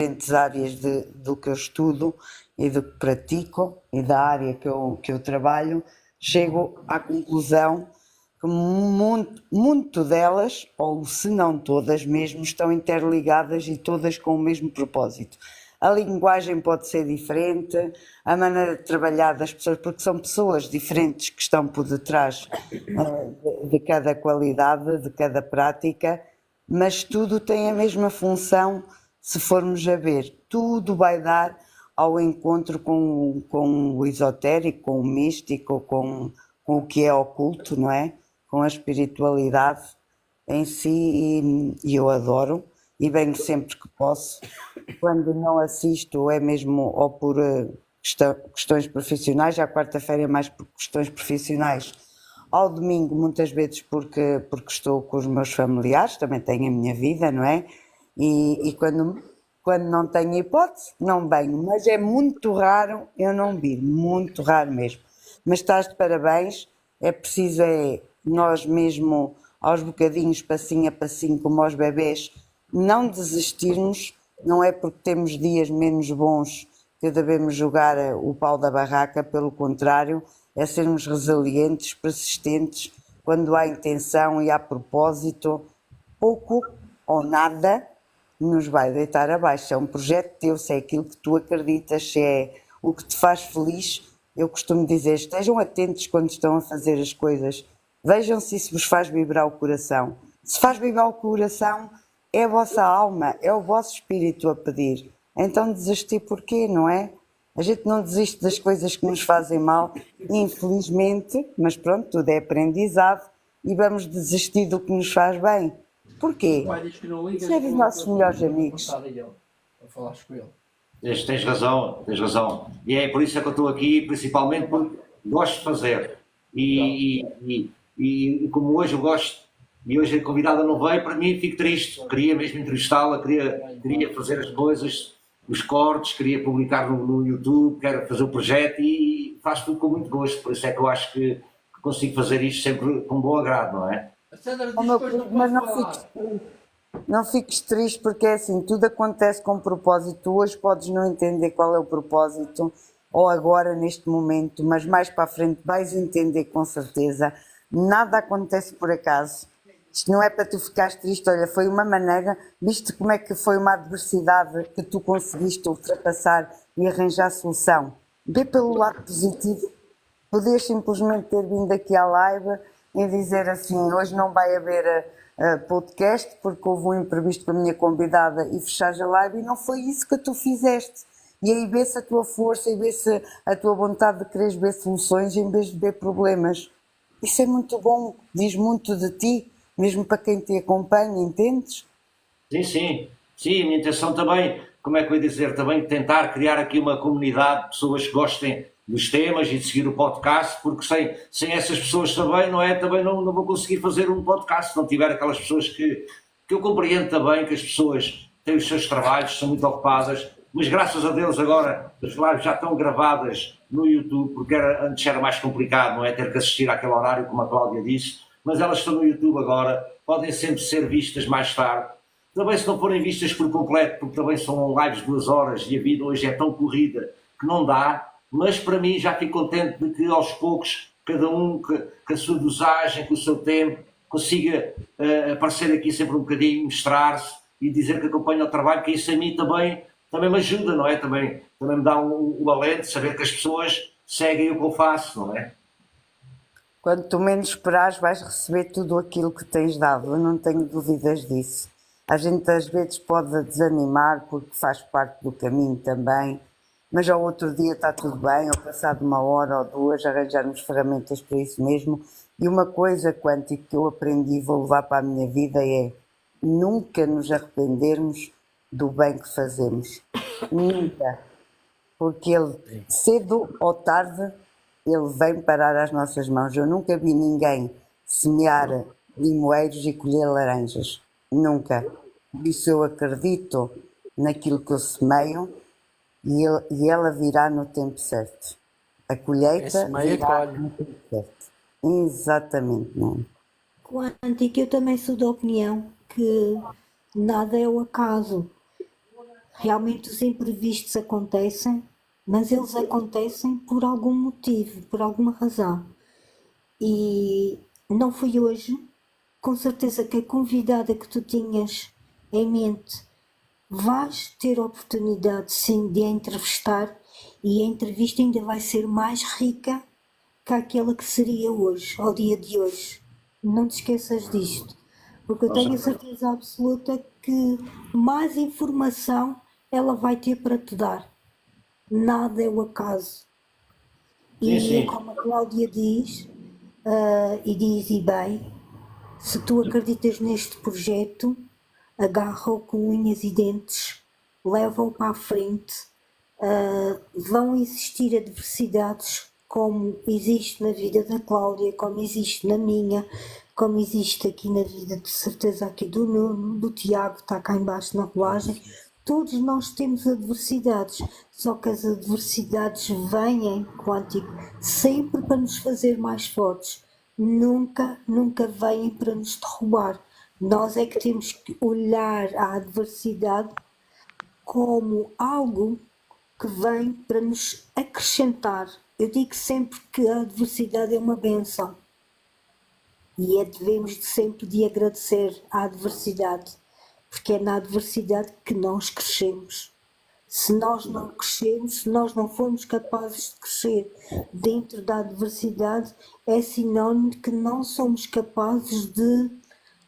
diferentes áreas do que eu estudo e do que pratico e da área que eu trabalho, chego à conclusão que muito delas, ou se não todas mesmo, estão interligadas e todas com o mesmo propósito. A linguagem pode ser diferente, a maneira de trabalhar das pessoas, porque são pessoas diferentes que estão por detrás de cada qualidade, de cada prática, mas tudo tem a mesma função se formos a ver. Tudo vai dar ao encontro com o esotérico, com o místico, com o que é oculto, não é? Com a espiritualidade em si, e eu adoro e venho sempre que posso. Quando não assisto é mesmo ou por questões profissionais, à quarta-feira é mais por questões profissionais, ao domingo muitas vezes porque estou com os meus familiares, também tenho a minha vida, não é? E quando não tenho hipótese, não venho, mas é muito raro eu não vir, muito raro mesmo. Mas estás de parabéns, é preciso nós mesmo, aos bocadinhos, passinho a passinho, como aos bebés, não desistirmos, não é porque temos dias menos bons que devemos jogar o pau da barraca, pelo contrário, é sermos resilientes, persistentes, quando há intenção e há propósito, pouco ou nada nos vai deitar abaixo. Se é um projeto teu, se é aquilo que tu acreditas, se é o que te faz feliz, eu costumo dizer, estejam atentos quando estão a fazer as coisas, vejam se isso vos faz vibrar o coração. Se faz vibrar o coração, é a vossa alma, é o vosso espírito a pedir. Então desistir porquê, não é? A gente não desiste das coisas que nos fazem mal, infelizmente, mas pronto, tudo é aprendizado e vamos desistir do que nos faz bem. Porquê? Isso é dos nossos melhores amigos. A falar com ele. Tens razão, tens razão. E é por isso que eu estou aqui, principalmente porque gosto de fazer. E como hoje eu gosto, e hoje a convidada não veio, para mim fico triste. Queria mesmo entrevistá-la, queria fazer as coisas, os cortes, queria publicar no YouTube, quero fazer o projeto e faço tudo com muito gosto. Por isso é que eu acho que consigo fazer isto sempre com bom agrado, não é? Mas não fiques triste porque é assim, tudo acontece com propósito. Tu hoje podes não entender qual é o propósito, ou agora neste momento, mas mais para a frente vais entender com certeza. Nada acontece por acaso. Isto não é para tu ficares triste, olha, foi uma maneira, viste como é que foi uma adversidade que tu conseguiste ultrapassar e arranjar solução. Vê pelo lado positivo. Podias simplesmente ter vindo aqui à live e dizer assim, hoje não vai haver podcast porque houve um imprevisto com a minha convidada e fechares a live, e não foi isso que tu fizeste. E aí vê-se a tua força e vê-se a tua vontade de quereres ver soluções em vez de ver problemas. Isso é muito bom, diz muito de ti, mesmo para quem te acompanha, entendes? Sim, a minha intenção também, como é que eu ia dizer, também tentar criar aqui uma comunidade de pessoas que gostem dos temas e de seguir o podcast, porque sem essas pessoas também, não é? Também não vou conseguir fazer um podcast se não tiver aquelas pessoas que eu compreendo também que as pessoas têm os seus trabalhos, são muito ocupadas, mas graças a Deus agora as lives já estão gravadas no YouTube, porque antes era mais complicado, não é? Ter que assistir àquele horário, como a Cláudia disse, mas elas estão no YouTube agora, podem sempre ser vistas mais tarde. Também se não forem vistas por completo, porque também são lives de 2 horas e a vida hoje é tão corrida que não dá, mas para mim já fico contente de que aos poucos, cada um com a sua dosagem, com o seu tempo, consiga aparecer aqui sempre um bocadinho, mostrar-se e dizer que acompanha o trabalho, que isso a mim também me ajuda, não é? Também me dá um alento de saber que as pessoas seguem o que eu faço, não é? Quando tu menos esperares vais receber tudo aquilo que tens dado, eu não tenho dúvidas disso. A gente às vezes pode desanimar porque faz parte do caminho também, mas ao outro dia está tudo bem, ou passado 1 hora ou 2 arranjarmos ferramentas para isso mesmo. E uma coisa, Quântico, que eu aprendi e vou levar para a minha vida é nunca nos arrependermos do bem que fazemos. Nunca. Porque ele, cedo ou tarde, ele vem parar às nossas mãos. Eu nunca vi ninguém semear limoeiros e colher laranjas. Nunca. Por isso eu acredito naquilo que eu semeio e ela virá no tempo certo. A colheita virá no tempo certo. Exatamente, não. Quântico, eu também sou da opinião que nada é o acaso. realmente os imprevistos acontecem, mas eles acontecem por algum motivo, por alguma razão. E não foi hoje, com certeza que a convidada que tu tinhas em mente vais ter a oportunidade sim de a entrevistar e a entrevista ainda vai ser mais rica que aquela que seria hoje, ao dia de hoje. Não te esqueças disto, porque eu tenho a certeza absoluta que mais informação ela vai ter para te dar. Nada é o acaso. Sim, E sim. como a Cláudia diz, e diz e bem, se tu acreditas neste projeto, agarra-o com unhas e dentes, leva-o para a frente. Vão existir adversidades como existe na vida da Cláudia, como existe na minha, como existe aqui na vida de certeza aqui do Nuno, do Tiago, que está cá embaixo na rolagem. Todos nós temos adversidades, só que as adversidades vêm, Quântico, sempre para nos fazer mais fortes. Nunca vêm para nos derrubar. Nós é que temos que olhar a adversidade como algo que vem para nos acrescentar. Eu digo sempre que a adversidade é uma bênção e devemos sempre de agradecer à adversidade, porque é na adversidade que nós crescemos. Se nós não crescemos, se nós não formos capazes de crescer dentro da adversidade, é sinónimo de que não somos capazes de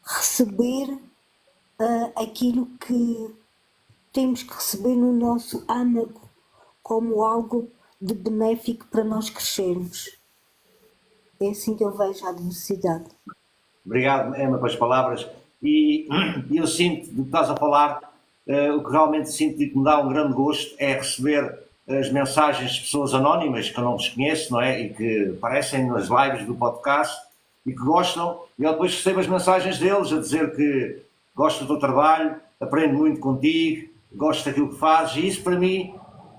receber aquilo que temos que receber no nosso âmago como algo de benéfico para nós crescermos. É assim que eu vejo a adversidade. Obrigado, Emma, pelas palavras. E eu sinto, do que estás a falar, o que realmente sinto e que me dá um grande gosto é receber as mensagens de pessoas anónimas que eu não desconheço, não é? E que aparecem nas lives do podcast e que gostam. E eu depois recebo as mensagens deles a dizer que gosto do teu trabalho, aprendo muito contigo, gosto daquilo que fazes. E isso, para mim,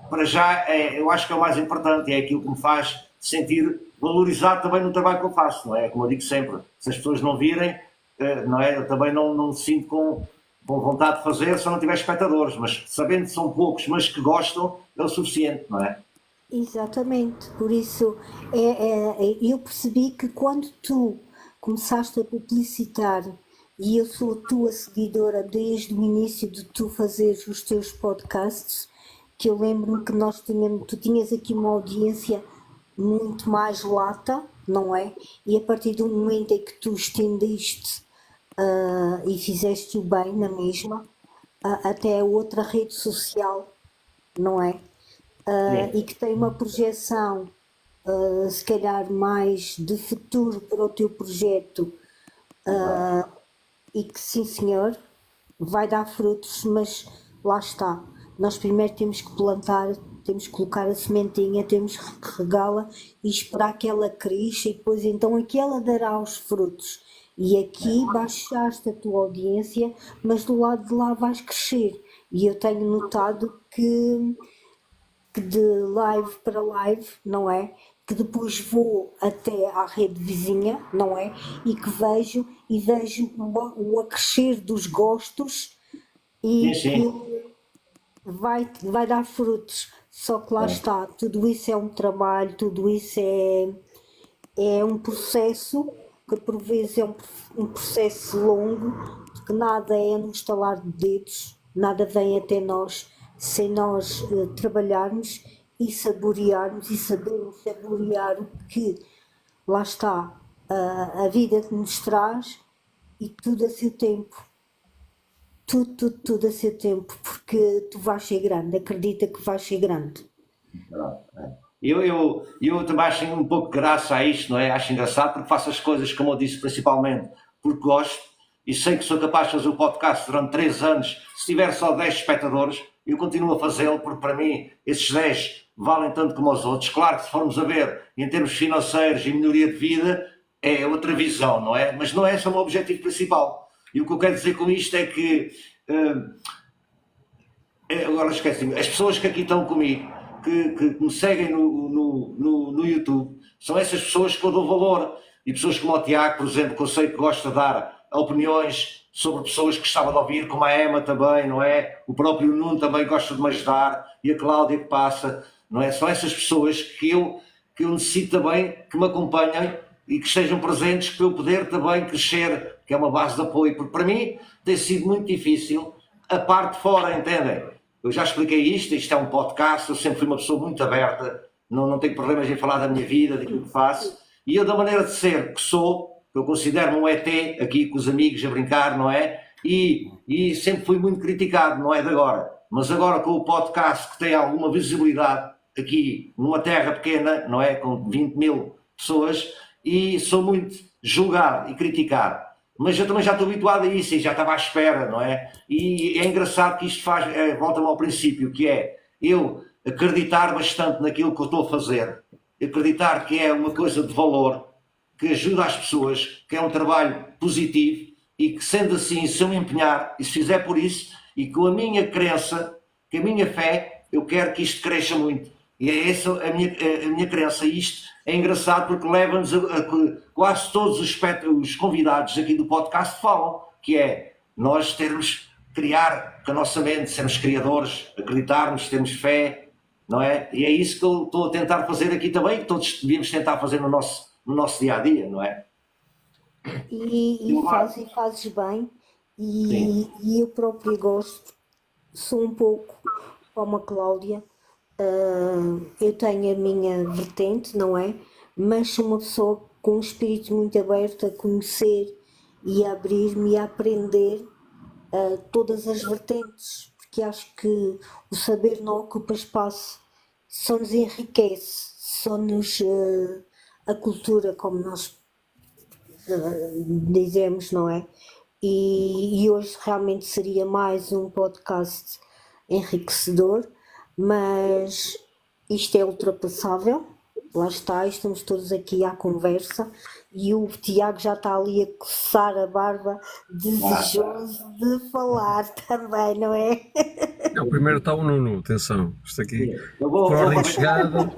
para já, eu acho que é o mais importante. É aquilo que me faz sentir valorizado também no trabalho que eu faço, não é? Como eu digo sempre, se as pessoas não virem, não é? Eu também não me sinto com vontade de fazer se eu não tiver espectadores, mas sabendo que são poucos, mas que gostam, é o suficiente, não é? Exatamente, por isso eu percebi que quando tu começaste a publicitar, e eu sou a tua seguidora desde o início de tu fazeres os teus podcasts, que eu lembro-me que tu tinhas aqui uma audiência muito mais lata, não é? E a partir do momento em que tu estendeste e fizeste o bem na mesma, até a outra rede social, não é? E que tem uma projeção, se calhar mais de futuro para o teu projeto, e que sim senhor, vai dar frutos, mas lá está. Nós primeiro temos que plantar, temos que colocar a sementinha, temos que regá-la e esperar que ela cresça e depois então aqui ela dará os frutos. E aqui baixaste a tua audiência, mas do lado de lá vais crescer. E eu tenho notado que de live para live, não é? Que depois vou até à rede vizinha, não é? E que vejo o acrescer dos gostos e Sim, sim. que vai dar frutos. Só que lá está, tudo isso é um trabalho, tudo isso é um processo que por vezes é um processo longo, porque nada é no estalar de dedos, nada vem até nós sem nós trabalharmos e saborearmos e sabermos saborear o que lá está a vida que nos traz e tudo a seu tempo. Tudo a seu tempo, porque tu vais ser grande, acredita que vais ser grande. Eu também acho um pouco de graça a isto, não é? Acho engraçado porque faço as coisas, como eu disse, principalmente porque gosto e sei que sou capaz de fazer o podcast durante 3 anos. Se tiver só 10 espectadores, eu continuo a fazê-lo porque para mim esses 10 valem tanto como os outros. Claro que se formos a ver em termos financeiros e melhoria de vida é outra visão, não é? Mas não é esse o meu objetivo principal. E o que eu quero dizer com isto é que agora esqueci-me, as pessoas que aqui estão comigo, que me seguem no YouTube, são essas pessoas que eu dou valor. E pessoas como o Tiago, por exemplo, que eu sei que gosta de dar opiniões sobre pessoas que gostava de ouvir, como a Emma também, não é? O próprio Nuno também gosta de me ajudar, e a Cláudia que passa, não é? São essas pessoas que eu necessito também que me acompanhem e que estejam presentes para eu poder também crescer, que é uma base de apoio, porque para mim tem sido muito difícil a parte de fora, entendem? Eu já expliquei isto é um podcast, eu sempre fui uma pessoa muito aberta, não tenho problemas em falar da minha vida, daquilo que faço, e eu da maneira de ser que sou, eu considero-me um ET, aqui com os amigos a brincar, não é? E sempre fui muito criticado, não é de agora, mas agora com o podcast que tem alguma visibilidade aqui numa terra pequena, não é? Com 20 mil pessoas, e sou muito julgado e criticado. Mas eu também já estou habituado a isso e já estava à espera, não é? E é engraçado que isto faz, volta-me ao princípio, que é eu acreditar bastante naquilo que eu estou a fazer, acreditar que é uma coisa de valor, que ajuda as pessoas, que é um trabalho positivo e que, sendo assim, se eu me empenhar e se fizer por isso, e com a minha crença, com a minha fé, eu quero que isto cresça muito. E é essa a minha crença. E isto é engraçado porque leva-nos a quase todos os convidados aqui do podcast falam, que é nós criar com a nossa mente, sermos criadores, acreditarmos, termos fé, não é? E é isso que eu estou a tentar fazer aqui também, que todos devíamos tentar fazer no nosso dia a dia, não é? E fazes bem, e eu próprio gosto, sou um pouco como a Cláudia. Eu tenho a minha vertente, não é? Mas sou uma pessoa com um espírito muito aberto a conhecer e a abrir-me e a aprender todas as vertentes, porque acho que o saber não ocupa espaço, só nos enriquece, só nos a cultura, como nós dizemos, não é? E hoje realmente seria mais um podcast enriquecedor, mas isto é ultrapassável, lá está, estamos todos aqui à conversa e o Tiago já está ali a coçar a barba, desejoso de falar também, não é? Não, primeiro está o Nuno, atenção, isto aqui, Eu por ordem de chegada.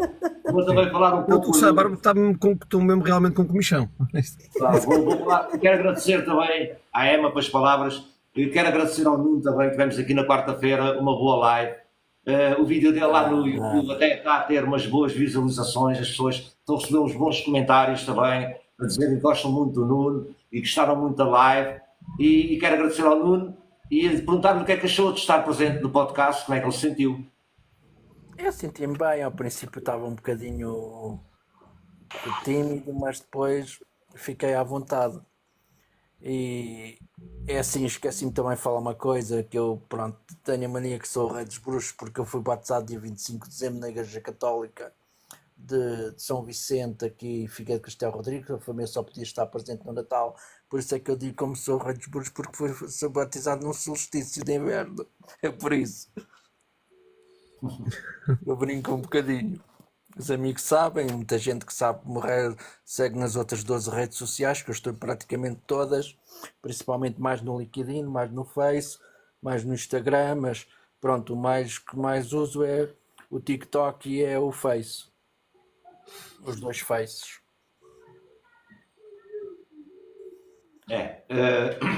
Vou também falar um Não, pouco. tu a barba estou mesmo realmente com comichão. Vou falar. Quero agradecer também à Emma pelas palavras, e quero agradecer ao Nuno também, que tivemos aqui na quarta-feira, uma boa live. O vídeo dele lá no YouTube até está a ter umas boas visualizações, as pessoas estão a receber uns bons comentários também, a dizer que gostam muito do Nuno e gostaram muito da live. E quero agradecer ao Nuno e perguntar-lhe o que é que achou de estar presente no podcast, como é que ele se sentiu. Eu senti-me bem, ao princípio estava um bocadinho tímido, mas depois fiquei à vontade. E é assim, esqueci-me também de falar uma coisa, que eu, pronto, tenho a mania que sou o rei dos bruxos, porque eu fui batizado dia 25 de dezembro na Igreja Católica de São Vicente, aqui em Figueira de Castelo Rodrigues. A família só podia estar presente no Natal, por isso é que eu digo como sou o rei dos bruxos, porque sou batizado num solstício de inverno, é por isso. Eu brinco um bocadinho. Os amigos sabem, muita gente que sabe morrer segue nas outras 12 redes sociais, que eu estou praticamente todas, principalmente mais no LinkedIn, mais no Face, mais no Instagram, mas pronto, o que mais uso é o TikTok e é o Face. Os dois Faces.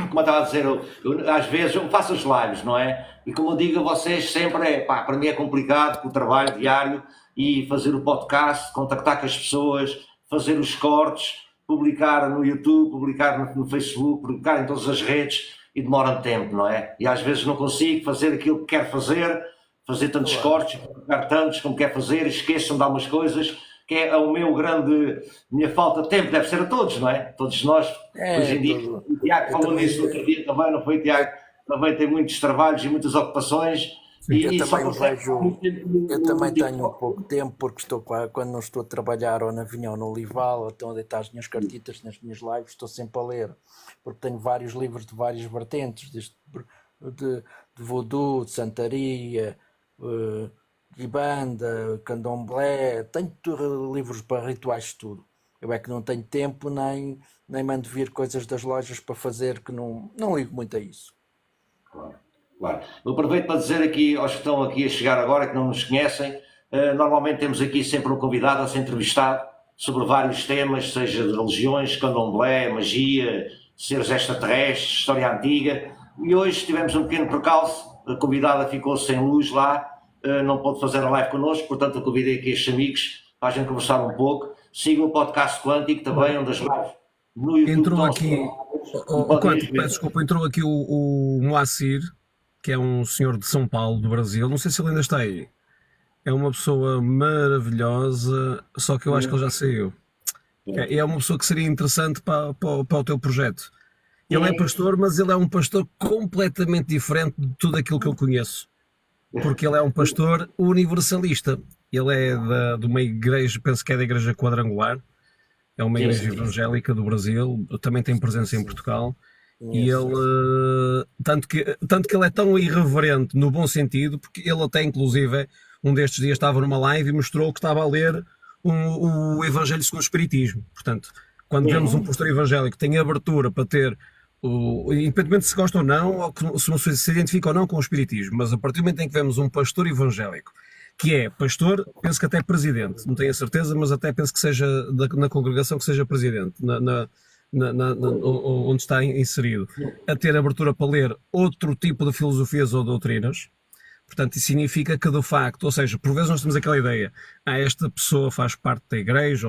Como eu estava a dizer, eu às vezes eu faço as lives, não é? E como eu digo a vocês, sempre para mim é complicado com o trabalho diário e fazer o podcast, contactar com as pessoas, fazer os cortes, publicar no YouTube, publicar no Facebook, publicar em todas as redes, e demora tempo, não é? E às vezes não consigo fazer aquilo que quero fazer tantos cortes, publicar tantos como quero fazer, esqueçam de algumas coisas, que é o minha falta de tempo, deve ser a todos, não é? Todos nós, hoje em dia, o Tiago falou nisso outro dia também, não foi, Tiago? Também tem muitos trabalhos e muitas ocupações. Eu também tenho um pouco de tempo, porque quando não estou a trabalhar ou na vinha ou no Olival, ou estão a deitar as minhas cartitas nas minhas lives, estou sempre a ler, porque tenho vários livros de várias vertentes, de voodoo, de santaria, de banda, candomblé, tenho livros para rituais de tudo. Eu é que não tenho tempo, nem mando vir coisas das lojas para fazer, que não ligo muito a isso. Claro. Eu aproveito para dizer aqui aos que estão aqui a chegar agora, que não nos conhecem, normalmente temos aqui sempre um convidado a ser entrevistado sobre vários temas, seja de religiões, candomblé, magia, seres extraterrestres, história antiga, e hoje tivemos um pequeno percalço, a convidada ficou sem luz lá, não pôde fazer a live connosco, portanto eu convidei aqui estes amigos para a gente conversar um pouco. Sigam o podcast Quântico também, onde as lives no YouTube Entrou estão aqui, Quântico, peço desculpa, entrou aqui o Moacir, que é um senhor de São Paulo, do Brasil, não sei se ele ainda está aí. É uma pessoa maravilhosa, só que eu acho que ele já saiu. É uma pessoa que seria interessante para o teu projeto. Ele é pastor, mas ele é um pastor completamente diferente de tudo aquilo que eu conheço. Porque ele é um pastor universalista. Ele é de uma igreja, penso que é da Igreja Quadrangular. É uma igreja evangélica do Brasil, também tem presença em Portugal. E ele, tanto que ele é tão irreverente no bom sentido, porque ele até inclusive um destes dias estava numa live e mostrou que estava a ler o Evangelho segundo o Espiritismo. Portanto, quando vemos um pastor evangélico que tem abertura para ter, independentemente se gosta ou não, ou se identifica ou não com o Espiritismo, mas a partir do momento em que vemos um pastor evangélico, que é pastor, penso que até presidente, não tenho a certeza, mas até penso que seja na congregação que seja presidente, onde está inserido, a ter abertura para ler outro tipo de filosofias ou doutrinas. Portanto, isso significa que de facto, ou seja, por vezes nós temos aquela ideia, esta pessoa faz parte da igreja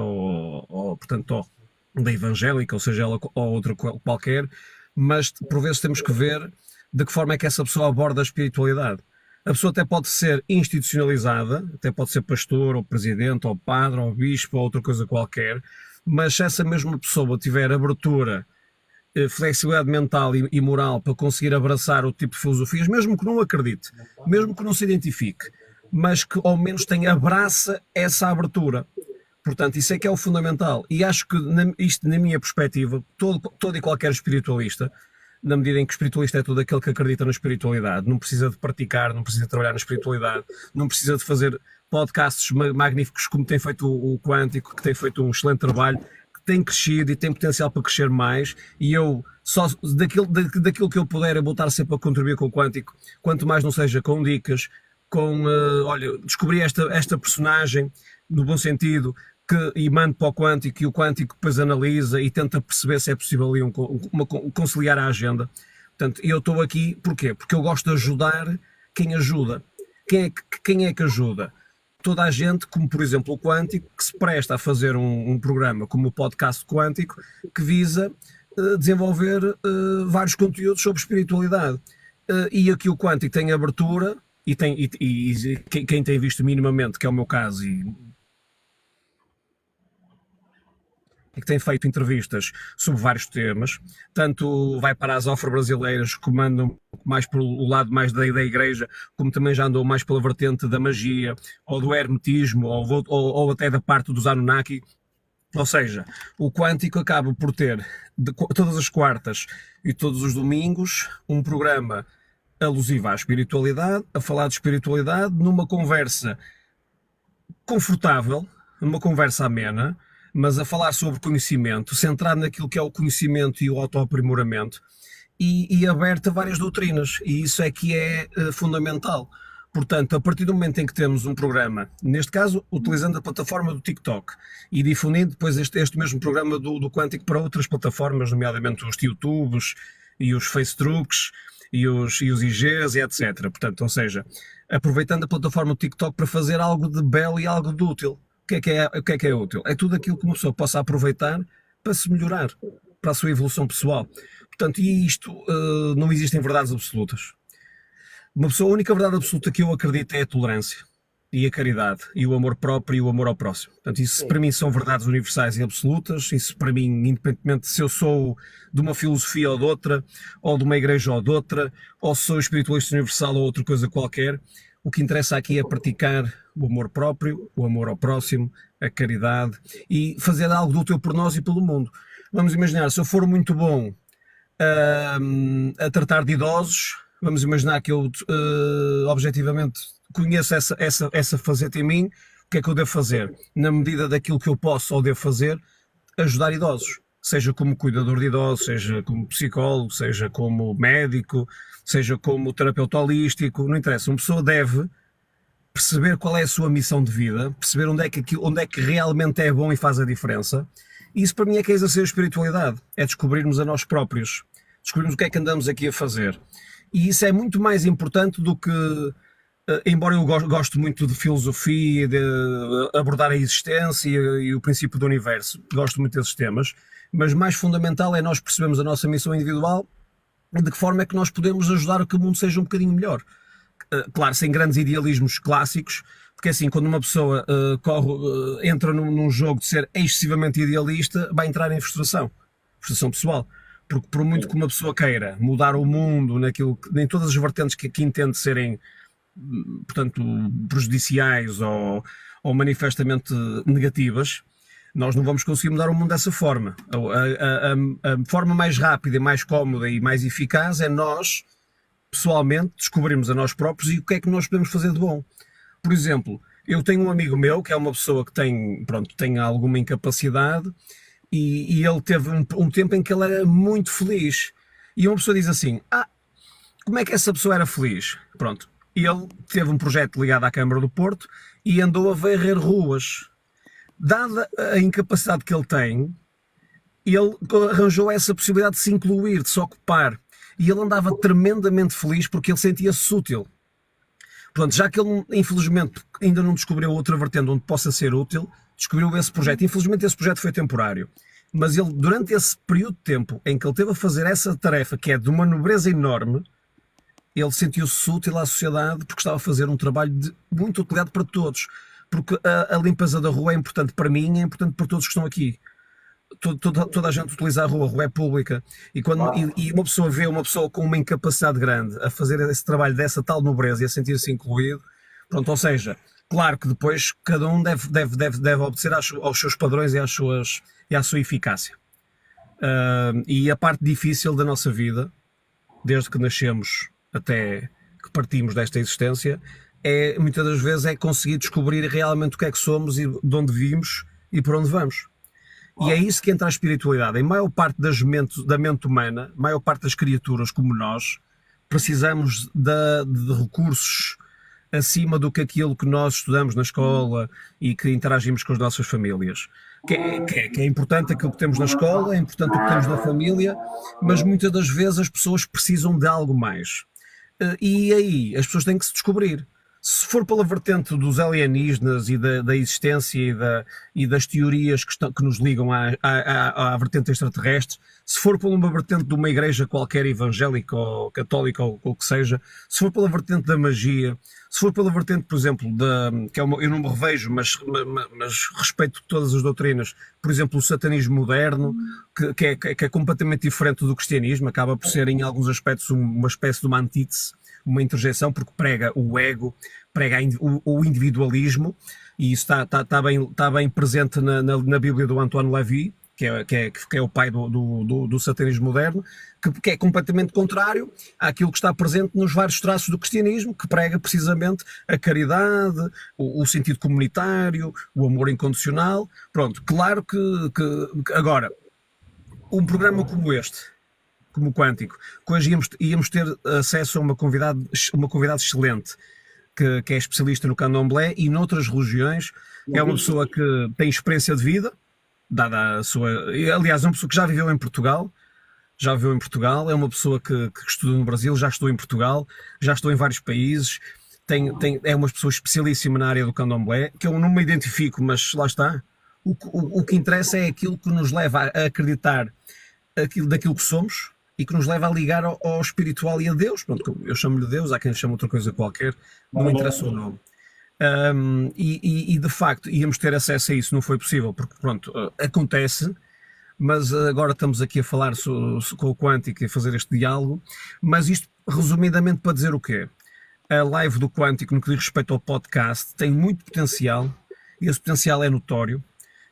portanto, da evangélica, ou seja, ela ou outra qualquer, mas por vezes temos que ver de que forma é que essa pessoa aborda a espiritualidade. A pessoa até pode ser institucionalizada, até pode ser pastor, ou presidente, ou padre, ou bispo, ou outra coisa qualquer, mas se essa mesma pessoa tiver abertura, flexibilidade mental e moral para conseguir abraçar o tipo de filosofias, mesmo que não acredite, mesmo que não se identifique, mas que ao menos abraça essa abertura. Portanto, isso é que é o fundamental. E acho que, isto na minha perspectiva, todo e qualquer espiritualista, na medida em que o espiritualista é todo aquele que acredita na espiritualidade, não precisa de praticar, não precisa de trabalhar na espiritualidade, não precisa de fazer podcasts magníficos como tem feito o Quântico, que tem feito um excelente trabalho, que tem crescido e tem potencial para crescer mais, e eu, só daquilo que eu puder, eu vou estar sempre a contribuir com o Quântico, quanto mais não seja com dicas, olha, descobri esta personagem, no bom sentido, e mando para o Quântico, e o Quântico depois analisa e tenta perceber se é possível ali conciliar a agenda. Portanto, eu estou aqui, porquê? Porque eu gosto de ajudar quem ajuda. Quem é que ajuda? Toda a gente, como por exemplo o Quântico, que se presta a fazer um programa como o podcast Quântico, que visa desenvolver vários conteúdos sobre espiritualidade. E aqui o Quântico tem abertura, e quem tem visto minimamente, que é o meu caso, e que tem feito entrevistas sobre vários temas, tanto vai para as afro-brasileiras, que andam mais pelo lado mais da igreja, como também já andou mais pela vertente da magia, ou do hermetismo, ou até da parte dos Anunnaki. Ou seja, o Quântico acaba por ter, todas as quartas e todos os domingos, um programa alusivo à espiritualidade, a falar de espiritualidade, numa conversa confortável, numa conversa amena, mas a falar sobre conhecimento, centrado naquilo que é o conhecimento e o autoaprimoramento, e aberto a várias doutrinas, e isso é que é fundamental. Portanto, a partir do momento em que temos um programa, neste caso, utilizando a plataforma do TikTok, e difundindo depois este mesmo programa do Quântico para outras plataformas, nomeadamente os YouTubes, e os Facebooks, e os IGs, e etc. Portanto, ou seja, aproveitando a plataforma do TikTok para fazer algo de belo e algo de útil. O que é útil? É tudo aquilo que uma pessoa possa aproveitar para se melhorar, para a sua evolução pessoal. Portanto, e isto, não existem verdades absolutas. A única verdade absoluta que eu acredito é a tolerância, e a caridade, e o amor próprio e o amor ao próximo. Portanto, isso para mim são verdades universais e absolutas. Isso para mim, independentemente se eu sou de uma filosofia ou de outra, ou de uma igreja ou de outra, ou se sou espiritualista universal ou outra coisa qualquer, o que interessa aqui é praticar o amor próprio, o amor ao próximo, a caridade, e fazer algo do útil por nós e pelo mundo. Vamos imaginar, se eu for muito bom a tratar de idosos, vamos imaginar que eu objetivamente conheço essa faceta em mim, o que é que eu devo fazer? Na medida daquilo que eu posso ou devo fazer, ajudar idosos. Seja como cuidador de idosos, seja como psicólogo, seja como médico, seja como terapeuta holístico, não interessa. Uma pessoa deve perceber qual é a sua missão de vida, perceber onde é que realmente é bom e faz a diferença, E isso para mim é que é exercer a espiritualidade, é descobrirmos a nós próprios, descobrirmos o que é que andamos aqui a fazer. E isso é muito mais importante do que, embora eu goste muito de filosofia, de abordar a existência e o princípio do universo, gosto muito desses temas, mas mais fundamental é nós percebermos a nossa missão individual e de que forma é que nós podemos ajudar a que o mundo seja um bocadinho melhor. Claro, sem grandes idealismos clássicos, porque assim, quando uma pessoa entra num jogo de ser excessivamente idealista, vai entrar em frustração pessoal. Porque por muito que uma pessoa queira mudar o mundo em todas as vertentes que entende serem, portanto, prejudiciais ou manifestamente negativas, nós não vamos conseguir mudar o mundo dessa forma. A forma mais rápida, mais cómoda e mais eficaz é nós, pessoalmente, descobrirmos a nós próprios e o que é que nós podemos fazer de bom. Por exemplo, eu tenho um amigo meu que é uma pessoa que tem alguma incapacidade e ele teve um tempo em que ele era muito feliz. E uma pessoa diz assim, como é que essa pessoa era feliz? Pronto, ele teve um projeto ligado à Câmara do Porto e andou a varrer ruas. Dada a incapacidade que ele tem, ele arranjou essa possibilidade de se incluir, de se ocupar. E ele andava tremendamente feliz porque ele sentia-se útil. Portanto, já que ele, infelizmente, ainda não descobriu outra vertente onde possa ser útil, descobriu esse projeto. Infelizmente, esse projeto foi temporário. Mas ele, durante esse período de tempo em que ele teve a fazer essa tarefa, que é de uma nobreza enorme, ele sentiu-se útil à sociedade porque estava a fazer um trabalho de muita utilidade para todos. Porque a limpeza da rua é importante para mim, é importante para todos que estão aqui. Toda a gente utiliza a rua é pública. E uma pessoa vê uma pessoa com uma incapacidade grande a fazer esse trabalho dessa tal nobreza e a sentir-se incluído, pronto, ou seja, claro que depois cada um deve obedecer aos seus padrões e à sua eficácia. E a parte difícil da nossa vida, desde que nascemos até que partimos desta existência, muitas das vezes é conseguir descobrir realmente o que é que somos e de onde vimos e para onde vamos. E é isso que entra a espiritualidade. Em maior parte da mente humana, maior parte das criaturas como nós, precisamos de recursos acima do que aquilo que nós estudamos na escola e que interagimos com as nossas famílias. Que é importante aquilo que temos na escola, é importante o que temos na família, mas muitas das vezes as pessoas precisam de algo mais. E aí as pessoas têm que se descobrir. Se for pela vertente dos alienígenas e da existência e das teorias que nos ligam à vertente extraterrestre, se for por uma vertente de uma igreja qualquer evangélica ou católica ou o que seja, se for pela vertente da magia, se for pela vertente, por exemplo, eu não me revejo, mas respeito todas as doutrinas, por exemplo, o satanismo moderno, que é completamente diferente do cristianismo, acaba por ser em alguns aspectos uma espécie de uma antítese, uma interjeição, porque prega o ego, prega o individualismo, e isso está bem presente na Bíblia do Antoine Lavie, que é o pai do satanismo moderno, que é completamente contrário àquilo que está presente nos vários traços do cristianismo, que prega precisamente a caridade, o sentido comunitário, o amor incondicional. Pronto, claro que agora, um programa como este, como o Quântico, que hoje íamos ter acesso a uma convidada excelente, que é especialista no candomblé e noutras religiões, é uma pessoa que tem experiência de vida, dada a sua... Aliás, é uma pessoa que já viveu em Portugal, é uma pessoa que estudou no Brasil, já estudou em Portugal, já estudou em vários países, é uma pessoa especialíssima na área do candomblé, que eu não me identifico, mas lá está. O que interessa é aquilo que nos leva a acreditar daquilo que somos, e que nos leva a ligar ao espiritual e a Deus. Pronto, eu chamo-lhe Deus, há quem chame outra coisa qualquer, não me interessa o nome. E de facto íamos ter acesso a isso, não foi possível, porque pronto, acontece, mas agora estamos aqui a falar com o Quântico e a fazer este diálogo, mas isto resumidamente para dizer o quê? A live do Quântico, no que diz respeito ao podcast, tem muito potencial, e esse potencial é notório,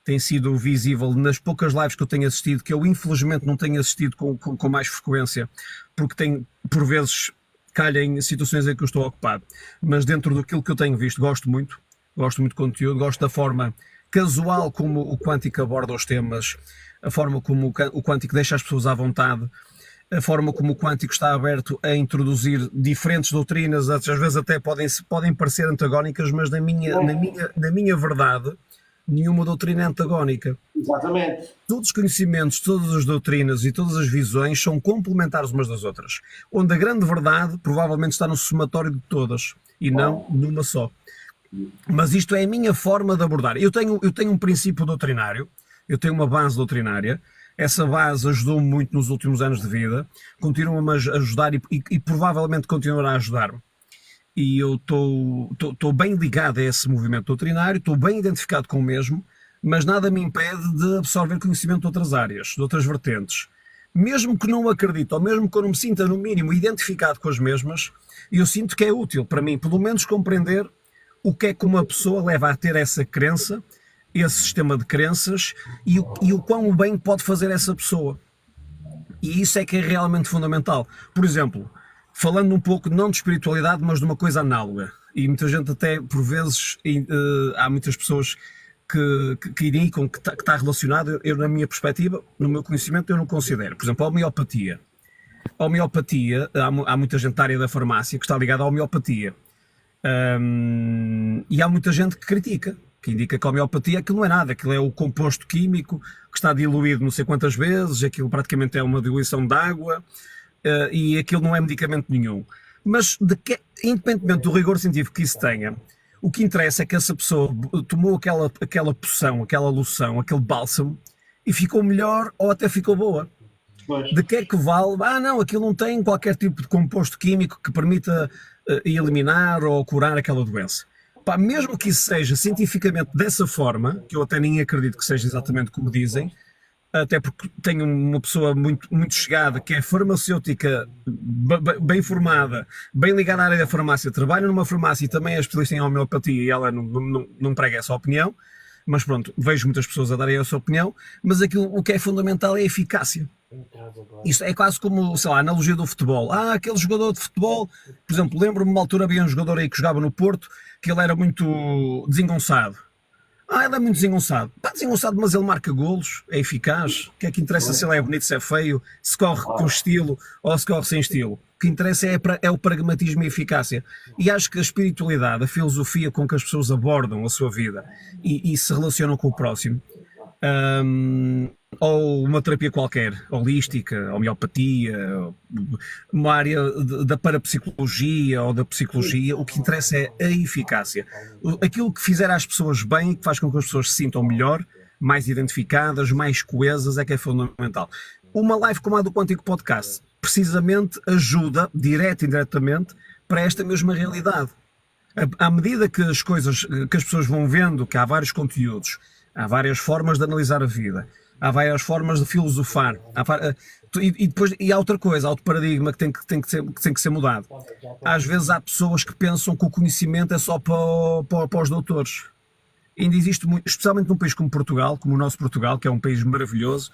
tem sido visível nas poucas lives que eu tenho assistido, que eu infelizmente não tenho assistido com mais frequência, porque por vezes calha em situações em que eu estou ocupado, mas dentro daquilo que eu tenho visto, gosto muito do conteúdo, gosto da forma casual como o Quântico aborda os temas, a forma como o Quântico deixa as pessoas à vontade, a forma como o Quântico está aberto a introduzir diferentes doutrinas, às vezes até podem parecer antagónicas, mas na minha verdade, nenhuma doutrina é antagónica. Exatamente. Todos os conhecimentos, todas as doutrinas e todas as visões são complementares umas das outras, onde a grande verdade provavelmente está no somatório de todas e não numa só. Mas isto é a minha forma de abordar. Eu tenho um princípio doutrinário, eu tenho uma base doutrinária, essa base ajudou-me muito nos últimos anos de vida, continua-me a ajudar e provavelmente continuará a ajudar-me. E eu estou bem ligado a esse movimento doutrinário, estou bem identificado com o mesmo, mas nada me impede de absorver conhecimento de outras áreas, de outras vertentes. Mesmo que não acredite, ou mesmo que eu não me sinta, no mínimo, identificado com as mesmas, eu sinto que é útil para mim, pelo menos, compreender o que é que uma pessoa leva a ter essa crença, esse sistema de crenças, e o quão bem pode fazer essa pessoa. E isso é que é realmente fundamental. Por exemplo, falando um pouco, não de espiritualidade, mas de uma coisa análoga. E muita gente até, por vezes, há muitas pessoas que indicam que está relacionado. Eu, na minha perspectiva, no meu conhecimento, eu não considero. Por exemplo, a homeopatia. A homeopatia, há muita gente da área da farmácia que está ligada à homeopatia. E há muita gente que critica, que indica que a homeopatia aquilo não é nada, aquilo é o composto químico que está diluído não sei quantas vezes, aquilo praticamente é uma diluição de água, e aquilo não é medicamento nenhum. Mas, independentemente do rigor científico que isso tenha, o que interessa é que essa pessoa tomou aquela poção, aquela loção, aquele bálsamo, e ficou melhor ou até ficou boa. Pois. De que é que vale? Não, aquilo não tem qualquer tipo de composto químico que permita eliminar ou curar aquela doença. Pá, mesmo que isso seja cientificamente dessa forma, que eu até nem acredito que seja exatamente como dizem, até porque tenho uma pessoa muito, muito chegada, que é farmacêutica, bem formada, bem ligada à área da farmácia, trabalha numa farmácia e também é especialista em homeopatia, e ela não prega essa opinião, mas pronto, vejo muitas pessoas a darem essa opinião, mas o que é fundamental é a eficácia. Isto é quase como, sei lá, a analogia do futebol. Aquele jogador de futebol, por exemplo, lembro-me uma altura havia um jogador aí que jogava no Porto, que ele era muito desengonçado. Ele é muito desengonçado. Desengonçado, mas ele marca golos, é eficaz. O que é que interessa se ele é bonito, se é feio, se corre com estilo ou se corre sem estilo? O que interessa é o pragmatismo e a eficácia. E acho que a espiritualidade, a filosofia com que as pessoas abordam a sua vida e se relacionam com o próximo, ou uma terapia qualquer, holística, homeopatia, uma área da parapsicologia ou da psicologia, o que interessa é a eficácia. Aquilo que fizer às pessoas bem, que faz com que as pessoas se sintam melhor, mais identificadas, mais coesas, é que é fundamental. Uma live como a do Quântico Podcast, precisamente ajuda, direta e indiretamente, para esta mesma realidade. À medida que as pessoas vão vendo que há vários conteúdos, há várias formas de analisar a vida, há várias formas de filosofar, e há outra coisa, há outro paradigma que tem que ser mudado. Às vezes há pessoas que pensam que o conhecimento é só para os doutores. Ainda existe muito, especialmente num país como Portugal, como o nosso Portugal, que é um país maravilhoso,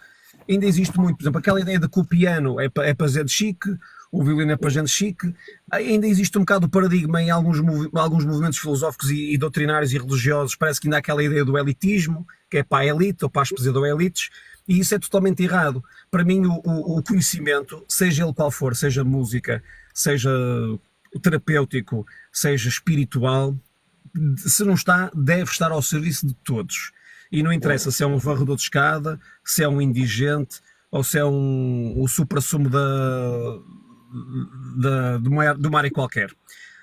ainda existe muito, por exemplo, aquela ideia de que o piano é para gente chique, o violino é para gente chique. Ainda existe um bocado o paradigma em alguns movimentos filosóficos e doutrinários e religiosos, parece que ainda há aquela ideia do elitismo, que é para a elite ou para as pseudo-elites, e isso é totalmente errado. Para mim, o conhecimento, seja ele qual for, seja música, seja terapêutico, seja espiritual, se não está, deve estar ao serviço de todos. E não interessa se é um varredor de escada, se é um indigente, ou se é o supra-sumo de uma área qualquer.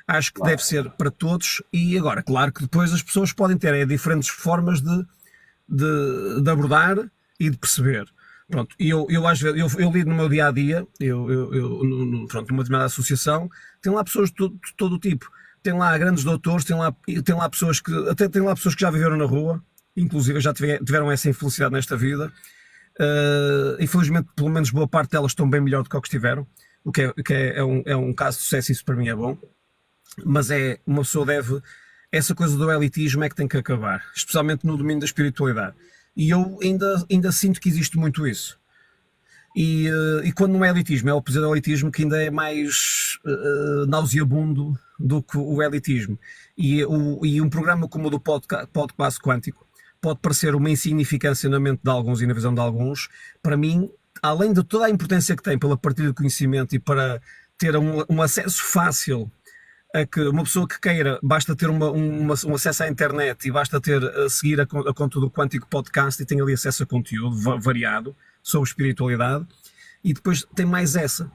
Acho que deve ser para todos. E agora, claro que depois as pessoas podem ter diferentes formas de abordar e de perceber. Pronto, eu às vezes, eu lido no meu dia-a-dia, numa determinada associação, tem lá pessoas de todo o tipo. Tem lá grandes doutores, tem lá pessoas que já viveram na rua, inclusive já tiveram essa infelicidade nesta vida. Infelizmente, pelo menos boa parte delas estão bem melhor do que o que estiveram, o que é um caso de sucesso, isso para mim é bom. Mas uma pessoa essa coisa do elitismo é que tem que acabar, especialmente no domínio da espiritualidade. E eu ainda sinto que existe muito isso. E quando não é elitismo, é o opposito do elitismo, que ainda é mais nauseabundo do que o elitismo. E um programa como o do podcast Quântico pode parecer uma insignificância na mente de alguns e na visão de alguns. Para mim, além de toda a importância que tem pela partilha de conhecimento e para ter um acesso fácil é que uma pessoa que queira, basta ter um acesso à internet e basta ter a seguir a conta do Quântico Podcast e tem ali acesso a conteúdo variado sobre espiritualidade. E depois tem mais essa,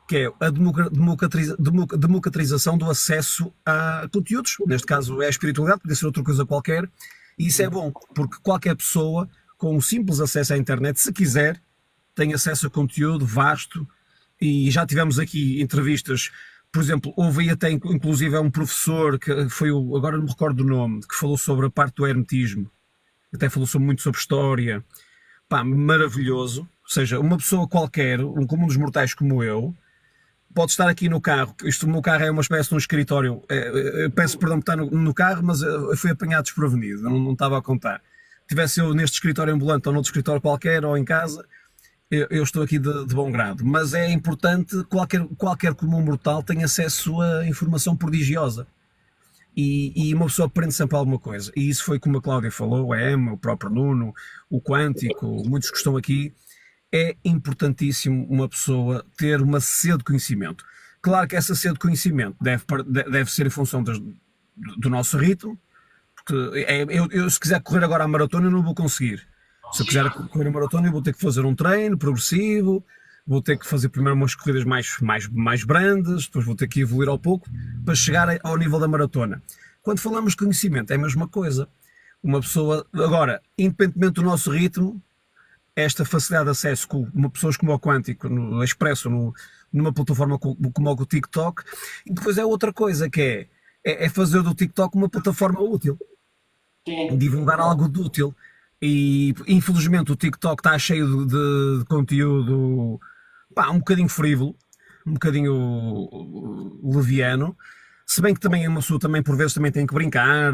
que é a democratização do acesso a conteúdos. Neste caso é a espiritualidade, podia ser outra coisa qualquer. E isso é bom, porque qualquer pessoa com um simples acesso à internet, se quiser, tem acesso a conteúdo vasto. E já tivemos aqui entrevistas. Por exemplo, houve aí até inclusive um professor que foi agora não me recordo do nome, que falou sobre a parte do hermetismo, até falou muito sobre história. Pá, maravilhoso. Ou seja, uma pessoa qualquer, um comum dos mortais como eu, pode estar aqui no carro. O meu carro é uma espécie de um escritório. Eu peço perdão por estar no carro, mas eu fui apanhado desprevenido, não estava a contar. Tivesse eu neste escritório ambulante ou noutro escritório qualquer ou em casa, eu estou aqui de bom grado, mas é importante qualquer comum mortal tem acesso a informação prodigiosa e uma pessoa aprende sempre alguma coisa, e isso foi como a Cláudia falou, a Emma, o próprio Nuno, o Quântico, muitos que estão aqui. É importantíssimo uma pessoa ter uma sede de conhecimento. Claro que essa sede de conhecimento deve ser em função do nosso ritmo, porque eu se quiser correr agora a maratona eu não vou conseguir. Se eu quiser correr a maratona, eu vou ter que fazer um treino progressivo, vou ter que fazer primeiro umas corridas mais brandas, depois vou ter que evoluir ao pouco para chegar ao nível da maratona. Quando falamos de conhecimento, é a mesma coisa. Uma pessoa, agora, independentemente do nosso ritmo, esta facilidade de acesso com pessoas como o Quântico, no Expresso, numa plataforma como o TikTok, e depois é outra coisa, que é fazer do TikTok uma plataforma útil. Sim. Divulgar algo de útil. E infelizmente o TikTok está cheio de conteúdo um bocadinho frívolo, um bocadinho leviano, se bem que também uma pessoa também por vezes também tem que brincar,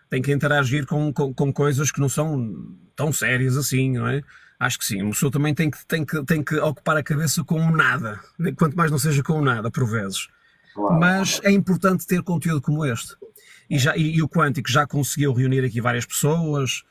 tem que interagir com coisas que não são tão sérias assim, não é? Acho que sim, uma pessoa também tem que ocupar a cabeça com o nada, quanto mais não seja com o nada por vezes. Claro. Mas é importante ter conteúdo como este. E o Quântico já conseguiu reunir aqui várias pessoas.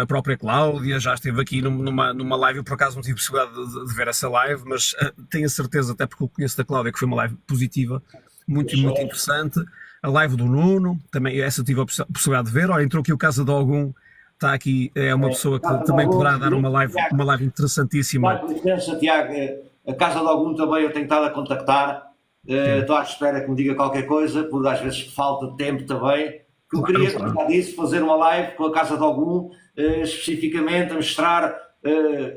A própria Cláudia já esteve aqui numa live. Eu por acaso não tive possibilidade de ver essa live, mas tenho a certeza, até porque eu conheço da Cláudia, que foi uma live positiva, muito interessante. A live do Nuno, também essa eu tive a possibilidade de ver. Olha, entrou aqui o Casa de Algum, está aqui, é uma pessoa que também poderá dar uma live interessantíssima. Com licença, Tiago, a Casa de Algum também eu tenho estado a contactar. Estou à espera que me diga qualquer coisa, porque às vezes falta de tempo também. Que eu queria, como já disse, fazer uma live com a Casa de Algum, especificamente a mostrar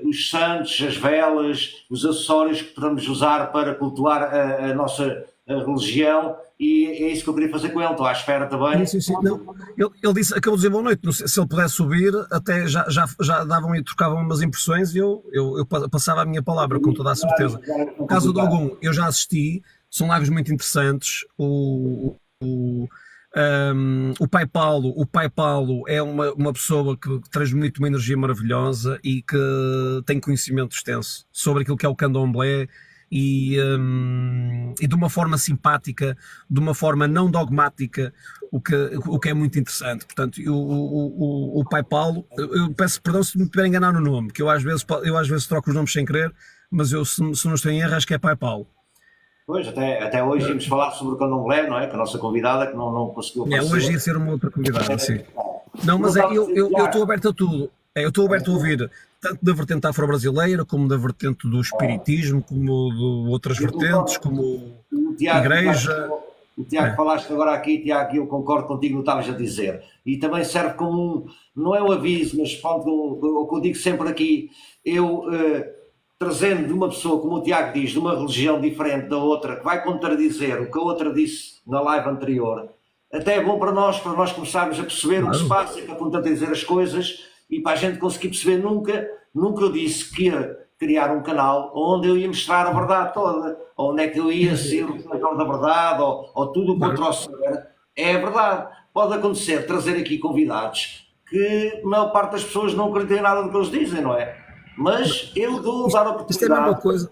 os santos, as velas, os acessórios que podemos usar para cultuar a nossa religião, e é isso que eu queria fazer com ele. Estou à espera também. Sim. Não, ele disse, acabou de dizer boa noite, se ele pudesse subir, até já davam e trocavam umas impressões e eu passava a minha palavra com toda a certeza. No caso de Algum, eu já assisti, são lives muito interessantes. O Pai Paulo é uma pessoa que transmite uma energia maravilhosa e que tem conhecimento extenso sobre aquilo que é o candomblé e de uma forma simpática, de uma forma não dogmática, o que é muito interessante. Portanto, o Pai Paulo, eu peço perdão se me tiver enganar no nome, que eu às vezes troco os nomes sem querer, mas se não estou em erro, acho que é Pai Paulo. Pois, até hoje íamos falar sobre o candomblé, não é? Que a nossa convidada que não conseguiu aparecer. Hoje ia ser uma outra convidada, sim. Não, mas eu estou aberto a tudo. Eu estou aberto a ouvir tanto da vertente afro-brasileira, como da vertente do espiritismo, como de outras vertentes, como igreja. O Tiago, falaste agora aqui, Tiago, e eu concordo contigo no que estavas a dizer. E também serve como, não é um aviso, mas pronto, o que eu digo sempre aqui, trazendo de uma pessoa, como o Tiago diz, de uma religião diferente da outra, que vai contradizer o que a outra disse na live anterior, até é bom para nós começarmos a perceber o que se passa, para contradizer as coisas, e para a gente conseguir perceber. Nunca eu disse que ia criar um canal onde eu ia mostrar a verdade toda, onde é que eu ia ser o promotor da verdade, ou tudo o que eu trouxer é a verdade. Pode acontecer trazer aqui convidados que a maior parte das pessoas não acreditam em nada do que eles dizem, não é? Mas eu dou dar a oportunidade. Isto é a mesma coisa.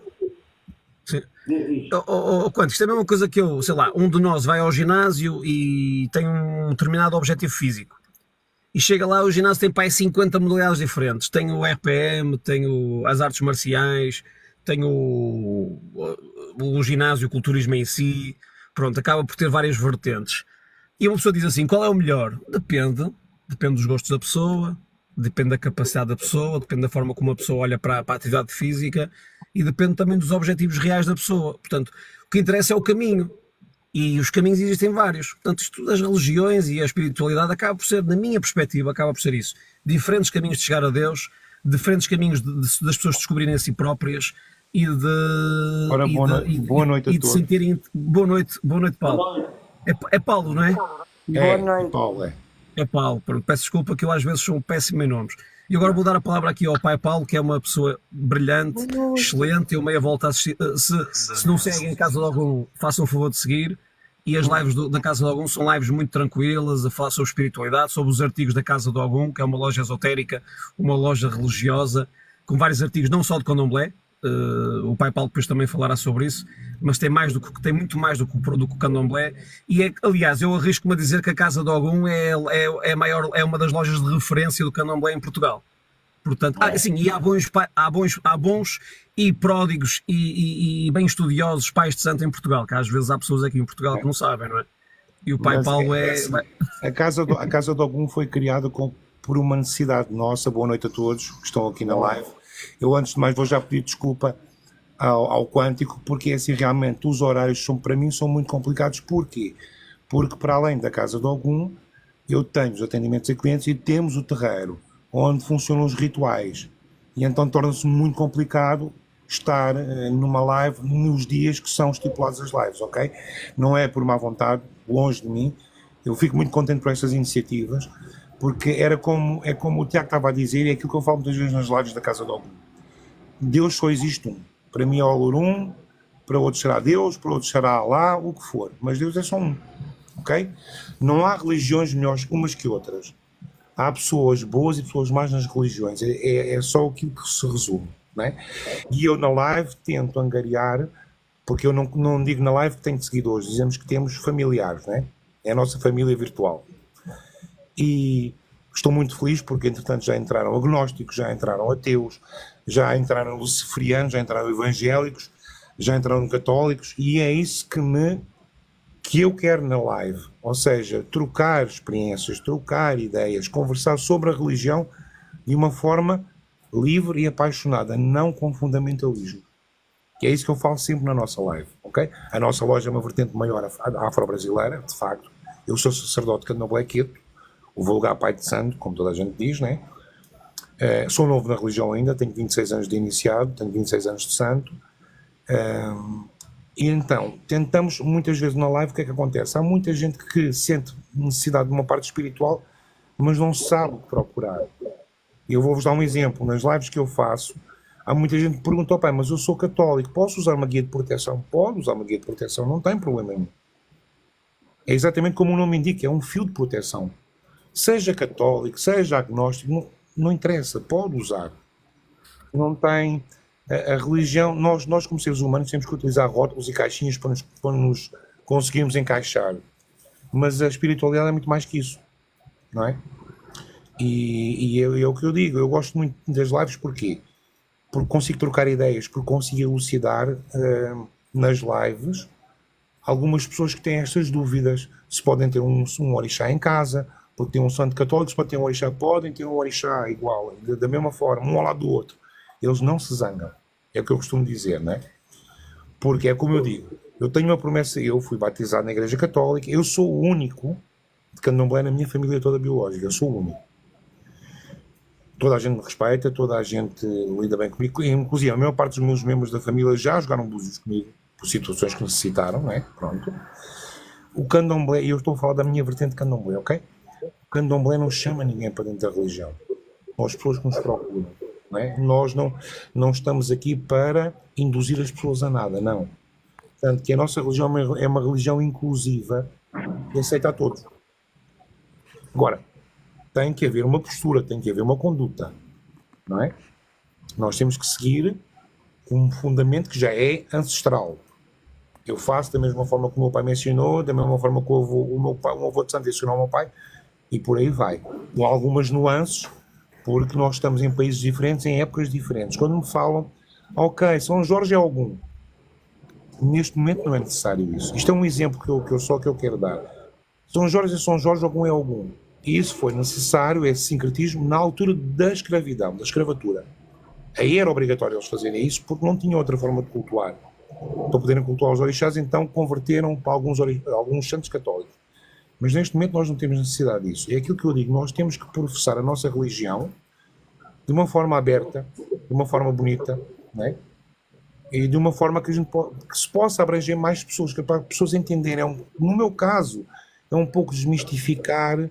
Sim. Isto é a mesma coisa que um de nós vai ao ginásio e tem um determinado objetivo físico. E chega lá, o ginásio tem para aí 50 modalidades diferentes. Tem o RPM, tem as artes marciais, tem o ginásio, o culturismo em si. pronto, acaba por ter várias vertentes. E uma pessoa diz assim, qual é o melhor? Depende dos gostos da pessoa, depende da capacidade da pessoa, depende da forma como a pessoa olha para a atividade física e depende também dos objetivos reais da pessoa. Portanto, o que interessa é o caminho. E os caminhos existem vários. Portanto, isto das religiões e a espiritualidade acaba por ser, na minha perspectiva, acaba por ser isso. Diferentes caminhos de chegar a Deus, diferentes caminhos das pessoas descobrirem a si próprias e de... Ora, boa noite a todos. Sentirem... Boa noite, Paulo. É Paulo, não é? Boa noite. Paulo, é. É Paulo. Pronto, peço desculpa que eu às vezes sou péssimo em nomes. E agora vou dar a palavra aqui ao pai Paulo, que é uma pessoa brilhante, excelente. Eu meio a volta a assistir. Se não seguem a Casa de Algum, façam o favor de seguir. E as lives da Casa de Algum são lives muito tranquilas, a falar sobre espiritualidade, sobre os artigos da Casa de Algum, que é uma loja esotérica, uma loja religiosa, com vários artigos, não só de candomblé. O pai Paulo depois também falará sobre isso, mas tem muito mais do que o candomblé. E aliás, eu arrisco-me a dizer que a Casa de Ogum é uma das lojas de referência do candomblé em Portugal. Portanto, assim, e há bons e pródigos e bem estudiosos pais de santo em Portugal, que às vezes há pessoas aqui em Portugal que não sabem, não é? E o pai Mas Paulo assim, a Casa de Ogum foi criada por uma necessidade nossa. Boa noite a todos que estão aqui na live. Eu, antes de mais, vou já pedir desculpa ao Quântico, porque assim, realmente os horários para mim são muito complicados. Porquê? Porque para além da Casa de Ogum, eu tenho os atendimentos a clientes e temos o terreiro, onde funcionam os rituais. E então torna-se muito complicado estar numa live nos dias que são estipulados as lives, ok? Não é por má vontade, longe de mim. Eu fico muito contente por estas iniciativas, porque é como o Tiago estava a dizer, e é aquilo que eu falo muitas vezes nas lives da Casa de Ogum. Deus só existe um. Para mim é o Olorum, para outros será Deus, para outros será Alá, o que for. Mas Deus é só um, ok? Não há religiões melhores umas que outras. Há pessoas boas e pessoas más nas religiões. É só aquilo que se resume, não é? E eu na live tento angariar, porque eu não digo na live que tenho seguidores, dizemos que temos familiares, não é? É a nossa família virtual. E estou muito feliz porque, entretanto, já entraram agnósticos, já entraram ateus, já entraram luciferianos, já entraram evangélicos, já entraram católicos, e é isso que eu quero na live. Ou seja, trocar experiências, trocar ideias, conversar sobre a religião de uma forma livre e apaixonada, não com fundamentalismo. Que é isso que eu falo sempre na nossa live, ok? A nossa loja é uma vertente maior afro-brasileira, de facto. Eu sou sacerdote de candomblé queto, o vulgar pai de santo, como toda a gente diz, né? Sou novo na religião ainda, tenho 26 anos de iniciado, tenho 26 anos de santo. E então, tentamos muitas vezes na live, o que é que acontece? Há muita gente que sente necessidade de uma parte espiritual, mas não sabe o que procurar. Eu vou-vos dar um exemplo. Nas lives que eu faço, há muita gente que pergunta, pai, mas eu sou católico, posso usar uma guia de proteção? Pode usar uma guia de proteção, não tem problema nenhum. É exatamente como o nome indica, é um fio de proteção. Seja católico, seja agnóstico, não interessa, pode usar. Não tem... A religião, nós como seres humanos temos que utilizar rótulos e caixinhas para nos conseguirmos encaixar. Mas a espiritualidade é muito mais que isso, não é? E é o que eu digo, eu gosto muito das lives, porquê? Porque consigo trocar ideias, porque consigo elucidar nas lives algumas pessoas que têm estas dúvidas, se podem ter um orixá em casa, porque tem um santo católico, se pode ter um orixá, podem ter um orixá igual, da mesma forma, um ao lado do outro. Eles não se zangam, é o que eu costumo dizer, não é? Porque é como eu digo, eu tenho uma promessa, eu fui batizado na Igreja Católica, eu sou o único de candomblé na minha família toda biológica, eu sou o único. Toda a gente me respeita, toda a gente lida bem comigo, inclusive a maior parte dos meus membros da família já jogaram búzios comigo, por situações que necessitaram, não é? Pronto. O candomblé, e eu estou a falar da minha vertente de candomblé, ok? O candomblé não chama ninguém para dentro da religião, são as pessoas que nos procuram. Não é? Nós não estamos aqui para induzir as pessoas a nada, não. Portanto, que a nossa religião é uma religião inclusiva e aceita a todos. Agora, tem que haver uma postura, tem que haver uma conduta, não é? Nós temos que seguir um fundamento que já é ancestral. Eu faço da mesma forma que o meu pai me ensinou, da mesma forma que o meu avô de santo ensinou ao meu pai, e por aí vai. Com algumas nuances, porque nós estamos em países diferentes, em épocas diferentes. Quando me falam, ok, São Jorge é algum. Neste momento não é necessário isso. Isto é um exemplo que eu quero dar. São Jorge é São Jorge, algum é algum. E isso foi necessário, esse sincretismo, na altura da escravidão, da escravatura. Aí era obrigatório eles fazerem isso, porque não tinham outra forma de cultuar. Para poderem cultuar os orixás, então converteram para alguns santos católicos. Mas neste momento nós não temos necessidade disso. É aquilo que eu digo, nós temos que professar a nossa religião de uma forma aberta, de uma forma bonita, não é? E de uma forma que se possa abranger mais pessoas, para as pessoas entenderem. No meu caso, é um pouco desmistificar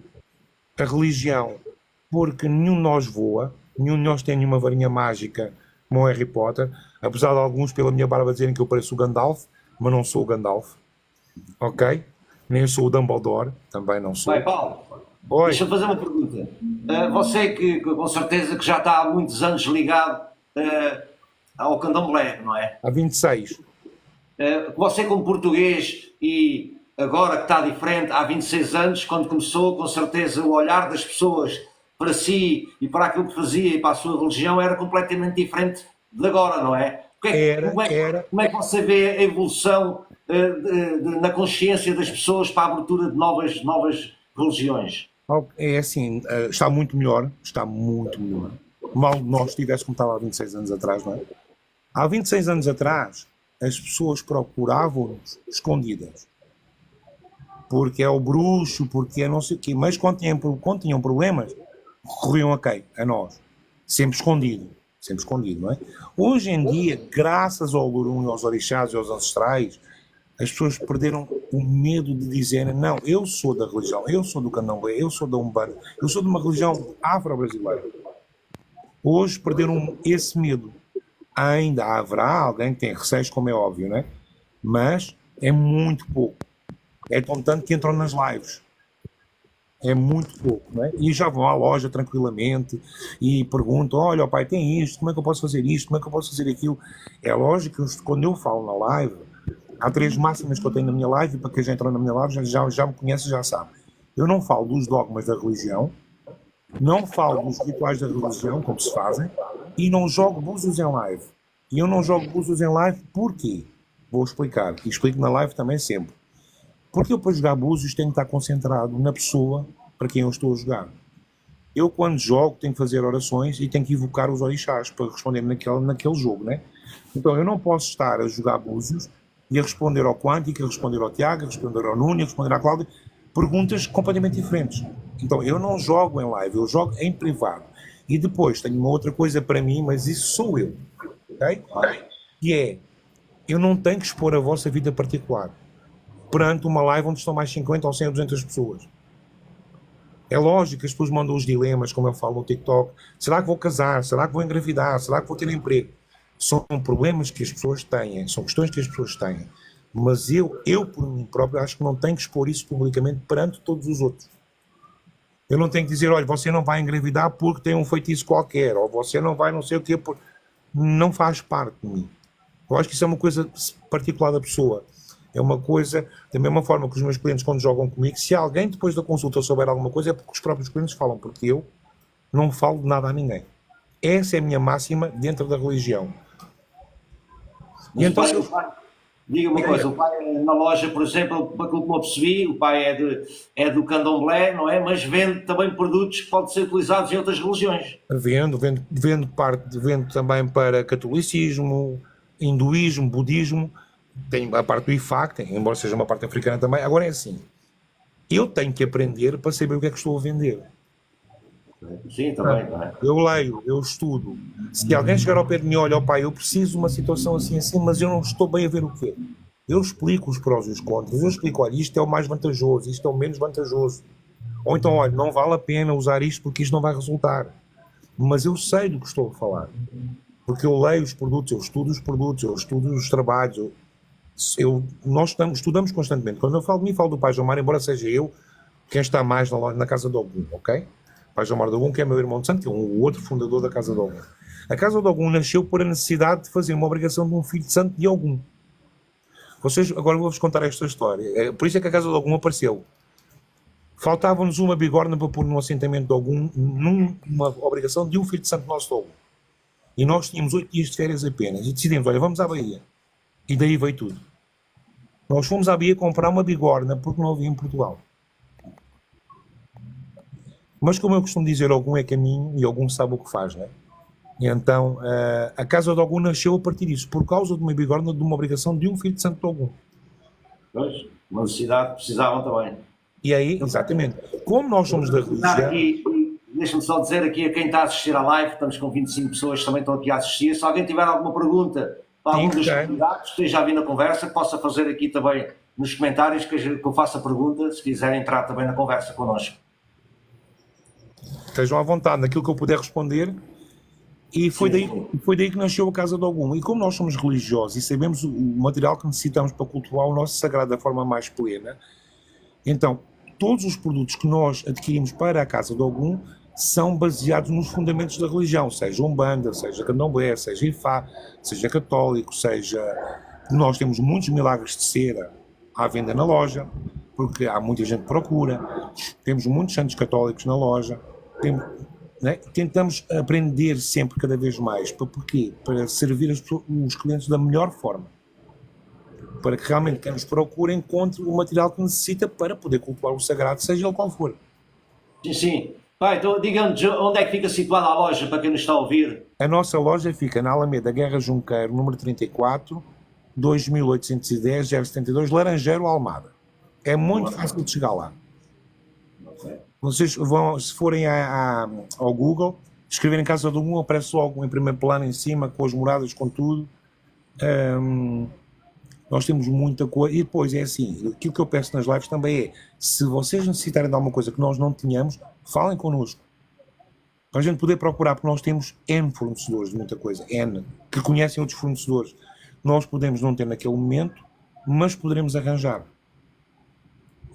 a religião, porque nenhum de nós voa, nenhum de nós tem nenhuma varinha mágica como o Harry Potter, apesar de alguns pela minha barba dizerem que eu pareço o Gandalf, mas não sou o Gandalf, ok? Nem sou o Dumbledore, também não sou. Vai, Paulo, Oi. deixa-me fazer uma pergunta. Você que com certeza que já está há muitos anos ligado ao candomblé, não é? Há 26. Você como português e agora que está diferente, há 26 anos, quando começou, com certeza o olhar das pessoas para si e para aquilo que fazia e para a sua religião era completamente diferente de agora, não é? Como é que você vê a evolução na consciência das pessoas para a abertura de novas religiões? É assim, está muito melhor, Mal nós estivéssemos como estava há 26 anos atrás, não é? Há 26 anos atrás, as pessoas procuravam-nos escondidas. Porque é o bruxo, porque é não sei o quê. Mas quando tinham problemas, recorriam a quem? A nós. Sempre escondido, não é? Hoje em dia, graças ao Lorum e aos orixás e aos ancestrais, as pessoas perderam o medo de dizerem, não, eu sou da religião, eu sou do candomblé, eu sou da Umbanda, eu sou de uma religião afro-brasileira. Hoje perderam esse medo. Ainda haverá alguém que tem receios, como é óbvio, né? Mas é muito pouco. É tão tanto que entram nas lives. É muito pouco, né? E já vão à loja tranquilamente e perguntam, olha, o pai tem isto, como é que eu posso fazer isto, como é que eu posso fazer aquilo? É lógico que quando eu falo na live, há 3 máximas que eu tenho na minha live, e para quem já entrou na minha live já me conhece, já sabe. Eu não falo dos dogmas da religião, não falo dos rituais da religião, como se fazem, e não jogo búzios em live. E eu não jogo búzios em live porquê? Vou explicar. E explico na live também sempre. Porque eu, para jogar búzios, tenho que estar concentrado na pessoa para quem eu estou a jogar. Eu, quando jogo, tenho que fazer orações e tenho que invocar os orixás para responder naquele jogo, né? Então, eu não posso estar a jogar búzios e a responder ao Quântico, a responder ao Tiago, a responder ao Nuno, a responder à Cláudia, perguntas completamente diferentes. Então, eu não jogo em live, eu jogo em privado. E depois, tenho uma outra coisa para mim, mas isso sou eu, ok? E é, eu não tenho que expor a vossa vida particular perante uma live onde estão mais 50 ou 100 ou 200 pessoas. É lógico que as pessoas mandam os dilemas, como eu falo no TikTok. Será que vou casar? Será que vou engravidar? Será que vou ter emprego? São problemas que as pessoas têm, são questões que as pessoas têm. Mas eu por mim próprio, acho que não tenho que expor isso publicamente perante todos os outros. Eu não tenho que dizer, olha, você não vai engravidar porque tem um feitiço qualquer, ou você não vai não sei o quê, porque não faz parte de mim. Eu acho que isso é uma coisa particular da pessoa. É uma coisa, da mesma forma que os meus clientes quando jogam comigo, se alguém depois da consulta souber alguma coisa, é porque os próprios clientes falam, porque eu não falo de nada a ninguém. Essa é a minha máxima dentro da religião. E então, diga uma coisa, o pai na loja, por exemplo, aquilo que eu percebi, o pai é do candomblé, não é? Mas vende também produtos que podem ser utilizados em outras religiões. Vendo também para catolicismo, hinduísmo, budismo, tem a parte do IFAC, embora seja uma parte africana também. Agora é assim, eu tenho que aprender para saber o que é que estou a vender. Sim, também, não é? Eu leio, eu estudo. Se alguém chegar ao pé de mim, olha, pai, eu preciso de uma situação assim, mas eu não estou bem a ver o quê? Eu explico os prós e os contras. Eu explico, olha, isto é o mais vantajoso, isto é o menos vantajoso. Ou então, olha, não vale a pena usar isto porque isto não vai resultar. Mas eu sei do que estou a falar. Porque eu leio os produtos, eu estudo os trabalhos. Nós estudamos constantemente. Quando eu falo de mim, falo do Pai João Mar, embora seja eu quem está mais na casa do Ogum, ok? Pai João Mar do Ogum, que é meu irmão de santo, que é o outro fundador da casa do Ogum. A casa do Ogum nasceu por a necessidade de fazer uma obrigação de um filho de santo de Ogum. Agora vou-vos contar esta história. Por isso é que a casa do Ogum apareceu. Faltava-nos uma bigorna para pôr no assentamento de Ogum, numa obrigação de um filho de santo nosso de Ogum. E nós tínhamos 8 dias de férias apenas. E decidimos, olha, vamos à Bahia. E daí veio tudo. Nós fomos à Bia comprar uma bigorna porque não havia em Portugal. Mas como eu costumo dizer, algum é caminho e algum sabe o que faz, né? E então a Casa de Ogum nasceu a partir disso, por causa de uma bigorna, de uma obrigação de um filho de Santo de Ogum. Pois, uma necessidade, precisavam também. E aí, exatamente, como nós somos da religião... Deixa-me só dizer aqui a quem está a assistir à live, estamos com 25 pessoas que também estão aqui a assistir, se alguém tiver alguma pergunta para algum dos convidados que esteja a vir na conversa, que possa fazer aqui também nos comentários, que eu faça a pergunta, se quiserem entrar também na conversa connosco. Estejam à vontade naquilo que eu puder responder. E foi daí que nasceu a Casa de Ogum. E como nós somos religiosos e sabemos o material que necessitamos para cultuar o nosso sagrado da forma mais plena, então todos os produtos que nós adquirimos para a Casa de Ogum são baseados nos fundamentos da religião, seja Umbanda, seja Candomblé, seja Ifá, seja católico, seja... Nós temos muitos milagres de cera à venda na loja, porque há muita gente que procura, temos muitos santos católicos na loja, né? Tentamos aprender sempre cada vez mais. Porquê? Para servir os clientes da melhor forma. Para que realmente quem nos procura encontre o material que necessita para poder cultuar o sagrado, seja ele qual for. Sim, sim. Pai, então diga-nos onde é que fica situada a loja, para quem nos está a ouvir. A nossa loja fica na Alameda Guerra Junqueiro, número 34, 2810, 072, Laranjeiro, Almada. É muito fácil de chegar lá. Vocês vão, se forem ao Google, escreverem Casa de Ogum, aparece logo em primeiro plano em cima, com as moradas, com tudo. Nós temos muita coisa. E depois é assim, aquilo que eu peço nas lives também é, se vocês necessitarem de alguma coisa que nós não tínhamos, falem connosco. Para a gente poder procurar, porque nós temos N fornecedores de muita coisa, N, que conhecem outros fornecedores. Nós podemos não ter naquele momento, mas poderemos arranjar.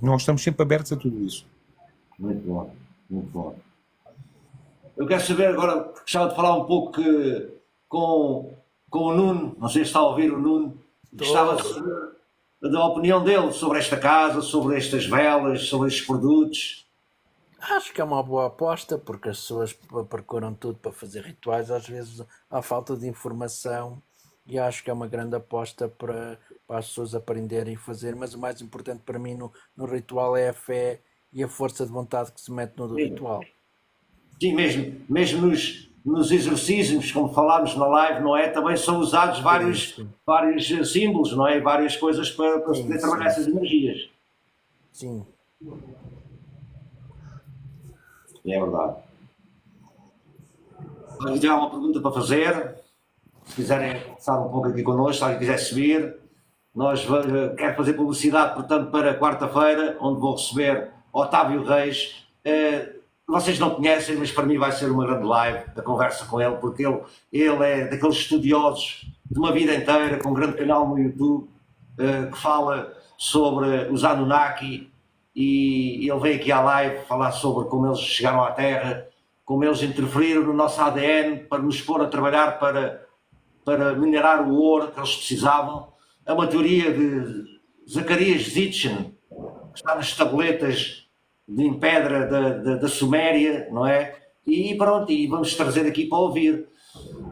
Nós estamos sempre abertos a tudo isso. Muito bom, muito bom. Eu quero saber agora, gostava de falar um pouco com o Nuno, não sei se está a ouvir o Nuno, gostava de saber da opinião dele sobre esta casa, sobre estas velas, sobre estes produtos. Acho que é uma boa aposta, porque as pessoas procuram tudo para fazer rituais, às vezes há falta de informação, e acho que é uma grande aposta para as pessoas aprenderem a fazer, mas o mais importante para mim no ritual é a fé e a força de vontade que se mete no ritual. Sim, mesmo nos exercícios, como falámos na live, não é? Também são usados vários símbolos, não é? Várias coisas para se poder trabalhar essas energias. Sim. É verdade. Se alguém tiver uma pergunta para fazer, se quiserem conversar um pouco aqui connosco, se alguém quiser subir, quero fazer publicidade, portanto, para quarta-feira, onde vou receber Otávio Reis. Vocês não conhecem, mas para mim vai ser uma grande live da conversa com ele, porque ele é daqueles estudiosos de uma vida inteira, com um grande canal no YouTube, que fala sobre os Anunnaki, e ele veio aqui à live falar sobre como eles chegaram à Terra, como eles interferiram no nosso ADN para nos pôr a trabalhar para minerar o ouro que eles precisavam. É uma teoria de Zacarias Sitchin, que está nas tabletas em pedra da Suméria, não é? E pronto, e vamos trazer aqui para ouvir.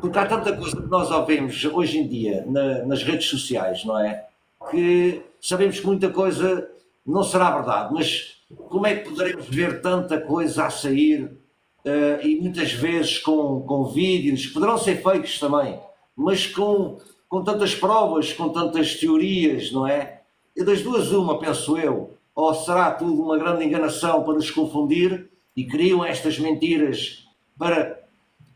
Porque há tanta coisa que nós ouvimos hoje em dia nas redes sociais, não é? Que sabemos que muita coisa não será verdade, mas como é que poderemos ver tanta coisa a sair e muitas vezes com vídeos, que poderão ser fakes também, mas com tantas provas, com tantas teorias, não é? E das duas uma, penso eu, ou será tudo uma grande enganação para nos confundir e criam estas mentiras para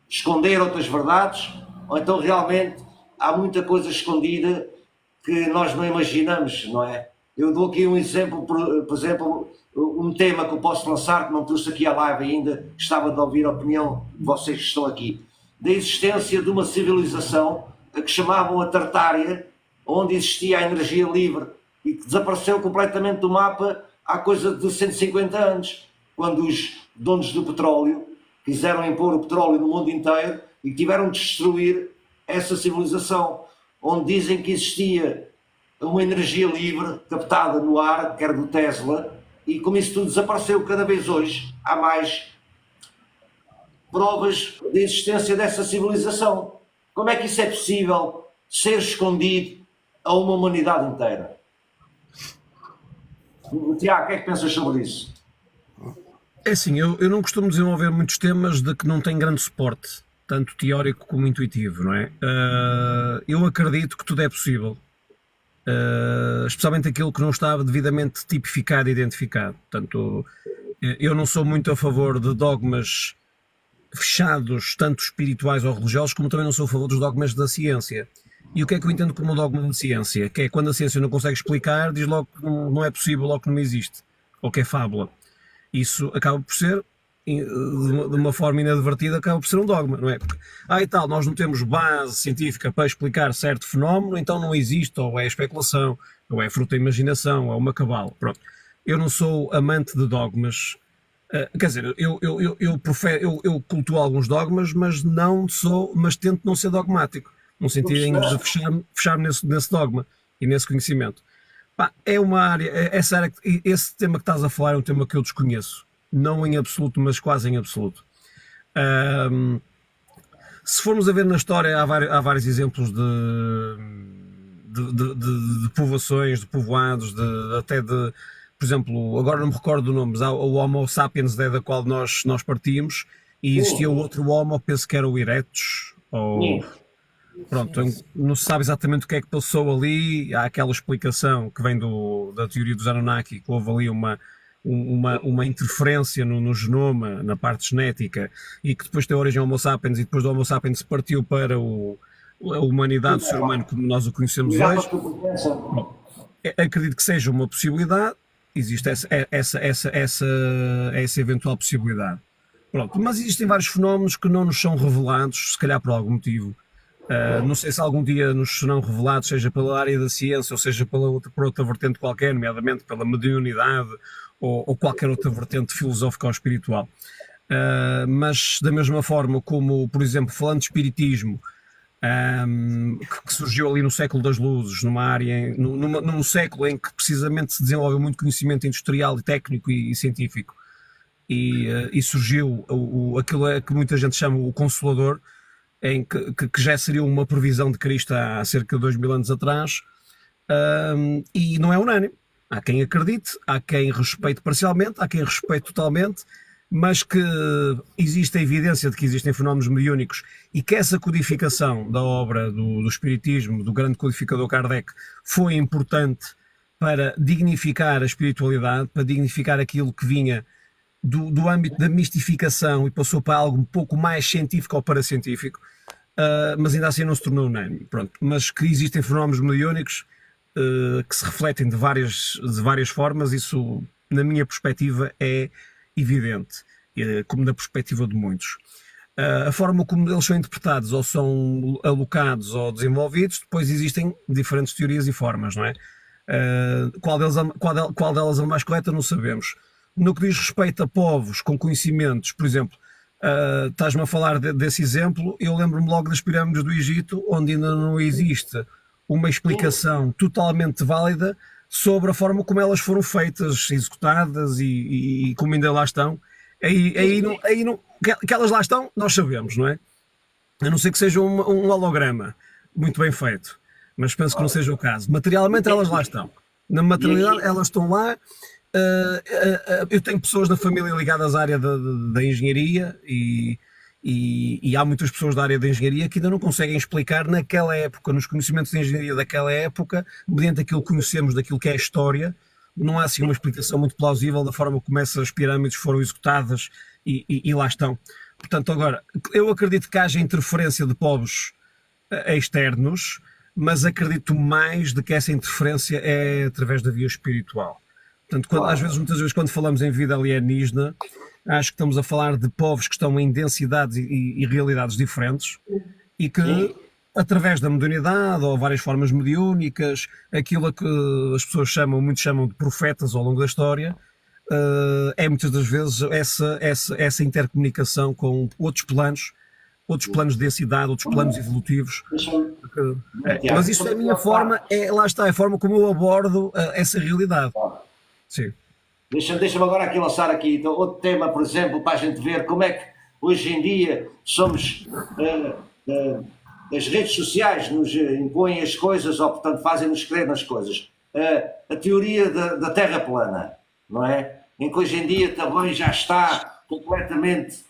esconder outras verdades, ou então realmente há muita coisa escondida que nós não imaginamos, não é? Eu dou aqui um exemplo, por exemplo, um tema que eu posso lançar, que não trouxe aqui à live ainda, gostava de ouvir a opinião de vocês que estão aqui, da existência de uma civilização que chamavam a Tartária, onde existia a energia livre e que desapareceu completamente do mapa há coisa de 150 anos, quando os donos do petróleo quiseram impor o petróleo no mundo inteiro e tiveram de destruir essa civilização, onde dizem que existia uma energia livre captada no ar, que era do Tesla, e como isso tudo desapareceu cada vez hoje, há mais provas da existência dessa civilização. Como é que isso é possível ser escondido a uma humanidade inteira? Tiago, o que é que pensas sobre isso? É assim, eu não costumo desenvolver muitos temas de que não têm grande suporte, tanto teórico como intuitivo, não é? Eu acredito que tudo é possível, especialmente aquilo que não está devidamente tipificado e identificado. Portanto, eu não sou muito a favor de dogmas fechados, tanto espirituais ou religiosos, como também não sou a favor dos dogmas da ciência. E o que é que eu entendo como dogma da ciência? Que é quando a ciência não consegue explicar, diz logo que não é possível ou que não existe, ou que é fábula. Isso acaba por ser, de uma forma inadvertida, acaba por ser um dogma, não é? Porque, e tal, nós não temos base científica para explicar certo fenómeno, então não existe, ou é especulação, ou é fruto da imaginação, ou é uma cabala. Pronto. Eu não sou amante de dogmas. Quer dizer, eu cultuo alguns dogmas, mas tento não ser dogmático, no sentido de fechar-me nesse dogma e nesse conhecimento. Pá, é uma área, esse tema que estás a falar é um tema que eu desconheço, não em absoluto, mas quase em absoluto. Se formos a ver na história, há vários exemplos de povoações, de povoados, até de, por exemplo, agora não me recordo do nome, mas há o Homo sapiens, da qual nós partimos, e existia o outro Homo, penso que era o Erectus, ou... Pronto, não se sabe exatamente o que é que passou ali. Há aquela explicação que vem da teoria dos Anunnaki, que houve ali uma interferência no genoma, na parte genética, e que depois deu origem ao Homo sapiens, e depois do Homo sapiens se partiu para a humanidade, o ser humano como nós o conhecemos hoje. Acredito que seja uma possibilidade, existe essa eventual possibilidade. Pronto, mas existem vários fenómenos que não nos são revelados, se calhar por algum motivo. Não sei se algum dia nos serão revelados, seja pela área da ciência ou seja por outra vertente qualquer, nomeadamente pela mediunidade ou qualquer outra vertente filosófica ou espiritual. Mas da mesma forma como, por exemplo, falando de espiritismo, que surgiu ali no século das luzes, num século em que precisamente se desenvolveu muito conhecimento industrial e técnico e científico, e surgiu aquilo que muita gente chama o Consolador, que já seria uma previsão de Cristo há cerca de 2000 anos atrás, e não é unânime. Há quem acredite, há quem respeite parcialmente, há quem respeite totalmente, mas que existe a evidência de que existem fenómenos mediúnicos e que essa codificação da obra do Espiritismo, do grande codificador Kardec, foi importante para dignificar a espiritualidade, para dignificar aquilo que vinha do âmbito da mistificação e passou para algo um pouco mais científico ou paracientífico, mas ainda assim não se tornou unânime. Pronto. Mas que existem fenómenos mediúnicos que se refletem de várias formas, isso, na minha perspectiva, é evidente, como na perspectiva de muitos. A forma como eles são interpretados ou são alocados ou desenvolvidos, depois existem diferentes teorias e formas, não é? Qual delas é a mais correta, não sabemos. No que diz respeito a povos com conhecimentos, por exemplo, estás-me a falar desse exemplo, eu lembro-me logo das pirâmides do Egito, onde ainda não existe uma explicação totalmente válida sobre a forma como elas foram feitas, executadas e como ainda lá estão. Que elas lá estão, nós sabemos, não é? A não ser que seja um holograma muito bem feito, mas penso que não seja o caso. Materialmente elas lá estão. Na materialidade elas estão lá. Eu tenho pessoas na família ligadas à área da engenharia e há muitas pessoas da área da engenharia que ainda não conseguem explicar naquela época, nos conhecimentos de engenharia daquela época, mediante aquilo que conhecemos daquilo que é a história, não há assim uma explicação muito plausível da forma como essas pirâmides foram executadas e lá estão. Portanto, agora, eu acredito que haja interferência de povos externos, mas acredito mais de que essa interferência é através da via espiritual. Portanto, muitas vezes quando falamos em vida alienígena, acho que estamos a falar de povos que estão em densidades e realidades diferentes e que, através da mediunidade ou várias formas mediúnicas, aquilo a que as pessoas muitos chamam de profetas ao longo da história, é muitas das vezes essa intercomunicação com outros planos de densidade, outros planos evolutivos. Mas isso é a minha forma, lá está, é a forma como eu abordo essa realidade. Sim. Deixa-me agora aqui lançar aqui outro tema, por exemplo, para a gente ver como é que hoje em dia somos, as redes sociais nos impõem as coisas ou, portanto, fazem-nos crer nas coisas. a teoria da Terra plana, não é? Em que hoje em dia também já está completamente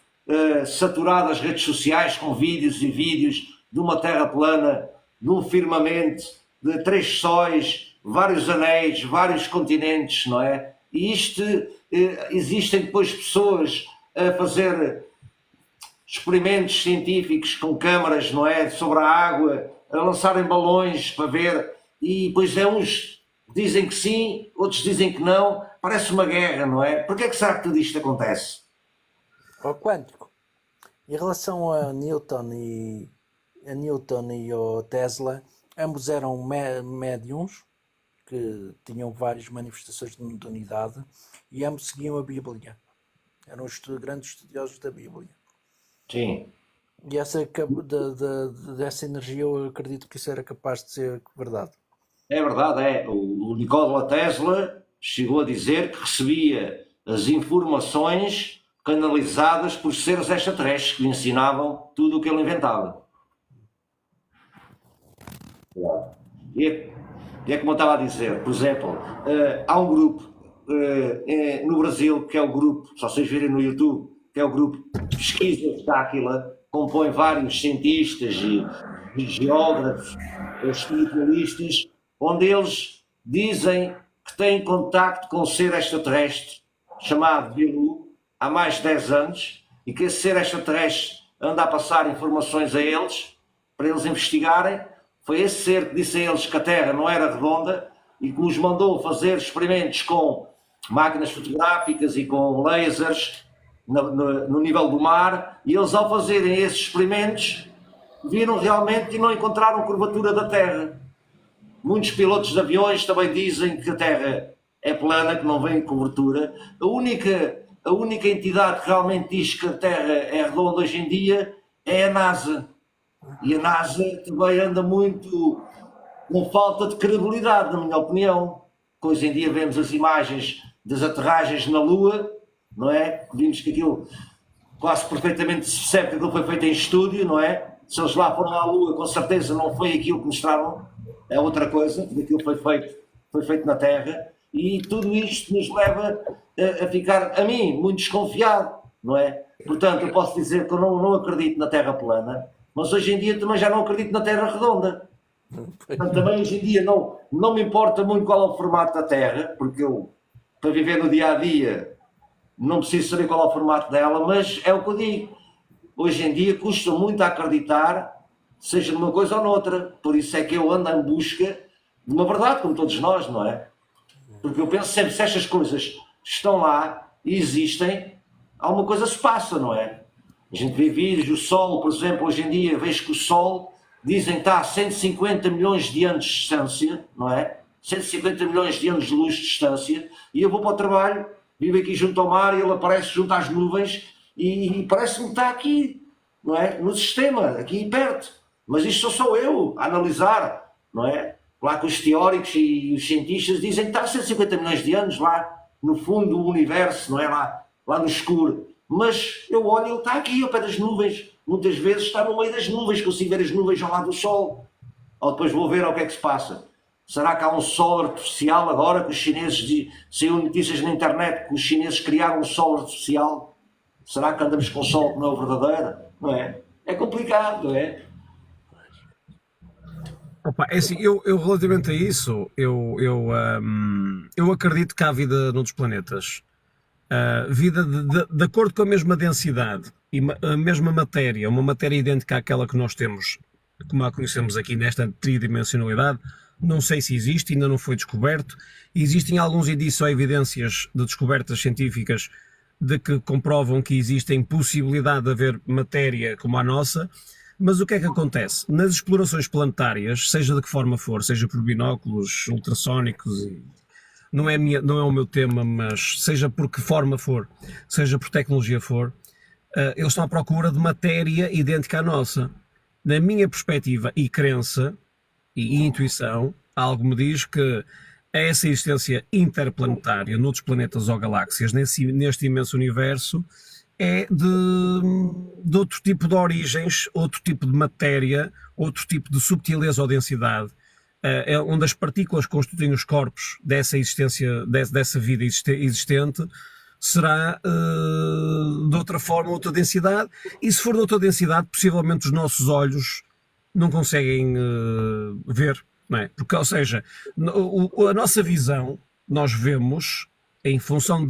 saturado as redes sociais com vídeos e vídeos de uma Terra plana, de um firmamento, de 3 sóis, vários anéis, vários continentes, não é? E isto, existem depois pessoas a fazer experimentos científicos com câmaras, não é? Sobre a água, a lançarem balões para ver, e depois uns dizem que sim, outros dizem que não, parece uma guerra, não é? Porquê é que será que tudo isto acontece? Ao quântico. Em relação a Newton e ao Tesla, ambos eram médiums que tinham várias manifestações de mediunidade e ambos seguiam a Bíblia. Eram grandes estudiosos da Bíblia. Sim. E dessa energia eu acredito que isso era capaz de ser verdade. É verdade, é. O Nikola Tesla chegou a dizer que recebia as informações canalizadas por seres extraterrestres que lhe ensinavam tudo o que ele inventava. E é como eu estava a dizer, por exemplo, há um grupo no Brasil, que é o grupo, se vocês virem no YouTube, que é o grupo Pesquisas D'Áquila, compõe vários cientistas e geógrafos, espiritualistas, onde eles dizem que têm contacto com um ser extraterrestre chamado Bilu há mais de 10 anos e que esse ser extraterrestre anda a passar informações a eles para eles investigarem. Foi esse ser que disse a eles que a Terra não era redonda e que os mandou fazer experimentos com máquinas fotográficas e com lasers no nível do mar, e eles, ao fazerem esses experimentos, viram realmente e não encontraram curvatura da Terra. Muitos pilotos de aviões também dizem que a Terra é plana, que não vem cobertura. A única entidade que realmente diz que a Terra é redonda hoje em dia é a NASA. E a NASA também anda muito com falta de credibilidade, na minha opinião. Hoje em dia vemos as imagens das aterragens na Lua, não é? Vimos que aquilo quase perfeitamente se percebe que aquilo foi feito em estúdio, não é? Se eles lá foram à Lua, com certeza não foi aquilo que mostraram, é outra coisa, aquilo foi feito na Terra, e tudo isto nos leva a ficar, a mim, muito desconfiado, não é? Portanto, eu posso dizer que eu não acredito na Terra plana, mas hoje em dia também já não acredito na Terra redonda. Portanto, também hoje em dia não me importa muito qual é o formato da Terra, porque eu, para viver no dia a dia, não preciso saber qual é o formato dela, mas é o que eu digo. Hoje em dia custa muito a acreditar, seja numa coisa ou noutra. Por isso é que eu ando em busca de uma verdade, como todos nós, não é? Porque eu penso sempre, se estas coisas estão lá e existem, alguma coisa se passa, não é? A gente vê vídeos, o Sol, por exemplo, hoje em dia vejo que o Sol, dizem que está a 150 milhões de anos de distância, não é? 150 milhões de anos de luz de distância, e eu vou para o trabalho, vivo aqui junto ao mar, e ele aparece junto às nuvens, e parece-me que está aqui, não é? No sistema, aqui perto. Mas isto sou eu a analisar, não é? Lá que os teóricos e os cientistas dizem que está a 150 milhões de anos lá no fundo do universo, não é? Lá no escuro. Mas eu olho e ele está aqui ao pé das nuvens. Muitas vezes está no meio das nuvens, consigo ver as nuvens ao lado do Sol. Ou depois vou ver o que é que se passa. Será que há um Sol artificial agora que os chineses, saiu notícias na internet que os chineses criaram um Sol artificial? Será que andamos com o Sol que não é o verdadeiro? Não é? É complicado, não é? Opa, é assim, eu relativamente a isso, eu acredito que há vida noutros planetas. Vida de acordo com a mesma densidade e a mesma matéria, uma matéria idêntica àquela que nós temos, como a conhecemos aqui nesta tridimensionalidade, não sei se existe, ainda não foi descoberto. Existem alguns indícios ou evidências de descobertas científicas de que comprovam que existe possibilidade de haver matéria como a nossa, mas o que é que acontece? Nas explorações planetárias, seja de que forma for, seja por binóculos ultrassónicos, não é o meu tema, mas seja por que forma for, seja por tecnologia for, eles estão à procura de matéria idêntica à nossa. Na minha perspectiva e crença e intuição, algo me diz que essa existência interplanetária noutros planetas ou galáxias, neste imenso universo, é de outro tipo de origens, outro tipo de matéria, outro tipo de subtileza ou densidade, onde as partículas que constituem os corpos dessa existência, dessa vida existente, será de outra forma, outra densidade, e se for de outra densidade, possivelmente os nossos olhos não conseguem ver, não é? Porque, ou seja, a nossa visão, nós vemos em função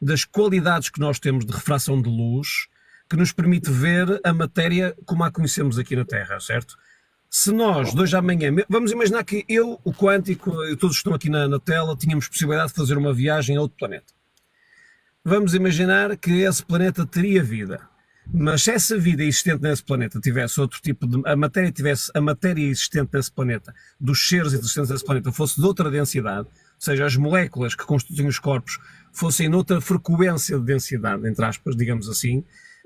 das qualidades que nós temos de refração de luz, que nos permite ver a matéria como a conhecemos aqui na Terra, certo? Se nós, de hoje à manhã, vamos imaginar que eu, o Quântico, e todos que estão aqui na tela, tínhamos possibilidade de fazer uma viagem a outro planeta. Vamos imaginar que esse planeta teria vida. Mas se essa vida existente nesse planeta tivesse outro tipo de... a matéria existente nesse planeta, dos seres existentes nesse planeta, fosse de outra densidade, ou seja, as moléculas que constituem os corpos fossem noutra frequência de densidade, entre aspas, digamos assim,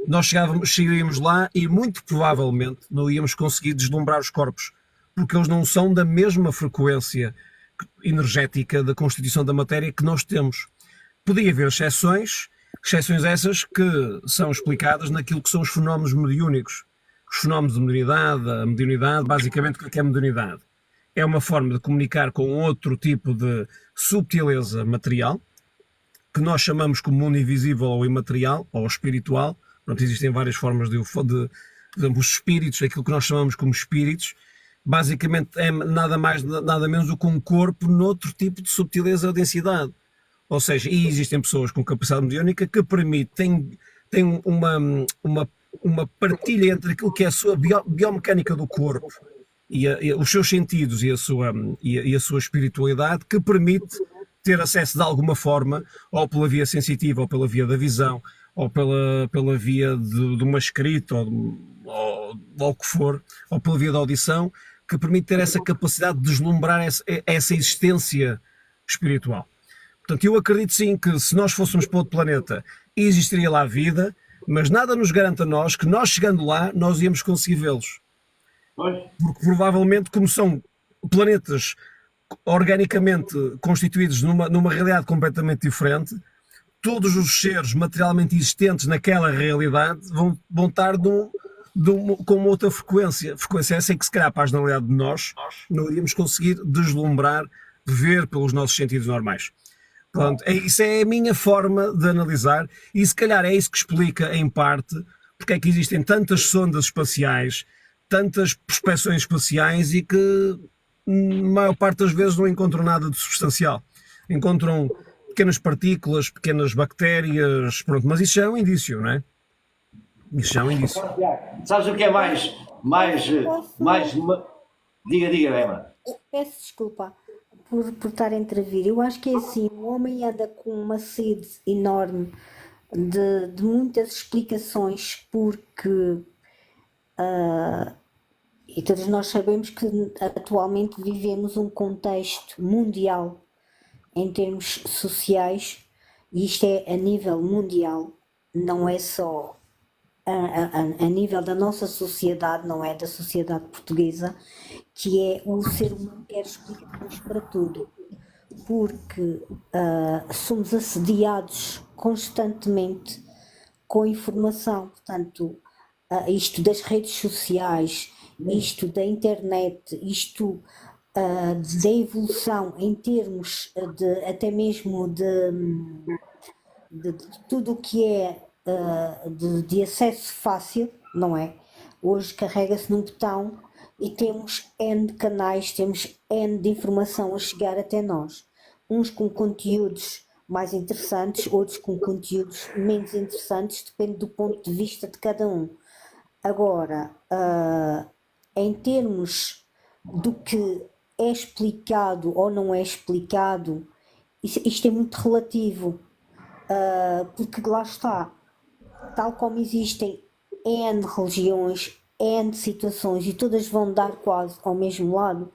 nós chegaríamos lá e muito provavelmente não íamos conseguir deslumbrar os corpos, porque eles não são da mesma frequência energética da constituição da matéria que nós temos. Podia haver exceções essas que são explicadas naquilo que são os fenómenos mediúnicos. Os fenómenos de mediunidade, a mediunidade, basicamente o que é mediunidade? É uma forma de comunicar com outro tipo de subtileza material, que nós chamamos como mundo invisível ou imaterial, ou espiritual. Pronto, existem várias formas por exemplo, os espíritos, aquilo que nós chamamos como espíritos, basicamente é nada mais, nada menos do que um corpo noutro tipo de subtileza ou densidade. Ou seja, e existem pessoas com capacidade mediúnica que permitem, têm uma partilha entre aquilo que é a sua biomecânica do corpo e os seus sentidos e a sua espiritualidade, que permite ter acesso de alguma forma, ou pela via sensitiva, ou pela via da visão, ou pela via de uma escrita, ou o que for, ou pela via da audição, que permite ter essa capacidade de deslumbrar essa existência espiritual. Portanto, eu acredito sim que se nós fôssemos para outro planeta, existiria lá vida, mas nada nos garante a nós que nós chegando lá, nós íamos conseguir vê-los. Porque provavelmente, como são planetas organicamente constituídos numa realidade completamente diferente, todos os seres materialmente existentes naquela realidade vão estar com uma outra frequência. Frequência essa em que, se calhar, para a generalidade de nós, não iríamos conseguir deslumbrar, ver pelos nossos sentidos normais. Pronto, isso é a minha forma de analisar, e se calhar é isso que explica, em parte, porque é que existem tantas sondas espaciais, tantas prospeções espaciais, e que, na maior parte das vezes, não encontram nada de substancial. Encontram pequenas partículas, pequenas bactérias, pronto, mas isso já é um indício, não é? Isso já é um indício. Sabes o que é mais... Diga, Emma. Peço desculpa por estar a intervir. Eu acho que é assim, o homem anda com uma sede enorme de muitas explicações, porque e todos nós sabemos que atualmente vivemos um contexto mundial em termos sociais, e isto é a nível mundial, não é só a nível da nossa sociedade, não é da sociedade portuguesa, que é o ser humano quer explicações para tudo, porque somos assediados constantemente com informação. Portanto, isto das redes sociais, isto da internet, isto da evolução em termos até mesmo de tudo o que é de acesso fácil, não é? Hoje carrega-se num botão e temos N de canais, temos N de informação a chegar até nós. Uns com conteúdos mais interessantes, outros com conteúdos menos interessantes, depende do ponto de vista de cada um. Agora, em termos do que é explicado ou não é explicado, isto é muito relativo, porque lá está, tal como existem N religiões, N situações, e todas vão dar quase ao mesmo lado,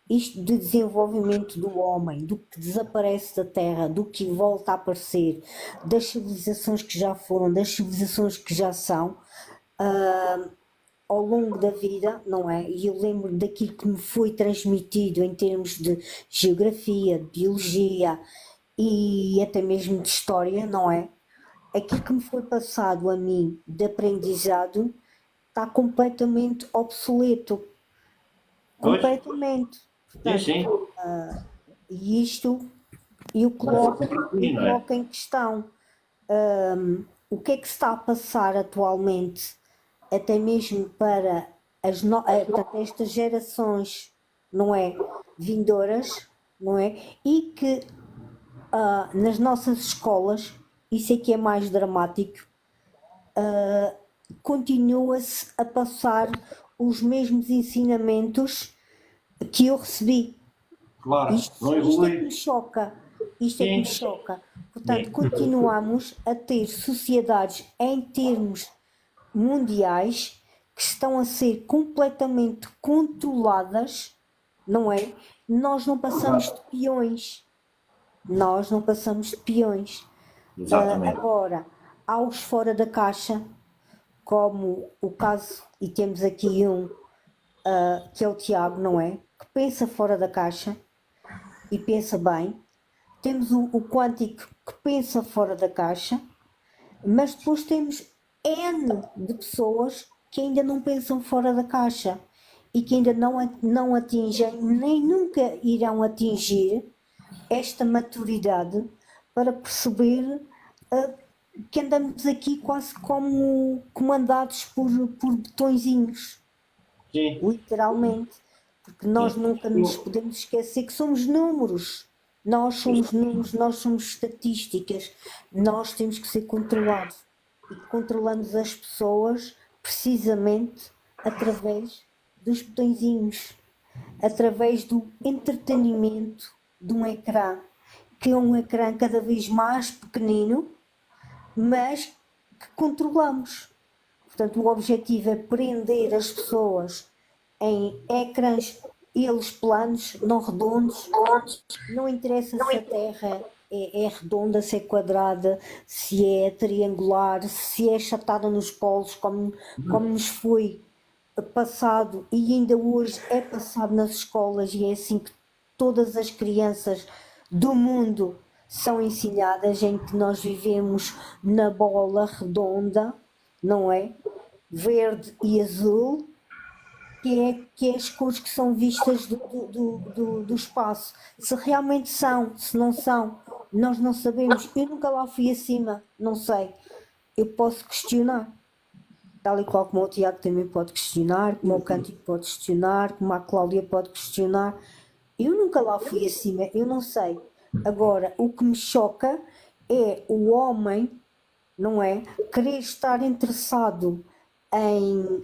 isto de desenvolvimento do homem, do que desaparece da Terra, do que volta a aparecer, das civilizações que já foram, das civilizações que já são, ao longo da vida, não é? E eu lembro daquilo que me foi transmitido em termos de geografia, de biologia e até mesmo de história, não é? Aquilo que me foi passado a mim de aprendizado está completamente obsoleto. Completamente. Sim, sim. E isto eu coloco, Sim, não é? em questão o que é que se está a passar atualmente, até mesmo para portanto, estas gerações, não é, vindouras, não é, e que nas nossas escolas, isso é que é mais dramático, continua-se a passar os mesmos ensinamentos que eu recebi. Claro, não Isto é que me evolui. choca. Isto é que me Sim. choca. Portanto, Sim. continuamos a ter sociedades em termos mundiais que estão a ser completamente controladas, não é? Nós não passamos de peões. Nós não passamos de peões. Exatamente. Agora, há os fora da caixa, como o caso, e temos aqui um, que é o Tiago, não é? Que pensa fora da caixa e pensa bem. Temos o quântico que pensa fora da caixa, mas depois temos N de pessoas que ainda não pensam fora da caixa e que ainda não atingem, nem nunca irão atingir esta maturidade para perceber que andamos aqui quase como comandados por botõezinhos, Sim. literalmente, porque nós Sim. nunca nos podemos esquecer que somos números. Nós somos números, nós somos estatísticas, nós temos que ser controlados e controlamos as pessoas precisamente através dos botõezinhos, através do entretenimento de um ecrã, que é um ecrã cada vez mais pequenino, mas que controlamos. Portanto, o objetivo é prender as pessoas em ecrãs, eles planos, não redondos. Não interessa se a Terra é redonda, se é quadrada, se é triangular, se é achatada nos polos, como nos foi passado e ainda hoje é passado nas escolas, e é assim que todas as crianças do mundo são ensinadas, em que nós vivemos na bola redonda, não é? Verde e azul, que é as cores que são vistas do espaço. Se realmente são, se não são, nós não sabemos. Eu nunca lá fui acima, não sei. Eu posso questionar, tal e qual como o Tiago também pode questionar, como o Cântico pode questionar, como a Cláudia pode questionar. Eu nunca lá fui acima, eu não sei. Agora, o que me choca é o homem, não é? Querer estar interessado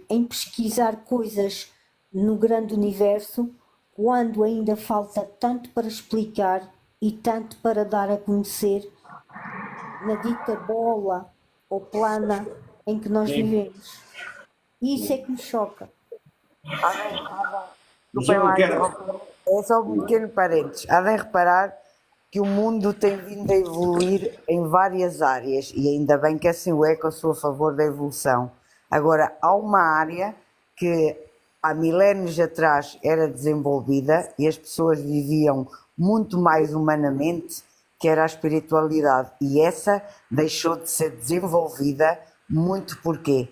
em pesquisar coisas no grande universo, quando ainda falta tanto para explicar e tanto para dar a conhecer na dita bola ou plana em que nós Sim. vivemos. E isso é que me choca. Mas Desculpem eu lá, quero. é só um pequeno parênteses. Há de reparar que o mundo tem vindo a evoluir em várias áreas, e ainda bem que assim o é, que eu sou a favor da evolução. Agora, há uma área que há milénios atrás era desenvolvida e as pessoas viviam muito mais humanamente, que era a espiritualidade, e essa deixou de ser desenvolvida muito. Porquê?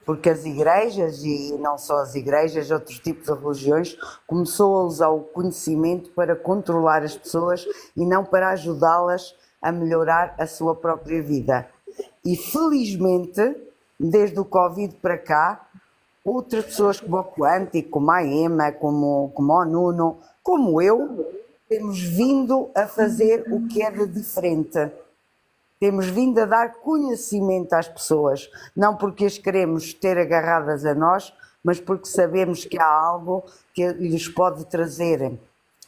Porque as igrejas, e não só as igrejas, outros tipos de religiões, começou a usar o conhecimento para controlar as pessoas e não para ajudá-las a melhorar a sua própria vida. E felizmente, desde o Covid para cá, outras pessoas como o Quântico, como a Emma, como o Nuno, como eu, temos vindo a fazer o que é de diferente. Temos vindo a dar conhecimento às pessoas, não porque as queremos ter agarradas a nós, mas porque sabemos que há algo que lhes pode trazer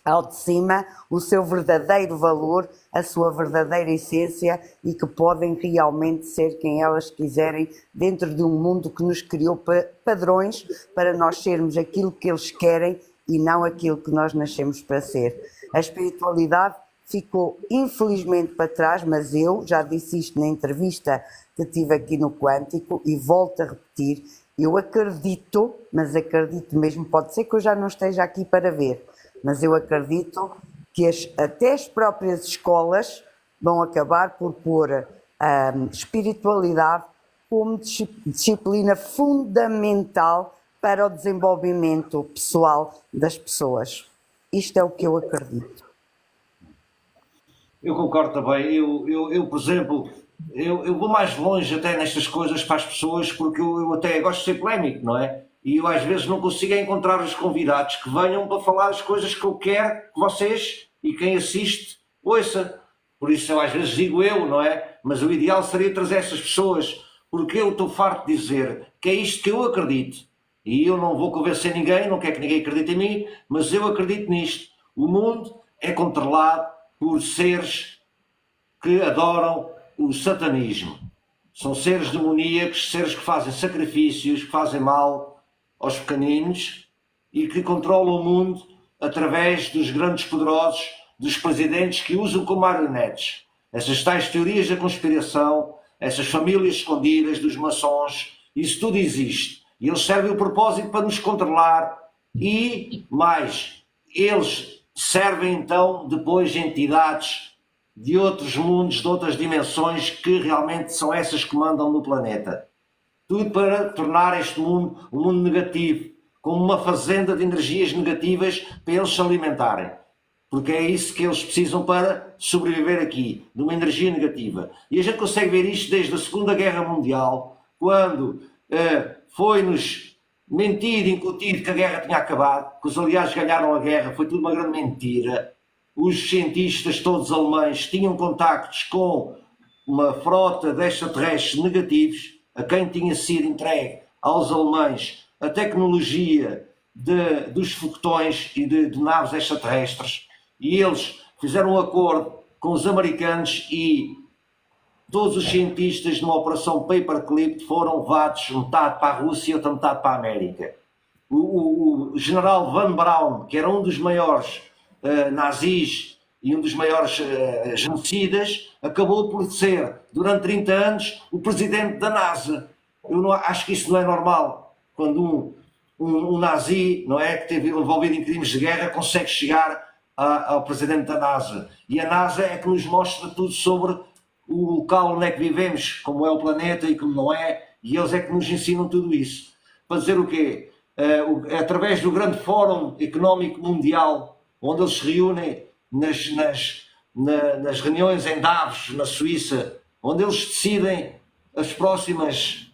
ao de cima o seu verdadeiro valor, a sua verdadeira essência, e que podem realmente ser quem elas quiserem dentro de um mundo que nos criou padrões para nós sermos aquilo que eles querem e não aquilo que nós nascemos para ser. A espiritualidade ficou infelizmente para trás, mas eu já disse isto na entrevista que tive aqui no Quântico e volto a repetir, eu acredito, mas acredito mesmo, pode ser que eu já não esteja aqui para ver, mas eu acredito que até as próprias escolas vão acabar por pôr a espiritualidade como disciplina fundamental para o desenvolvimento pessoal das pessoas. isto é o que eu acredito. Eu concordo também. Eu, por exemplo, eu vou mais longe até nestas coisas para as pessoas, porque eu até gosto de ser polémico, não é? E eu às vezes não consigo encontrar os convidados que venham para falar as coisas que eu quero que vocês e quem assiste ouça. Por isso eu às vezes digo eu, não é? Mas o ideal seria trazer essas pessoas, porque eu estou farto de dizer que é isto que eu acredito. E eu não vou convencer ninguém, não quero que ninguém acredite em mim, mas eu acredito nisto. O mundo é controlado por seres que adoram o satanismo. São seres demoníacos, seres que fazem sacrifícios, que fazem mal aos pequeninos e que controlam o mundo através dos grandes poderosos, dos presidentes que usam como marionetes. Essas tais teorias da conspiração, essas famílias escondidas dos maçons, isso tudo existe. E eles servem o propósito para nos controlar e, mais, eles servem então depois entidades de outros mundos, de outras dimensões, que realmente são essas que mandam no planeta. Tudo para tornar este mundo um mundo negativo, como uma fazenda de energias negativas para eles se alimentarem. Porque é isso que eles precisam para sobreviver aqui, de uma energia negativa. E a gente consegue ver isto desde a Segunda Guerra Mundial, quando foi-nos mentido, incutido que a guerra tinha acabado, que os aliados ganharam a guerra, foi tudo uma grande mentira. Os cientistas todos alemães tinham contactos com uma frota de extraterrestres negativos, a quem tinha sido entregue aos alemães a tecnologia dos foguetões e de naves extraterrestres, e eles fizeram um acordo com os americanos e todos os cientistas numa operação Paperclip foram levados, metade para a Rússia e outra metade para a América. O general Von Braun, que era um dos maiores nazis e um dos maiores genocidas, acabou por ser, durante 30 anos, o presidente da NASA. Eu não, acho que isso não é normal. Quando um nazi, não é, que esteve envolvido em crimes de guerra, consegue chegar ao presidente da NASA. E a NASA é que nos mostra tudo sobre o local onde é que vivemos, como é o planeta e como não é, e eles é que nos ensinam tudo isso. Para dizer o quê? Através do grande Fórum Económico Mundial, onde eles se reúnem nas reuniões em Davos, na Suíça, onde eles decidem as próximas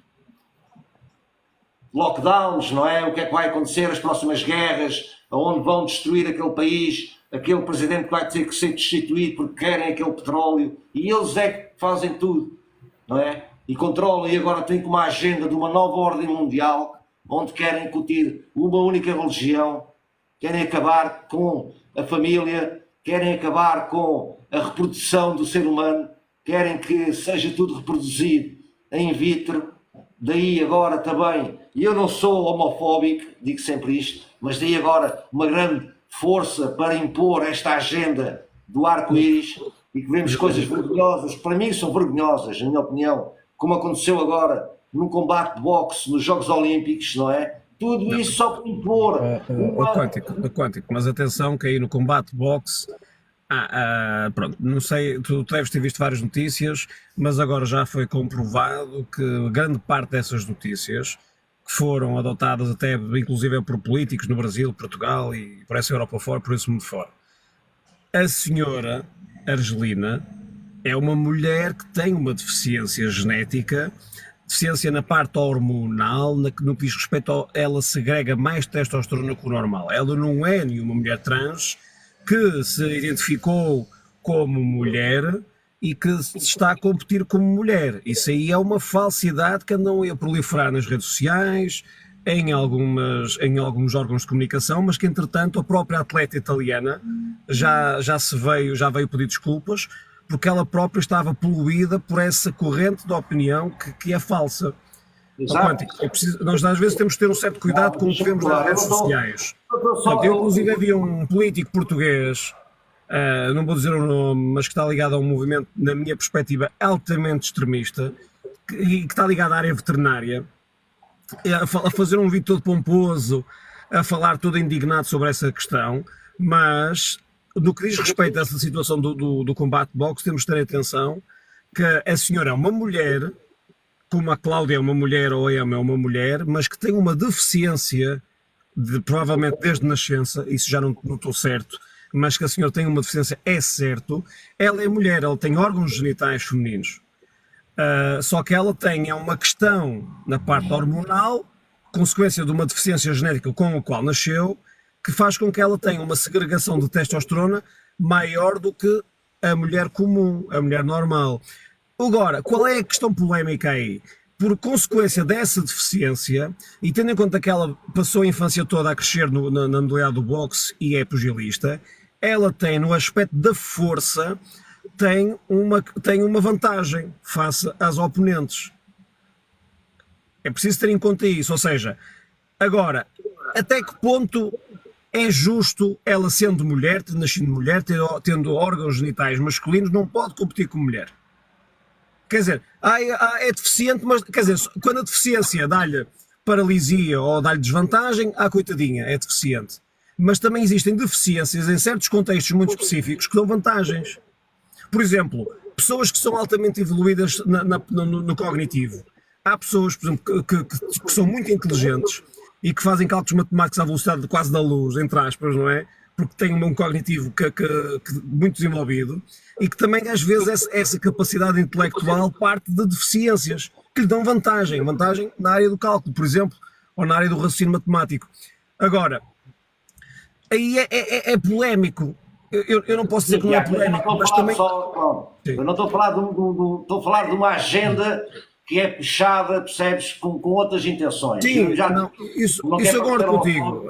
lockdowns, não é? O que é que vai acontecer, as próximas guerras, aonde vão destruir aquele país, aquele presidente que vai ter que ser destituído porque querem aquele petróleo, e eles é que fazem tudo, não é? E controlam, e agora têm como agenda de uma nova ordem mundial, onde querem incutir uma única religião, querem acabar com a família, querem acabar com a reprodução do ser humano, querem que seja tudo reproduzido in vitro. Daí agora também, e eu não sou homofóbico, digo sempre isto, mas daí agora uma grande força para impor esta agenda do arco-íris, e que vemos coisas vergonhosas, para mim são vergonhosas, na minha opinião, como aconteceu agora num combate de boxe nos Jogos Olímpicos, não é? Tudo isso só para impor. Quântico, mas atenção que aí no combate de boxe, pronto, não sei, tu deves ter visto várias notícias, mas agora já foi comprovado que grande parte dessas notícias, que foram adotadas até inclusive por políticos no Brasil, Portugal e por essa Europa fora, por esse mundo fora. A senhora Argelina é uma mulher que tem uma deficiência genética, deficiência na parte hormonal, no que diz respeito ela segrega mais testosterona que o normal. Ela não é nenhuma mulher trans que se identificou como mulher e que está a competir como mulher. Isso aí é uma falsidade que andam a proliferar nas redes sociais, em alguns órgãos de comunicação, mas que entretanto a própria atleta italiana já veio pedir desculpas, porque ela própria estava poluída por essa corrente de opinião que é falsa. Exato. Nós às vezes temos que ter um certo cuidado com o que vemos nas redes sociais. Eu, inclusive, havia um político português, não vou dizer o nome, mas que está ligado a um movimento, na minha perspectiva, altamente extremista, que está ligado à área veterinária, a fazer um vídeo todo pomposo, a falar todo indignado sobre essa questão, mas no que diz respeito a essa situação do combate de boxe, temos de ter atenção que a senhora é uma mulher, como a Cláudia é uma mulher ou a Emma é uma mulher, mas que tem uma deficiência provavelmente desde nascença, isso já não estou certo, mas que a senhora tem uma deficiência é certo, ela é mulher, ela tem órgãos genitais femininos. Só que ela tem uma questão na parte hormonal, consequência de uma deficiência genética com a qual nasceu, que faz com que ela tenha uma segregação de testosterona maior do que a mulher comum, a mulher normal. Agora, qual é a questão polémica aí? Por consequência dessa deficiência, e tendo em conta que ela passou a infância toda a crescer na modalidade do boxe e é pugilista, ela tem, no aspecto da força, tem uma vantagem face às oponentes. É preciso ter em conta isso. Ou seja, agora, até que ponto é justo ela, sendo mulher, tendo nascido mulher, tendo órgãos genitais masculinos, não pode competir com mulher? Quer dizer, é deficiente, mas quer dizer, quando a deficiência dá-lhe paralisia ou dá-lhe desvantagem, coitadinha, é deficiente. Mas também existem deficiências em certos contextos muito específicos que dão vantagens. Por exemplo, pessoas que são altamente evoluídas no cognitivo. Há pessoas, por exemplo, que são muito inteligentes e que fazem cálculos matemáticos à velocidade quase da luz, entre aspas, não é? Porque têm um cognitivo muito desenvolvido e que também, às vezes, essa capacidade intelectual parte de deficiências que lhe dão vantagem na área do cálculo, por exemplo, ou na área do raciocínio matemático. Agora, aí é polémico. Eu não posso dizer que não é polémico, mas também... Eu não estou a falar estou a falar de uma agenda que é puxada, percebes, com outras intenções. Sim, isso eu concordo contigo.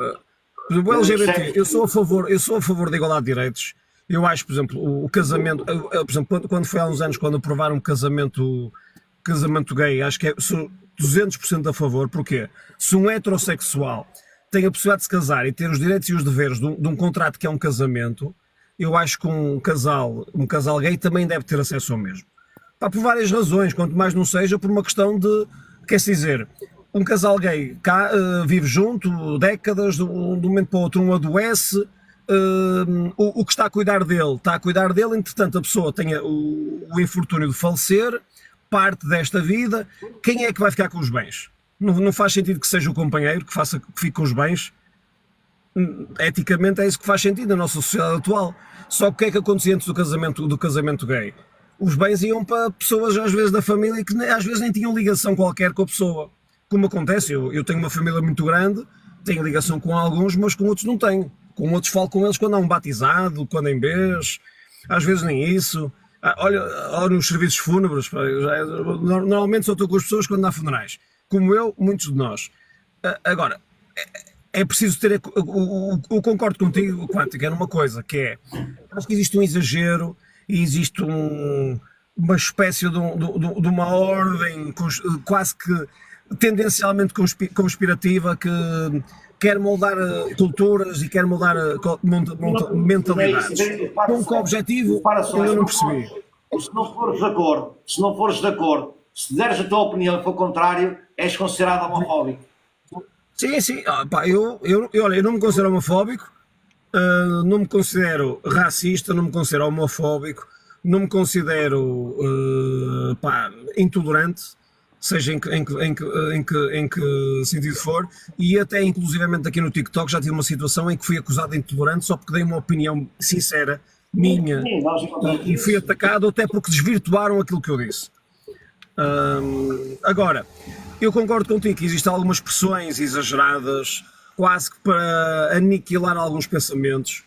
O LGBT, eu sou a favor da igualdade de direitos. Eu acho, por exemplo, o casamento, por exemplo, quando foi há uns anos, quando aprovaram o casamento gay, acho que sou 200% a favor. Porquê? Se um heterossexual tem a possibilidade de se casar e ter os direitos e os deveres de um contrato que é um casamento, eu acho que um casal gay também deve ter acesso ao mesmo. Por várias razões, quanto mais não seja por uma questão de, quer-se dizer, um casal gay vive junto décadas, de um momento para o outro um adoece, o que está a cuidar dele, entretanto a pessoa tem o infortúnio de falecer, parte desta vida, quem é que vai ficar com os bens? Não faz sentido que seja o companheiro que fique com os bens. Eticamente é isso que faz sentido na nossa sociedade atual. Só que o que é que acontecia antes do casamento gay? Os bens iam para pessoas, às vezes, da família que às vezes nem tinham ligação qualquer com a pessoa. Como acontece, eu tenho uma família muito grande, tenho ligação com alguns, mas com outros não tenho. Com outros falo com eles quando há um batizado, quando em vez, às vezes nem isso. Olha nos serviços fúnebres, normalmente só estou com as pessoas quando há funerais. Como eu, muitos de nós. Agora, é preciso ter... Eu concordo contigo, Quântico, é numa coisa, que é... Acho que existe um exagero e existe uma espécie de uma ordem quase que tendencialmente conspirativa que quer moldar culturas e quer moldar mentalidades. Com que objetivo, eu não percebi. Se não fores de acordo, se deres a tua opinião e for contrário, és considerado homofóbico. Sim. Eu não me considero homofóbico, não me considero racista, não me considero homofóbico, não me considero intolerante, seja em que sentido for, e até inclusivamente aqui no TikTok já tive uma situação em que fui acusado de intolerante só porque dei uma opinião sincera, minha, e fui atacado até porque desvirtuaram aquilo que eu disse. Agora, eu concordo contigo que existem algumas pressões exageradas, quase que para aniquilar alguns pensamentos.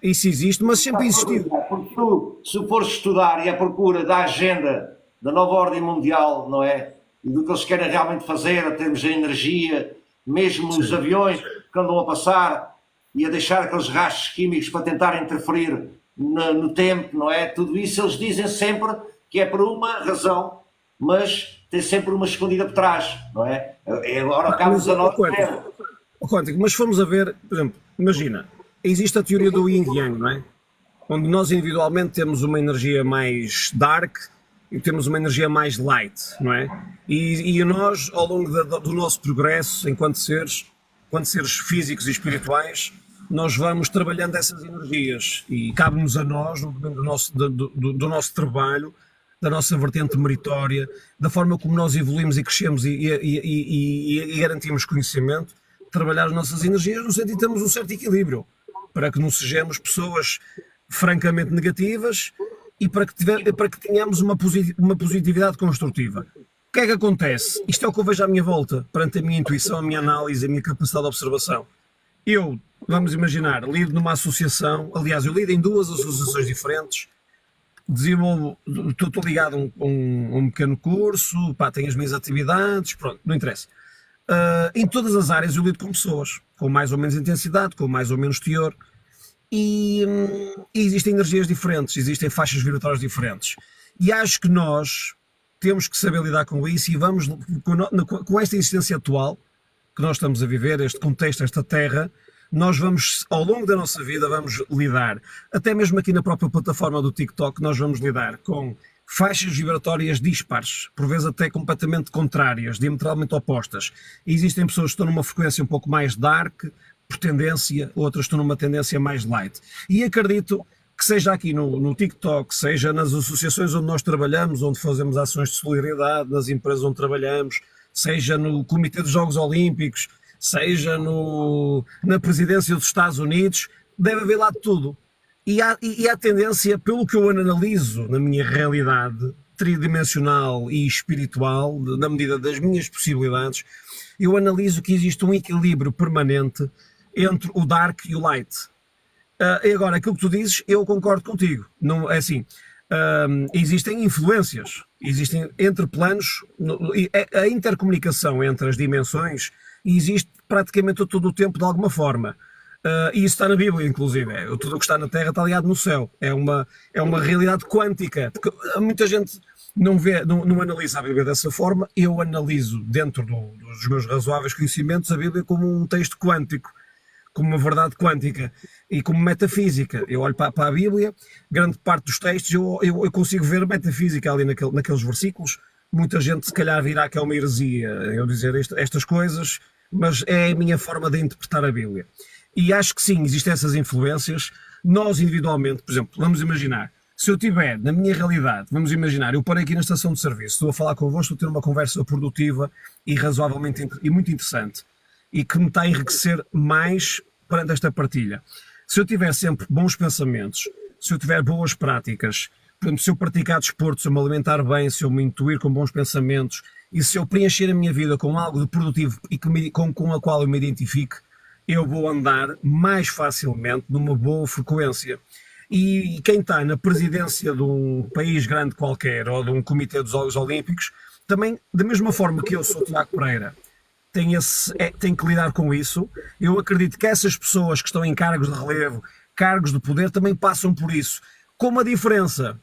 Isso existe, mas sempre existiu. Porque tu, se fores estudar e à procura da agenda da nova ordem mundial, não é? E do que eles querem realmente fazer, em termos de energia, mesmo os aviões que andam a passar e a deixar aqueles rastros químicos para tentar interferir no tempo, não é? Tudo isso eles dizem sempre que é por uma razão, mas tem sempre uma escondida por trás, não é? Agora acabamos a nós. Quântico, mas fomos a ver, por exemplo, imagina, existe a teoria do Yin Yang, não é? Onde nós individualmente temos uma energia mais dark e temos uma energia mais light, não é? E nós, ao longo do nosso progresso, enquanto seres físicos e espirituais, nós vamos trabalhando essas energias e cabe-nos a nós, no momento do nosso trabalho, da nossa vertente meritória, da forma como nós evoluímos e crescemos e garantimos conhecimento, trabalhar as nossas energias no sentido de termos um certo equilíbrio, para que não sejamos pessoas francamente negativas e para que tenhamos uma positividade construtiva. O que é que acontece? Isto é o que eu vejo à minha volta, perante a minha intuição, a minha análise, a minha capacidade de observação. Eu, vamos imaginar, lido numa associação, aliás, eu lido em 2 associações diferentes, desenvolvo, estou ligado a um pequeno curso, pá, tenho as minhas atividades, pronto, não interessa. Em todas as áreas eu lido com pessoas, com mais ou menos intensidade, com mais ou menos teor, e existem energias diferentes, existem faixas vibratórias diferentes. E acho que nós temos que saber lidar com isso e vamos, com esta existência atual que nós estamos a viver, este contexto, esta terra, nós vamos, ao longo da nossa vida, vamos lidar, até mesmo aqui na própria plataforma do TikTok, nós vamos lidar com faixas vibratórias dispares, por vezes até completamente contrárias, diametralmente opostas. E existem pessoas que estão numa frequência um pouco mais dark, por tendência, outras estão numa tendência mais light. E acredito que seja aqui no TikTok, seja nas associações onde nós trabalhamos, onde fazemos ações de solidariedade, nas empresas onde trabalhamos, seja no Comitê dos Jogos Olímpicos, seja na presidência dos Estados Unidos, deve haver lá de tudo. E há tendência, pelo que eu analiso na minha realidade tridimensional e espiritual, na medida das minhas possibilidades, eu analiso que existe um equilíbrio permanente entre o dark e o light. E agora, aquilo que tu dizes, eu concordo contigo. Não, é assim, existem influências, existem entre planos, a intercomunicação entre as dimensões existe praticamente todo o tempo de alguma forma. E isso está na Bíblia, inclusive. Tudo o que está na Terra está ligado no céu. É uma realidade quântica. Porque muita gente não analisa a Bíblia dessa forma. Eu analiso, dentro dos meus razoáveis conhecimentos, a Bíblia como um texto quântico, como uma verdade quântica e como metafísica. Eu olho para a Bíblia, grande parte dos textos eu consigo ver metafísica ali naqueles versículos. Muita gente se calhar virá que é uma heresia eu dizer estas coisas, mas é a minha forma de interpretar a Bíblia. E acho que sim, existem essas influências. Nós individualmente, por exemplo, vamos imaginar, se eu tiver na minha realidade, vamos imaginar, eu parei aqui na estação de serviço, estou a falar convosco, estou a ter uma conversa produtiva e razoavelmente e muito interessante, e que me está a enriquecer mais perante esta partilha. Se eu tiver sempre bons pensamentos, se eu tiver boas práticas, por exemplo, se eu praticar desporto, se eu me alimentar bem, se eu me intuir com bons pensamentos, e se eu preencher a minha vida com algo de produtivo e com a qual eu me identifique, eu vou andar mais facilmente numa boa frequência. E quem está na presidência de um país grande qualquer, ou de um comitê dos Jogos Olímpicos, também, da mesma forma que eu sou Tiago Pereira, tem que lidar com isso. Eu acredito que essas pessoas que estão em cargos de relevo, cargos de poder, também passam por isso. Com uma diferença,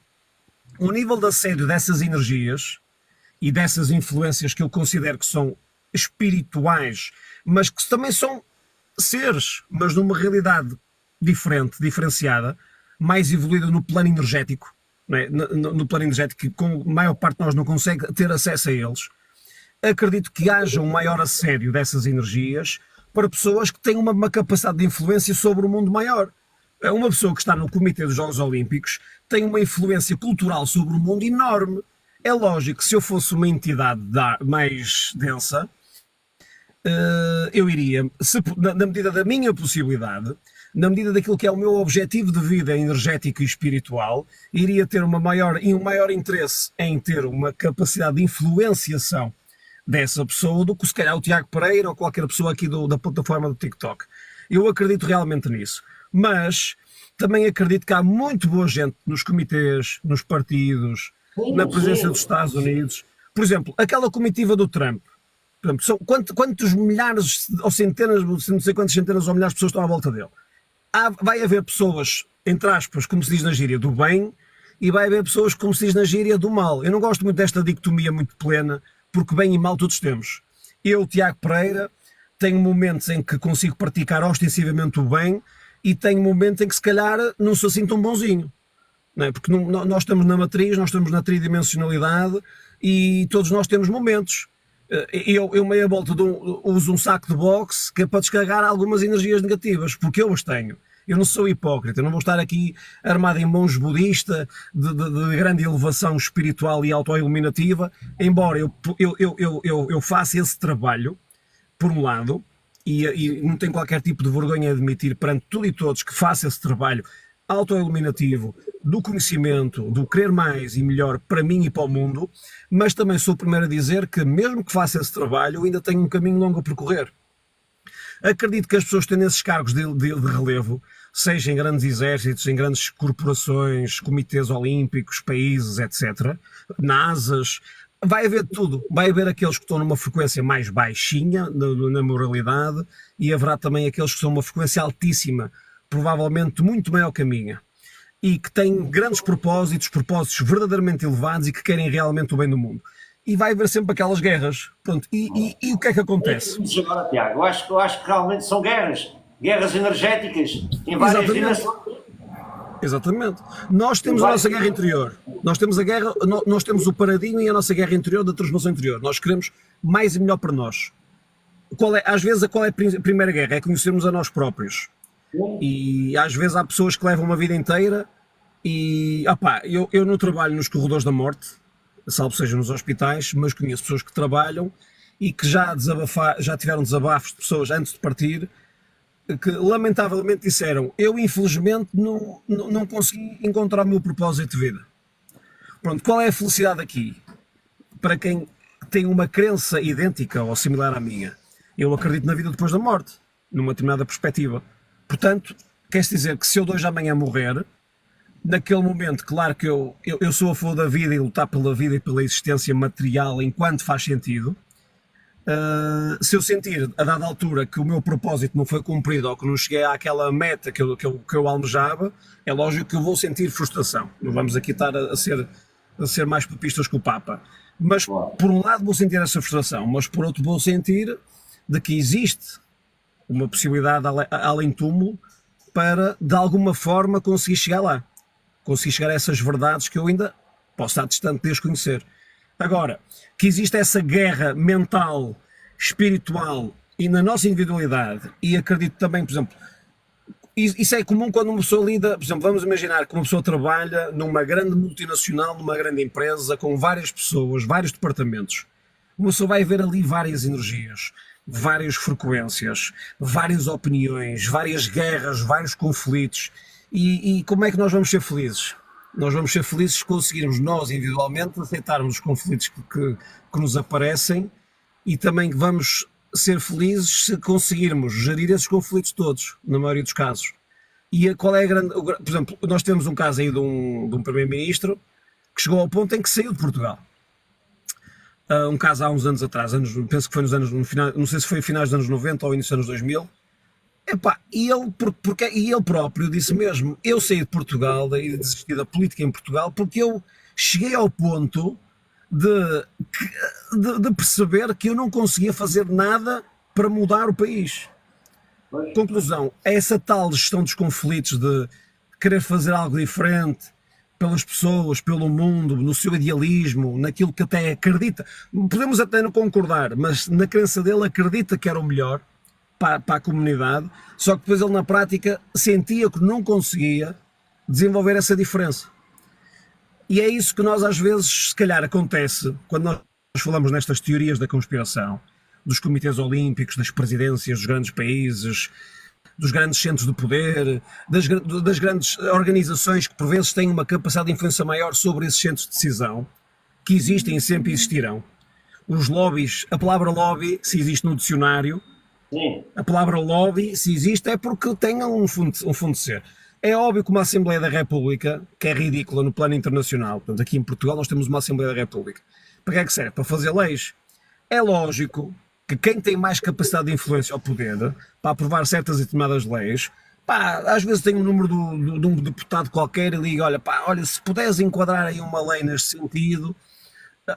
o nível de assédio dessas energias e dessas influências que eu considero que são espirituais, mas que também são seres, mas numa realidade diferente, diferenciada, mais evoluída no plano energético, não é? No plano energético, que com a maior parte de nós não consegue ter acesso a eles. Acredito que haja um maior assédio dessas energias para pessoas que têm uma capacidade de influência sobre o mundo maior. Uma pessoa que está no Comitê dos Jogos Olímpicos tem uma influência cultural sobre o mundo enorme. É lógico que se eu fosse uma entidade mais densa, eu iria, na medida da minha possibilidade, na medida daquilo que é o meu objetivo de vida energético e espiritual, iria ter um maior interesse em ter uma capacidade de influenciação dessa pessoa do que se calhar o Tiago Pereira ou qualquer pessoa aqui da plataforma do TikTok. Eu acredito realmente nisso. Mas também acredito que há muito boa gente nos comitês, nos partidos, na presença dos Estados Unidos. Por exemplo, aquela comitiva do Trump. Por exemplo, quantos milhares ou centenas, não sei quantas centenas ou milhares de pessoas estão à volta dele. Vai haver pessoas, entre aspas, como se diz na gíria, do bem, e vai haver pessoas, como se diz na gíria, do mal. Eu não gosto muito desta dicotomia muito plena, porque bem e mal todos temos. Eu, Tiago Pereira, tenho momentos em que consigo praticar ostensivamente o bem e tenho momentos em que se calhar não sou assim tão bonzinho. Não é? Porque nós estamos na matriz, nós estamos na tridimensionalidade e todos nós temos momentos. Eu meia volta uso um saco de boxe que é para descarregar algumas energias negativas, porque eu as tenho. Eu não sou hipócrita, eu não vou estar aqui armado em monge budista de grande elevação espiritual e autoiluminativa, embora eu faça esse trabalho, por um lado, e não tem qualquer tipo de vergonha em admitir perante tudo e todos que faça esse trabalho autoiluminativo, do conhecimento, do querer mais e melhor para mim e para o mundo, mas também sou o primeiro a dizer que mesmo que faça esse trabalho, eu ainda tenho um caminho longo a percorrer. Acredito que as pessoas que têm esses cargos de relevo, seja em grandes exércitos, em grandes corporações, comitês olímpicos, países, etc., NASAs, vai haver tudo. Vai haver aqueles que estão numa frequência mais baixinha na moralidade e haverá também aqueles que estão numa frequência altíssima, provavelmente muito maior que a minha, e que têm grandes propósitos verdadeiramente elevados e que querem realmente o bem do mundo. E vai haver sempre aquelas guerras. Pronto. E o que é que acontece? Agora, Tiago, eu acho que realmente são guerras energéticas em várias dimensões. Exatamente. Nós temos a nossa guerra interior. Nós temos o paradigma e a nossa guerra interior da transformação interior. Nós queremos mais e melhor para nós. Às vezes, qual é a primeira guerra? É conhecermos a nós próprios. E às vezes há pessoas que levam uma vida inteira e eu não trabalho nos corredores da morte, salvo seja nos hospitais, mas conheço pessoas que trabalham e que já tiveram desabafos de pessoas antes de partir que lamentavelmente disseram: eu infelizmente não consegui encontrar o meu propósito de vida. Pronto, qual é a felicidade aqui? Para quem tem uma crença idêntica ou similar à minha, eu acredito na vida depois da morte, numa determinada perspectiva. Portanto, quer dizer que se eu de hoje amanhã morrer, naquele momento, claro que eu sou a favor da vida e lutar pela vida e pela existência material enquanto faz sentido. Se eu sentir a dada altura que o meu propósito não foi cumprido ou que não cheguei àquela meta que eu almejava, é lógico que eu vou sentir frustração. Não vamos aqui estar a ser mais papistas que o Papa. Mas por um lado vou sentir essa frustração, mas por outro vou sentir de que existe uma possibilidade além túmulo para de alguma forma conseguir chegar lá. Conseguir chegar a essas verdades que eu ainda posso estar distante de as conhecer. Agora, que existe essa guerra mental, espiritual e na nossa individualidade, e acredito também, por exemplo, isso é comum quando uma pessoa lida, por exemplo, vamos imaginar que uma pessoa trabalha numa grande multinacional, numa grande empresa, com várias pessoas, vários departamentos. Uma pessoa vai ver ali várias energias, várias frequências, várias opiniões, várias guerras, vários conflitos. E como é que nós vamos ser felizes? Nós vamos ser felizes se conseguirmos nós individualmente aceitarmos os conflitos que nos aparecem, e também vamos ser felizes se conseguirmos gerir esses conflitos todos, na maioria dos casos. E qual é a grande... Por exemplo, nós temos um caso aí de um primeiro-ministro que chegou ao ponto em que saiu de Portugal. Um caso há uns anos atrás, penso que foi no final, não sei se foi finais dos anos 90 ou início dos anos 2000. E ele próprio disse mesmo: eu saí de Portugal, daí desisti da política em Portugal, porque eu cheguei ao ponto de perceber que eu não conseguia fazer nada para mudar o país. Conclusão, essa tal gestão dos conflitos, de querer fazer algo diferente pelas pessoas, pelo mundo, no seu idealismo, naquilo que até acredita, podemos até não concordar, mas na crença dele acredita que era o melhor para a comunidade, só que depois ele na prática sentia que não conseguia desenvolver essa diferença. E é isso que nós às vezes, se calhar, acontece quando nós falamos nestas teorias da conspiração, dos comitês olímpicos, das presidências dos grandes países, dos grandes centros de poder, das grandes organizações que por vezes têm uma capacidade de influência maior sobre esses centros de decisão, que existem e sempre existirão. Os lobbies, a palavra lobby, se existe no dicionário, Sim. A palavra lobby, se existe, é porque tem um fundo de ser. É óbvio que uma Assembleia da República, que é ridícula no plano internacional, portanto aqui em Portugal nós temos uma Assembleia da República. Para que é que serve? Para fazer leis. É lógico que quem tem mais capacidade de influência ao poder, para aprovar certas e determinadas leis, às vezes tem o número de um deputado qualquer e diga: olha, se puderes enquadrar aí uma lei neste sentido.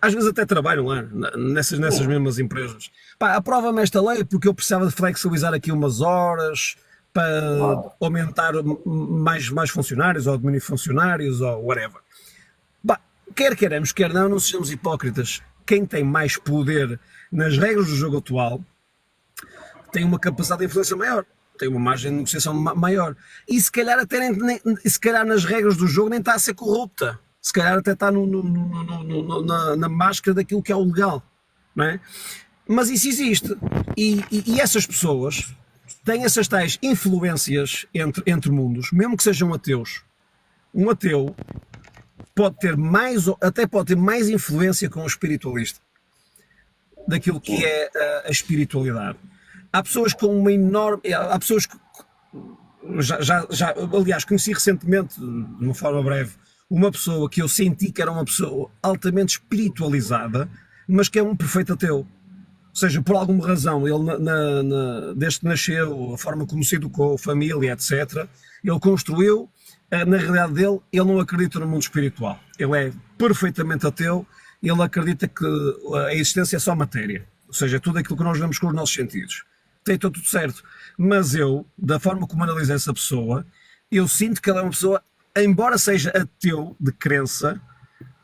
Às vezes até trabalham lá, nessas mesmas empresas. Aprova-me esta lei porque eu precisava de flexibilizar aqui umas horas para aumentar mais funcionários, ou diminuir funcionários, ou whatever. Quer queiramos, quer não sejamos hipócritas. Quem tem mais poder nas regras do jogo atual tem uma capacidade de influência maior, tem uma margem de negociação maior. E se calhar nas regras do jogo nem está a ser corrupta. Se calhar até está na máscara daquilo que é o legal, não é? Mas isso existe. E essas pessoas têm essas tais influências entre mundos, mesmo que sejam ateus. Um ateu pode ter mais, até pode ter mais influência com o espiritualista daquilo que é a espiritualidade. Há pessoas com uma enorme. Há pessoas que. Aliás, conheci recentemente, de uma forma breve, uma pessoa que eu senti que era uma pessoa altamente espiritualizada, mas que é um perfeito ateu. Ou seja, por alguma razão, ele desde que nasceu, a forma como se educou, família, etc., ele construiu, na realidade dele, ele não acredita no mundo espiritual. Ele é perfeitamente ateu, ele acredita que a existência é só matéria. Ou seja, tudo aquilo que nós vemos com os nossos sentidos. Tem tudo certo. Mas eu, da forma como analiso essa pessoa, eu sinto que ela é uma pessoa, embora seja ateu de crença,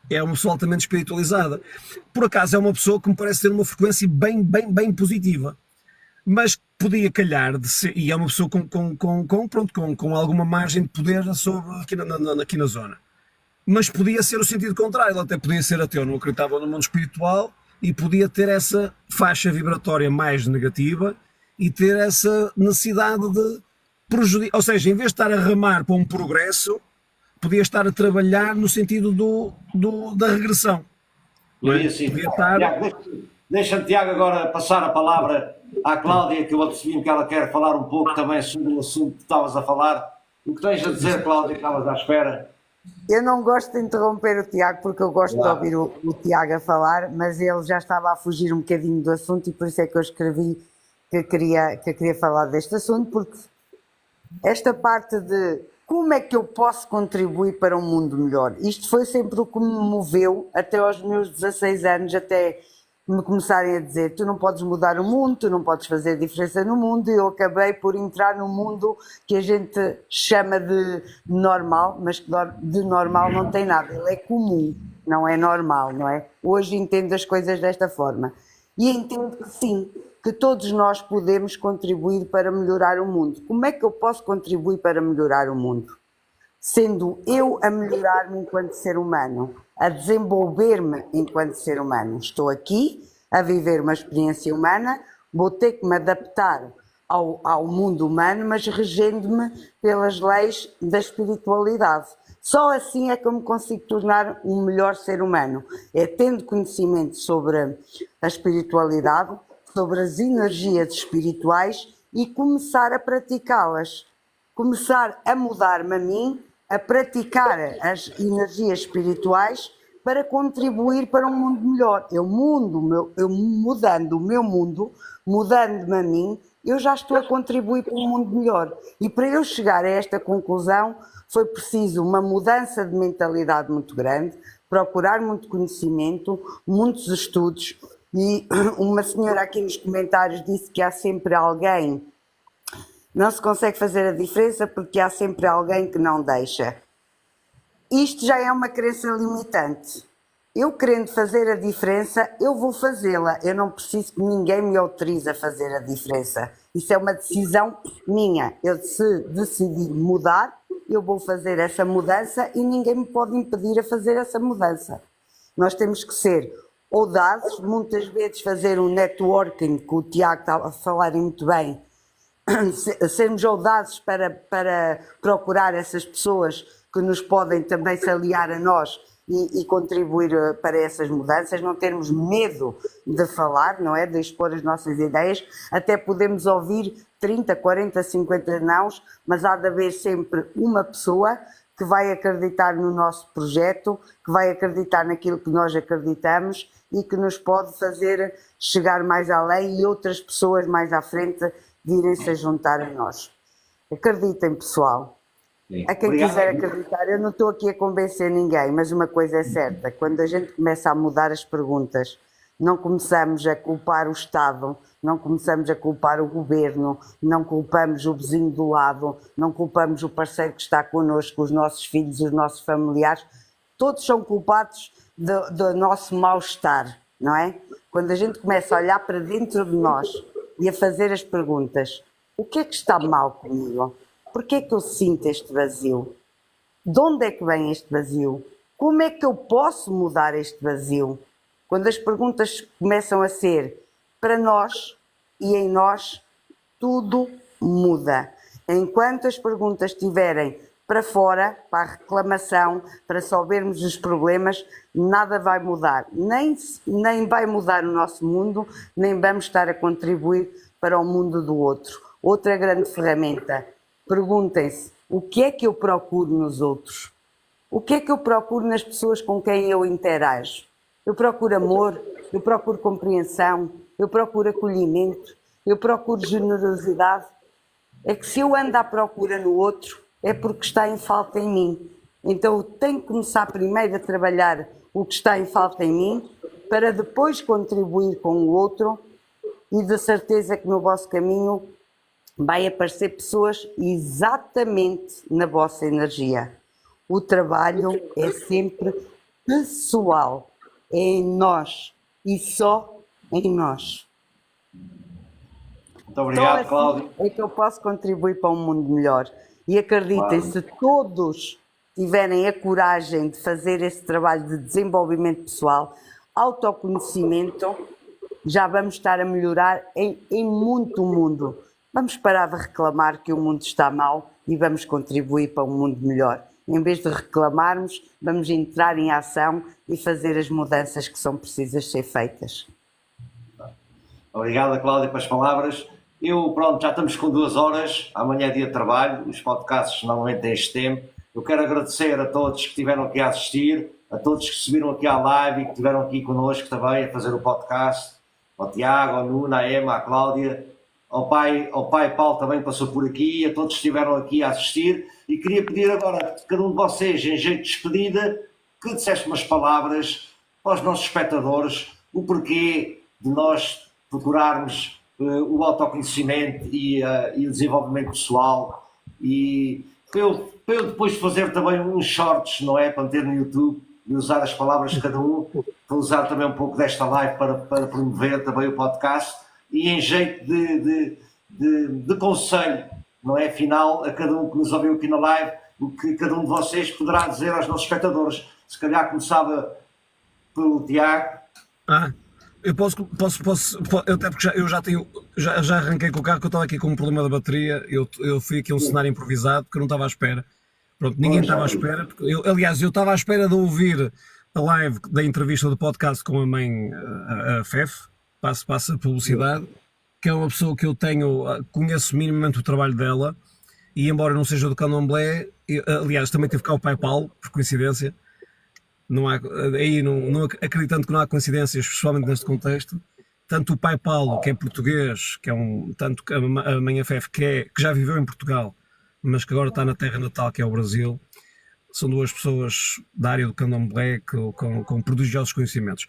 é uma pessoa altamente espiritualizada. Por acaso é uma pessoa que me parece ter uma frequência bem positiva. Mas podia calhar de ser, e é uma pessoa com alguma margem de poder sobre, aqui na zona. Mas podia ser o sentido contrário, ele até podia ser ateu, não acreditava no mundo espiritual e podia ter essa faixa vibratória mais negativa e ter essa necessidade de prejudicar, ou seja, em vez de estar a remar para um progresso, podia estar a trabalhar no sentido da regressão. Sim. Podia estar... Deixa-me, Tiago, agora passar a palavra à Cláudia, que eu apercebi que ela quer falar um pouco também sobre o assunto que estavas a falar. O que tens a dizer, Cláudia, que estavas à espera? Eu não gosto de interromper o Tiago, porque eu gosto de ouvir o Tiago a falar, mas ele já estava a fugir um bocadinho do assunto e por isso é que eu escrevi que queria falar deste assunto, porque esta parte de como é que eu posso contribuir para um mundo melhor, isto foi sempre o que me moveu até aos meus 16 anos, até me começarem a dizer tu não podes mudar o mundo, tu não podes fazer diferença no mundo, e eu acabei por entrar num mundo que a gente chama de normal, mas que de normal não tem nada, ele é comum, não é normal, não é? Hoje entendo as coisas desta forma e entendo que sim, que todos nós podemos contribuir para melhorar o mundo. Como é que eu posso contribuir para melhorar o mundo? Sendo eu a melhorar-me enquanto ser humano, a desenvolver-me enquanto ser humano. Estou aqui a viver uma experiência humana, vou ter que me adaptar ao mundo humano, mas regendo-me pelas leis da espiritualidade. Só assim é que eu me consigo tornar um melhor ser humano. É tendo conhecimento sobre a espiritualidade, sobre as energias espirituais e começar a praticá-las. Começar a mudar-me a mim, a praticar as energias espirituais para contribuir para um mundo melhor. Eu mudando o meu mundo, mudando-me a mim, eu já estou a contribuir para um mundo melhor. E para eu chegar a esta conclusão foi preciso uma mudança de mentalidade muito grande, procurar muito conhecimento, muitos estudos. E uma senhora aqui nos comentários disse que há sempre alguém, não se consegue fazer a diferença porque há sempre alguém que não deixa. Isto já é uma crença limitante. Eu querendo fazer a diferença, eu vou fazê-la. Eu não preciso que ninguém me autorize a fazer a diferença. Isso é uma decisão minha. Eu, se decidir mudar, eu vou fazer essa mudança e ninguém me pode impedir a fazer essa mudança. Nós temos que ser audaces, muitas vezes fazer um networking, que o Tiago estava a falar muito bem, sermos audazes para procurar essas pessoas que nos podem também se aliar a nós e contribuir para essas mudanças, não termos medo de falar, não é? De expor as nossas ideias, até podemos ouvir 30, 40, 50 nãos, mas há de haver sempre uma pessoa que vai acreditar no nosso projeto, que vai acreditar naquilo que nós acreditamos e que nos pode fazer chegar mais além e outras pessoas mais à frente virem-se a juntar a nós. Acreditem, pessoal. Sim. A quem Obrigado. quiser acreditar, eu não estou aqui a convencer ninguém, mas uma coisa é certa, quando a gente começa a mudar as perguntas, não começamos a culpar o Estado, não começamos a culpar o governo, não culpamos o vizinho do lado, não culpamos o parceiro que está connosco, os nossos filhos, os nossos familiares, todos são culpados do nosso mal-estar, não é? Quando a gente começa a olhar para dentro de nós e a fazer as perguntas, o que é que está mal comigo? Porquê é que eu sinto este vazio? De onde é que vem este vazio? Como é que eu posso mudar este vazio? Quando as perguntas começam a ser para nós e em nós tudo muda. Enquanto as perguntas estiverem para fora, para a reclamação, para resolvermos os problemas, nada vai mudar. Nem vai mudar o nosso mundo, nem vamos estar a contribuir para o mundo do outro. Outra grande ferramenta. Perguntem-se, o que é que eu procuro nos outros? O que é que eu procuro nas pessoas com quem eu interajo? Eu procuro amor, eu procuro compreensão, eu procuro acolhimento, eu procuro generosidade. É que se eu ando à procura no outro, é porque está em falta em mim. Então eu tenho que começar primeiro a trabalhar o que está em falta em mim, para depois contribuir com o outro, e de certeza que no vosso caminho vai aparecer pessoas exatamente na vossa energia. O trabalho é sempre pessoal, é em nós e só em nós. Muito obrigado, Só Cláudio. assim é que eu posso contribuir para um mundo melhor. E acreditem, se todos tiverem a coragem de fazer esse trabalho de desenvolvimento pessoal, autoconhecimento, já vamos estar a melhorar em muito mundo. Vamos parar de reclamar que o mundo está mal e vamos contribuir para um mundo melhor. Em vez de reclamarmos, vamos entrar em ação e fazer as mudanças que são precisas ser feitas. Obrigado, Cláudia, pelas palavras. Pronto, já estamos com 2 horas, amanhã é dia de trabalho, os podcasts normalmente têm este tempo. Eu quero agradecer a todos que estiveram aqui a assistir, a todos que subiram aqui à live e que estiveram aqui connosco também a fazer o podcast, ao Tiago, ao Nuno, à Emma, à Cláudia, ao pai Paulo também passou por aqui, a todos que estiveram aqui a assistir, e queria pedir agora a cada um de vocês, em jeito de despedida, que dissesse umas palavras para os nossos espectadores, o porquê de nós procurarmos o autoconhecimento e o desenvolvimento pessoal, e para eu depois fazer também uns shorts, não é, para meter no YouTube e usar as palavras de cada um, para usar também um pouco desta live para promover também o podcast, e em jeito de conselho, não é, final, a cada um que nos ouviu aqui na live, o que cada um de vocês poderá dizer aos nossos espectadores. Se calhar começava pelo Tiago. Eu posso, até porque já arranquei com o carro, que eu estava aqui com um problema da bateria, eu fui aqui a um cenário improvisado, porque eu não estava à espera. Pronto, ninguém estava à espera. Aliás, eu estava à espera de ouvir a live da entrevista do podcast com a mãe, a Fef, passa a publicidade, que é uma pessoa que eu conheço minimamente o trabalho dela, e embora não seja do Candomblé, aliás, também teve cá o pai Paulo, por coincidência. Não acreditando que não há coincidências, especialmente neste contexto, tanto o pai Paulo, que é português, tanto a mãe Fef, que já viveu em Portugal, mas que agora está na terra natal, que é o Brasil, são 2 pessoas da área do Candomblé com prodigiosos conhecimentos.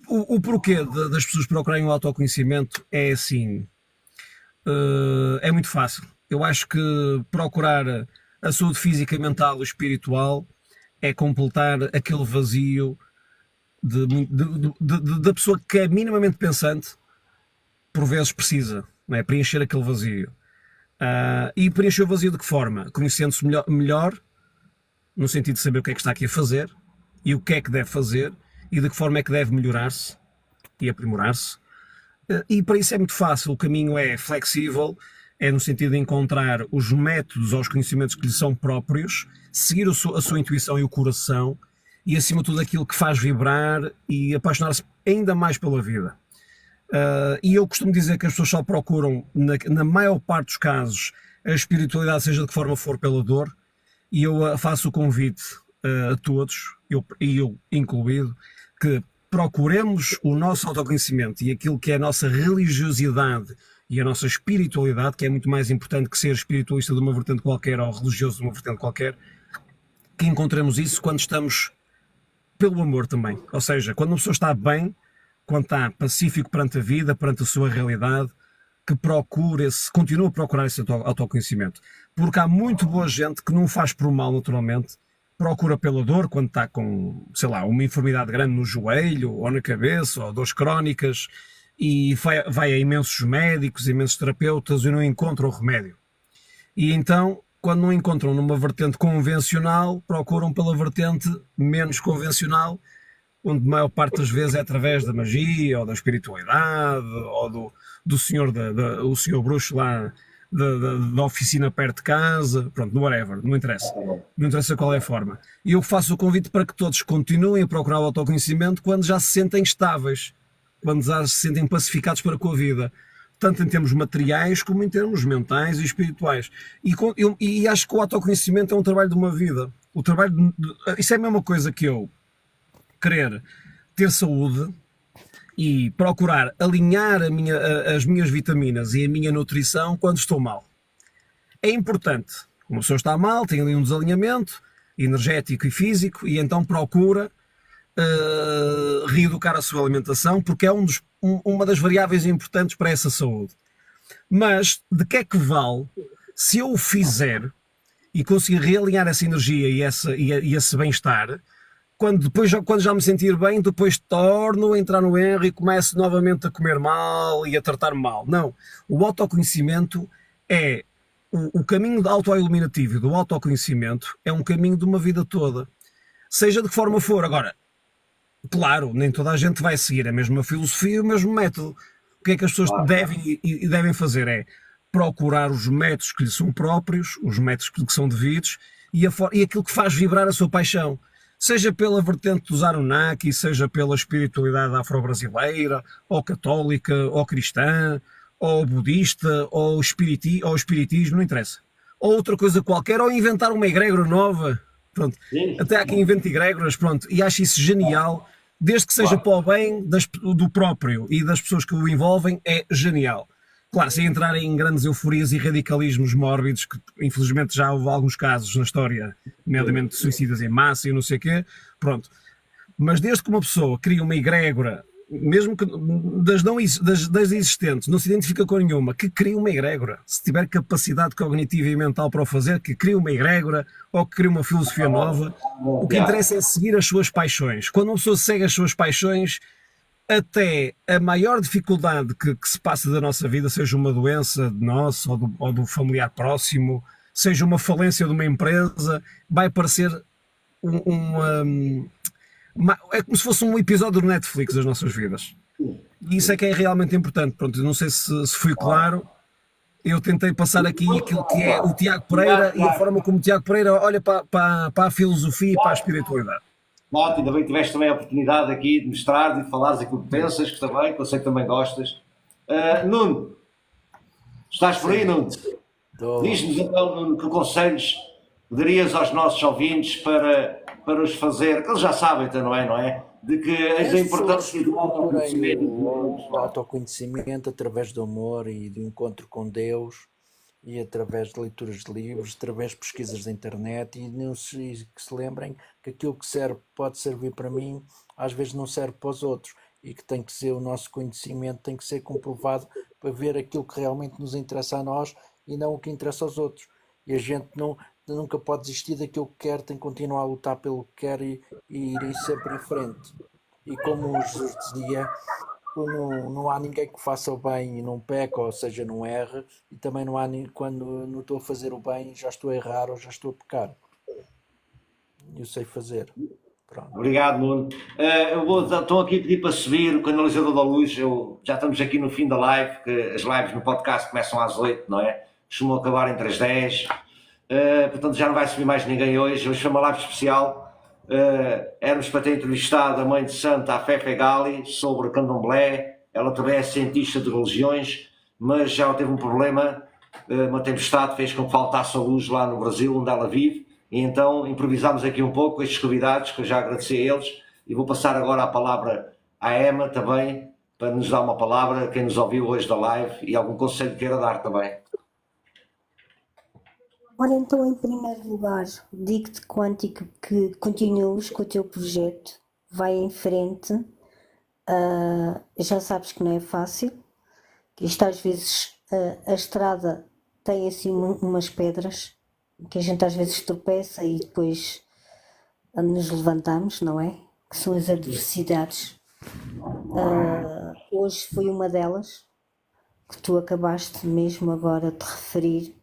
O porquê das pessoas procurarem o autoconhecimento é assim, é muito fácil. Eu acho que procurar a saúde física, mental e espiritual é completar aquele vazio da pessoa que é minimamente pensante, por vezes precisa, não é? Preencher aquele vazio. E preencher o vazio de que forma? Conhecendo-se melhor, no sentido de saber o que é que está aqui a fazer e o que é que deve fazer e de que forma é que deve melhorar-se e aprimorar-se. E para isso é muito fácil, o caminho é flexível, é no sentido de encontrar os métodos ou os conhecimentos que lhe são próprios, seguir a sua intuição e o coração, e acima de tudo aquilo que faz vibrar e apaixonar-se ainda mais pela vida. E eu costumo dizer que as pessoas só procuram, na maior parte dos casos, a espiritualidade, seja de que forma for, pela dor, e eu faço o convite a todos, eu incluído, que procuremos o nosso autoconhecimento e aquilo que é a nossa religiosidade e a nossa espiritualidade, que é muito mais importante que ser espiritualista de uma vertente qualquer ou religioso de uma vertente qualquer, que encontremos isso quando estamos pelo amor também. Ou seja, quando uma pessoa está bem, quando está pacífico perante a vida, perante a sua realidade, que continua a procurar esse autoconhecimento. Porque há muito boa gente que não faz por mal naturalmente, procura pela dor quando está com, sei lá, uma enfermidade grande no joelho, ou na cabeça, ou dores crónicas, e vai a imensos médicos, imensos terapeutas e não encontra o remédio. E então, quando não encontram numa vertente convencional, procuram pela vertente menos convencional, onde a maior parte das vezes é através da magia, ou da espiritualidade, ou do senhor, o senhor bruxo lá da oficina perto de casa, pronto, whatever, não interessa. Não interessa qual é a forma. E eu faço o convite para que todos continuem a procurar o autoconhecimento quando já se sentem estáveis, quando já se sentem pacificados para com a vida, tanto em termos materiais como em termos mentais e espirituais. E acho que o autoconhecimento é um trabalho de uma vida. O trabalho isso é a mesma coisa que eu querer ter saúde e procurar alinhar as minhas vitaminas e a minha nutrição quando estou mal. É importante. Uma pessoa está mal, tem ali um desalinhamento energético e físico, e então procura reeducar a sua alimentação, porque é uma das variáveis importantes para essa saúde. Mas de que é que vale se eu o fizer e conseguir realinhar essa energia e esse bem-estar, quando já me sentir bem, depois torno a entrar no erro e começo novamente a comer mal e a tratar mal. Não. O autoconhecimento é o caminho autoiluminativo do autoconhecimento, é um caminho de uma vida toda. Seja de que forma for. Agora, claro, nem toda a gente vai seguir a mesma filosofia e o mesmo método. O que é que as pessoas devem fazer é procurar os métodos que lhe são próprios, os métodos que são devidos e aquilo que faz vibrar a sua paixão. Seja pela vertente dos Anunnaki, seja pela espiritualidade afro-brasileira, ou católica, ou cristã, ou budista, ou espiritismo, não interessa. Ou outra coisa qualquer, ou inventar uma egrégora nova. Pronto. Até há quem invente egrégoras, pronto. E acho isso genial, desde que seja para o bem do próprio e das pessoas que o envolvem, é genial. Claro, sem entrar em grandes euforias e radicalismos mórbidos, que infelizmente já houve alguns casos na história, nomeadamente de suicidas em massa e não sei o quê, pronto. Mas desde que uma pessoa cria uma egrégora, mesmo que das existentes, não se identifica com nenhuma, que crie uma egrégora. Se tiver capacidade cognitiva e mental para o fazer, que crie uma egrégora ou que crie uma filosofia nova. O que interessa é seguir as suas paixões. Quando uma pessoa segue as suas paixões, até a maior dificuldade que se passa da nossa vida, seja uma doença de nós ou do familiar próximo, seja uma falência de uma empresa, vai parecer é como se fosse um episódio do Netflix das nossas vidas. E isso é que é realmente importante. Pronto, não sei se fui claro. Eu tentei passar aqui aquilo que é o Tiago Pereira e a forma como o Tiago Pereira olha para a filosofia e para a espiritualidade. Claro, ainda bem que tiveste também a oportunidade aqui de mostrar e de falares aquilo que pensas, que eu sei que também gostas. Nuno, estás por aí, Nuno? Diz-nos então, Nuno, que conselhos darias aos nossos ouvintes para os fazer, que eles já sabem, então, não é? De que a importância do autoconhecimento. O autoconhecimento através do amor e do encontro com Deus, e através de leituras de livros, através de pesquisas da internet, e que se lembrem que aquilo que pode servir para mim, às vezes não serve para os outros, e que tem que ser o nosso conhecimento, tem que ser comprovado para ver aquilo que realmente nos interessa a nós e não o que interessa aos outros. E a gente nunca pode desistir daquilo que quer, tem que continuar a lutar pelo que quer e ir sempre em frente. E como o Jesus dizia, não há ninguém que faça o bem e não peca, ou seja, não erre, e também não há quando não estou a fazer o bem, já estou a errar ou já estou a pecar. Eu sei fazer. Pronto. Obrigado, Nuno. Estou aqui a pedir para subir o canalizador da luz. Já estamos aqui no fim da live, que as lives no podcast começam às 8, não é? Costumam acabar entre as 10. Portanto, já não vai subir mais ninguém hoje. Hoje foi uma live especial. Éramos para ter entrevistado a mãe de Santa, a Fefe Gali, sobre candomblé. Ela também é cientista de religiões, mas já teve um problema, uma tempestade fez com que faltasse a luz lá no Brasil, onde ela vive, e então improvisámos aqui um pouco estes convidados, que eu já agradeci a eles, e vou passar agora a palavra à Emma também, para nos dar uma palavra, quem nos ouviu hoje da live, e algum conselho queira dar também. Ora, então, em primeiro lugar, digo-te, Quântico, que continues com o teu projeto, vai em frente. Já sabes que não é fácil, que isto às vezes, a estrada tem assim umas pedras, que a gente às vezes tropeça e depois nos levantamos, não é? Que são as adversidades. Hoje foi uma delas, que tu acabaste mesmo agora de referir.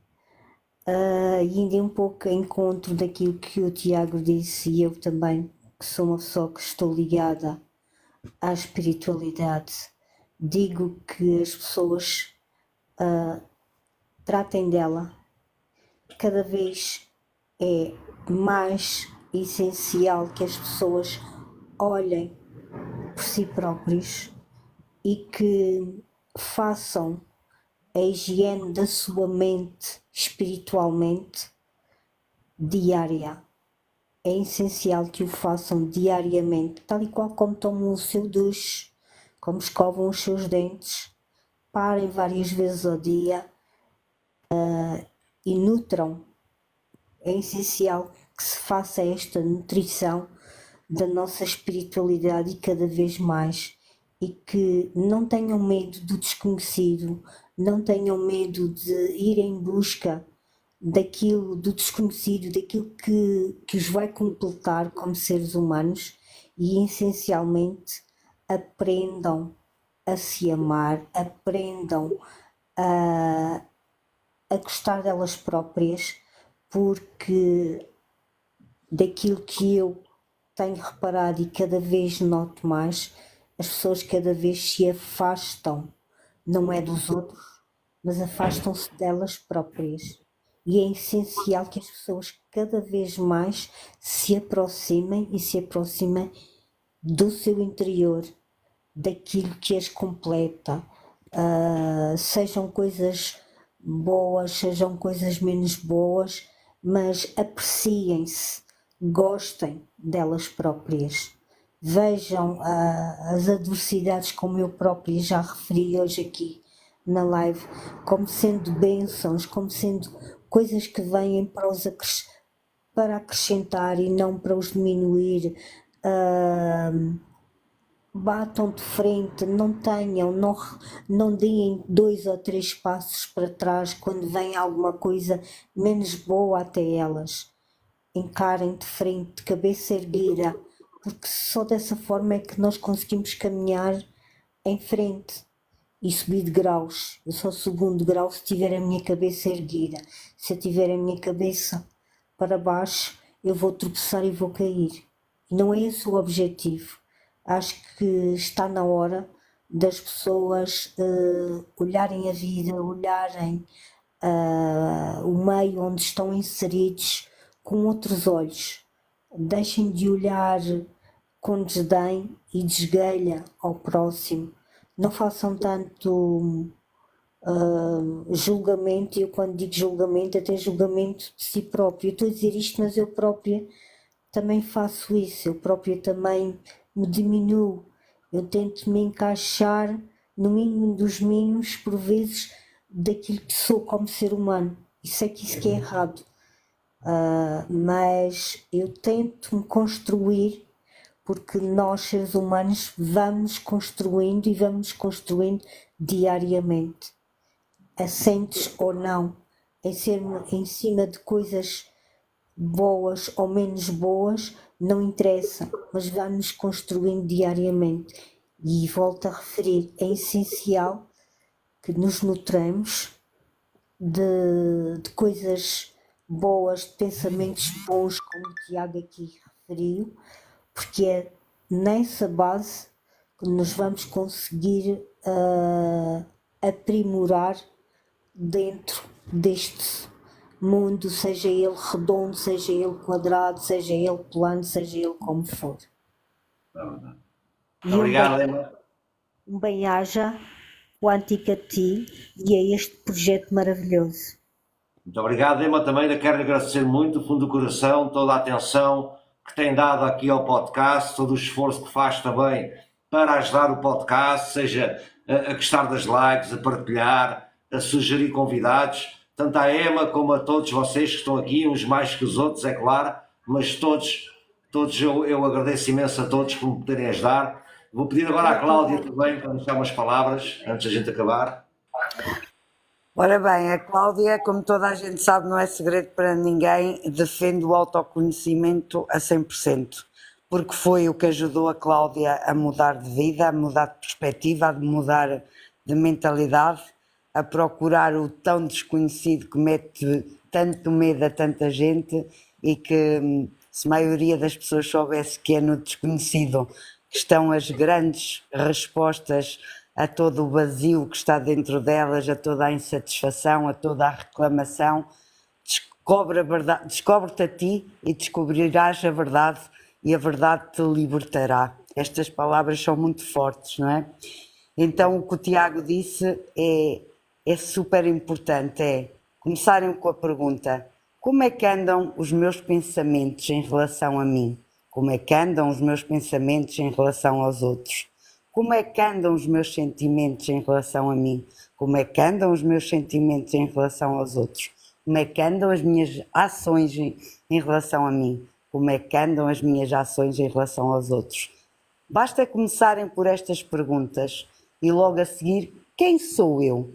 E indo um pouco em encontro daquilo que o Tiago disse e eu também que sou uma pessoa que estou ligada à espiritualidade, digo que as pessoas tratem dela. Cada vez é mais essencial que as pessoas olhem por si próprios e que façam a higiene da sua mente espiritualmente diária. É essencial que o façam diariamente, tal e qual como tomam o seu duche, como escovam os seus dentes, parem várias vezes ao dia e nutram. É essencial que se faça esta nutrição da nossa espiritualidade e cada vez mais, e que não tenham medo do desconhecido, não tenham medo de ir em busca daquilo, do desconhecido, daquilo que os vai completar como seres humanos, e essencialmente aprendam a se amar, aprendam a gostar delas próprias, porque daquilo que eu tenho reparado e cada vez noto mais, as pessoas cada vez se afastam, não é dos outros, mas afastam-se delas próprias. E é essencial que as pessoas cada vez mais se aproximem e se aproximem do seu interior, daquilo que as completa, sejam coisas boas, sejam coisas menos boas, mas apreciem-se, gostem delas próprias, vejam as adversidades, como eu própria já referi hoje aqui na live, como sendo bênçãos, como sendo coisas que vêm para acrescentar e não para os diminuir. Batam de frente, não deem 2 ou 3 passos para trás quando vem alguma coisa menos boa até elas. Encarem de frente, de cabeça erguida, porque só dessa forma é que nós conseguimos caminhar em frente e subir de graus. Eu só subo 1 degrau se tiver a minha cabeça erguida. Se eu tiver a minha cabeça para baixo, eu vou tropeçar e vou cair. E não é esse o objetivo. Acho que está na hora das pessoas olharem a vida, olharem o meio onde estão inseridos com outros olhos. Deixem de olhar com desdém e desgalha ao próximo. Não façam tanto julgamento, e eu quando digo julgamento, até julgamento de si próprio. Eu estou a dizer isto, mas eu própria também faço isso, eu própria também me diminuo, eu tento me encaixar no mínimo dos mínimos, por vezes, daquilo que sou como ser humano, e sei que isso que é errado, mas eu tento me construir, porque nós seres humanos vamos construindo e vamos construindo diariamente, assentes ou não, em cima de coisas boas ou menos boas, não interessa, mas vamos construindo diariamente. E volto a referir, é essencial que nos nutramos de coisas boas, de pensamentos bons, como o Tiago aqui referiu, porque é nessa base que nos vamos conseguir aprimorar dentro deste mundo, seja ele redondo, seja ele quadrado, seja ele plano, seja ele como for. E Obrigado, Emma. um bem-aja quântica a ti e a este projeto maravilhoso. Muito obrigado, Emma. Também quero lhe agradecer muito, do fundo do coração, toda a atenção que tem dado aqui ao podcast, todo o esforço que faz também para ajudar o podcast, seja a gostar das likes, a partilhar, a sugerir convidados, tanto à Emma como a todos vocês que estão aqui, uns mais que os outros, é claro, mas todos eu agradeço imenso a todos por me poderem ajudar. Vou pedir agora à Cláudia também para deixar umas palavras antes da gente acabar. Ora bem, a Cláudia, como toda a gente sabe, não é segredo para ninguém, defende o autoconhecimento a 100%, porque foi o que ajudou a Cláudia a mudar de vida, a mudar de perspectiva, a mudar de mentalidade, a procurar o tão desconhecido que mete tanto medo a tanta gente e que Se a maioria das pessoas soubesse que é no desconhecido que estão as grandes respostas a todo o vazio que está dentro delas, a toda a insatisfação, a toda a reclamação, descobre a verdade, descobre-te a ti e descobrirás a verdade e a verdade te libertará. Estas palavras são muito fortes, não é? Então o que o Tiago disse é super importante, é começarem com a pergunta: como é que andam os meus pensamentos em relação a mim? Como é que andam os meus pensamentos em relação aos outros? Como é que andam os meus sentimentos em relação a mim? Como é que andam os meus sentimentos em relação aos outros? Como é que andam as minhas ações em relação a mim? Como é que andam as minhas ações em relação aos outros? Basta começarem por estas perguntas e logo a seguir, quem sou eu?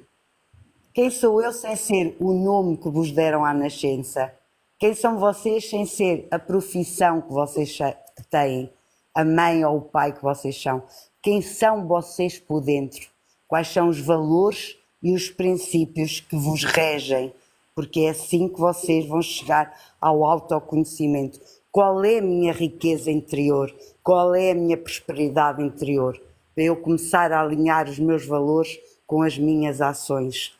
Quem sou eu sem ser o nome que vos deram à nascença? Quem são vocês sem ser a profissão que vocês têm? A mãe ou o pai que vocês são? Quem são vocês por dentro? Quais são os valores e os princípios que vos regem? Porque é assim que vocês vão chegar ao autoconhecimento. Qual é a minha riqueza interior? Qual é a minha prosperidade interior? Para eu começar a alinhar os meus valores com as minhas ações.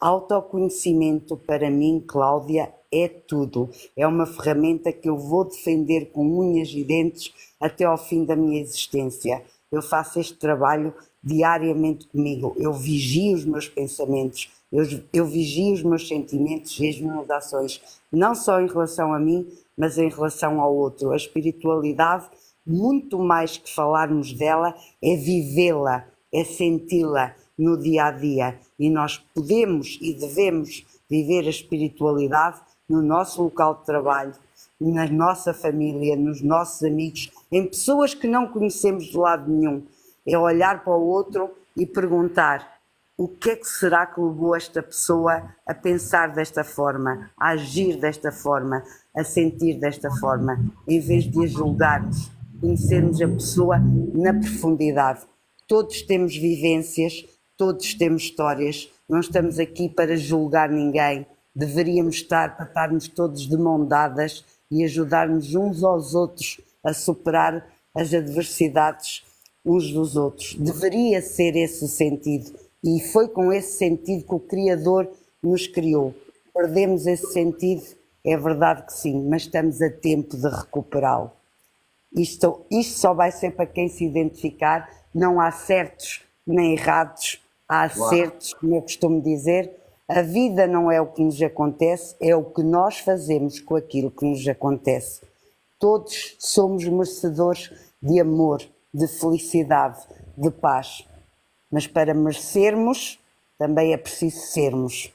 Autoconhecimento para mim, Cláudia, é tudo. É uma ferramenta que eu vou defender com unhas e dentes até ao fim da minha existência. Eu faço este trabalho diariamente comigo. Eu vigio os meus pensamentos, eu vigio os meus sentimentos e as minhas ações, não só em relação a mim, mas em relação ao outro. A espiritualidade, muito mais que falarmos dela, é vivê-la, é senti-la no dia a dia. E nós podemos e devemos viver a espiritualidade no nosso local de trabalho, na nossa família, nos nossos amigos, em pessoas que não conhecemos de lado nenhum. É olhar para o outro e perguntar: o que é que será que levou esta pessoa a pensar desta forma, a agir desta forma, a sentir desta forma, em vez de a julgarmos, conhecermos a pessoa na profundidade. Todos temos vivências, todos temos histórias, não estamos aqui para julgar ninguém, deveríamos estar para estarmos todos de mão dadas e ajudarmos uns aos outros a superar as adversidades uns dos outros. Deveria ser esse o sentido. E foi com esse sentido que o Criador nos criou. Perdemos esse sentido, é verdade que sim, mas estamos a tempo de recuperá-lo. Isto só vai ser para quem se identificar. Não há certos nem errados, há acertos, como eu costumo dizer. A vida não é o que nos acontece, é o que nós fazemos com aquilo que nos acontece. Todos somos merecedores de amor, de felicidade, de paz. Mas para merecermos, também é preciso sermos.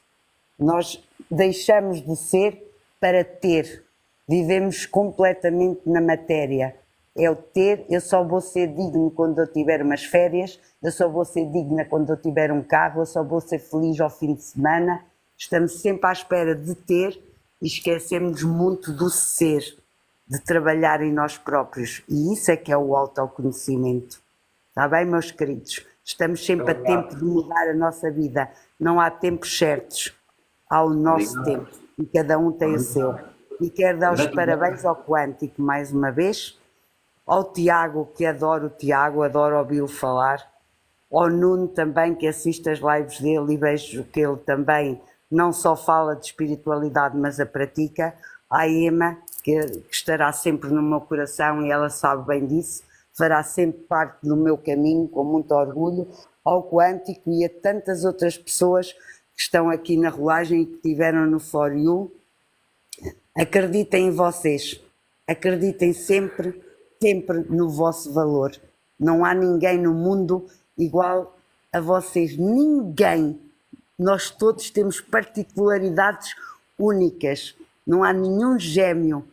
Nós deixamos de ser para ter. Vivemos completamente na matéria. É o ter. Eu só vou ser digno quando eu tiver umas férias, eu só vou ser digna quando eu tiver um carro, eu só vou ser feliz ao fim de semana. Estamos sempre à espera de ter e esquecemos muito do ser, de trabalhar em nós próprios. E isso é que é o autoconhecimento. Está bem, meus queridos? Estamos sempre a tempo de mudar a nossa vida. Não há tempos certos. Há o nosso tempo. E cada um tem o seu. E quero dar os parabéns ao Quântico mais uma vez. Ao Tiago, que adoro o Tiago, adoro ouvi-lo falar. Ao Nuno também, que assiste as lives dele e vejo que ele também não só fala de espiritualidade, mas a pratica. À Emma, que estará sempre no meu coração e ela sabe bem disso. Fará sempre parte do meu caminho, com muito orgulho, ao Quântico e a tantas outras pessoas que estão aqui na rolagem e que estiveram no For You. Acreditem em vocês, acreditem sempre, sempre no vosso valor. Não há ninguém no mundo igual a vocês, ninguém. Nós todos temos particularidades únicas, não há nenhum gêmeo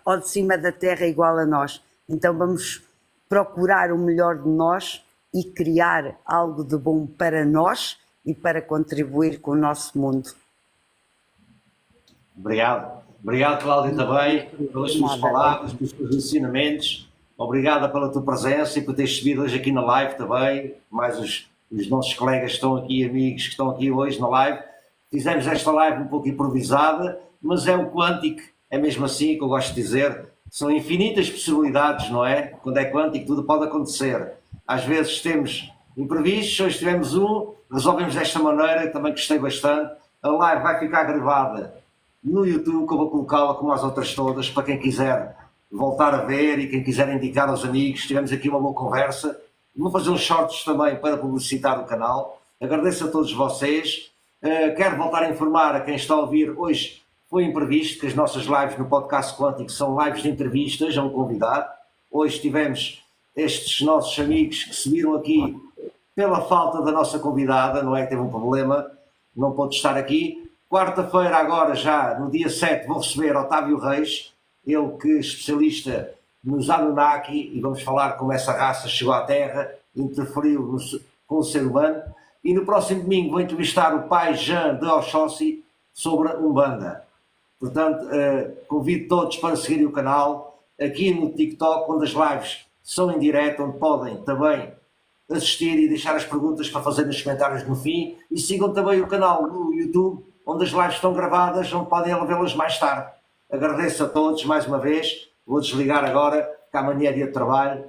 ao de cima da terra igual a nós. Então vamos procurar o melhor de nós e criar algo de bom para nós e para contribuir com o nosso mundo. Obrigado. Obrigado, Cláudia, também, pelas tuas palavras, pelos teus ensinamentos. Obrigada pela tua presença e por teres subido hoje aqui na live também. Mais os nossos colegas que estão aqui, amigos que estão aqui hoje na live. Fizemos esta live um pouco improvisada, mas é o Quântico, é mesmo assim que eu gosto de dizer. são infinitas possibilidades, não é? Quando é quântico, tudo pode acontecer. Às vezes temos imprevistos, hoje tivemos um, resolvemos desta maneira, também gostei bastante. A live vai ficar gravada no YouTube, que eu vou colocá-la como as outras todas, para quem quiser voltar a ver e quem quiser indicar aos amigos. Tivemos aqui uma boa conversa. Vou fazer uns shorts também para publicitar o canal. Agradeço a todos vocês. Quero voltar a informar a quem está a ouvir. Hoje foi imprevisto que as nossas lives no Podcast Quântico são lives de entrevistas a um convidado. Hoje tivemos estes nossos amigos que se viram aqui pela falta da nossa convidada, não é que teve um problema, não pôde estar aqui. Quarta-feira, agora já no dia 7, vou receber Otávio Reis, ele que é especialista nos Anunnaki, e vamos falar como essa raça chegou à Terra, interferiu com o ser humano. E no próximo domingo vou entrevistar o pai Jean de Oxóssi sobre Umbanda. Portanto, convido todos para seguirem o canal, aqui no TikTok, onde as lives são em direto, onde podem também assistir e deixar as perguntas para fazer nos comentários no fim. E sigam também o canal no YouTube, onde as lives estão gravadas, onde podem vê-las mais tarde. Agradeço a todos mais uma vez. Vou desligar agora, que amanhã é dia de trabalho.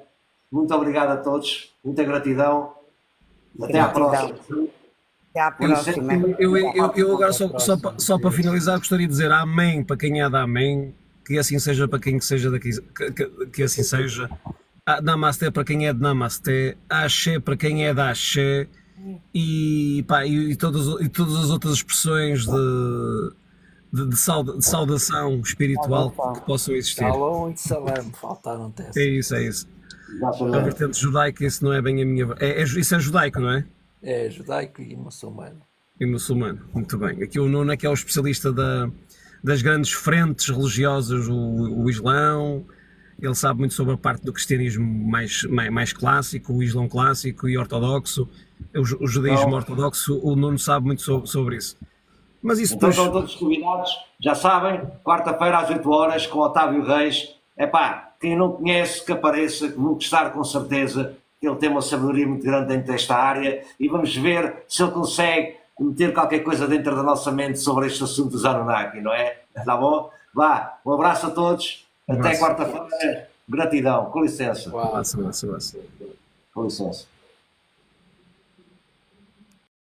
Muito obrigado a todos, muita gratidão. Até à próxima. Até à próxima. Eu agora, só para finalizar, gostaria de dizer amém para quem é da amém, que assim seja para quem seja daqui, que assim seja. Namasté para quem é de Namasté, Axé para quem é da Axé, e todas as outras expressões de saudação espiritual que possam existir. Shalom e salam, faltaram testes. É isso. A Exatamente. vertente judaica, isso não é bem a minha. Isso é judaico, não é? É judaico e muçulmano. E muçulmano, muito bem. Aqui o Nuno é que é o especialista das grandes frentes religiosas, o Islão. Ele sabe muito sobre a parte do cristianismo mais clássico, o Islão clássico e ortodoxo, o judaísmo ortodoxo. O Nuno sabe muito sobre isso. Mas isso Então depois... estão todos convidados, já sabem, quarta-feira às 8 horas com Otávio Reis. Quem não conhece que apareça, que vão gostar com certeza, que ele tem uma sabedoria muito grande dentro desta área, e vamos ver se ele consegue meter qualquer coisa dentro da nossa mente sobre este assunto dos Anunnaki, não é? Tá bom? Vá, um abraço a todos, até quarta-feira, gratidão, com licença. Abraço. Com licença.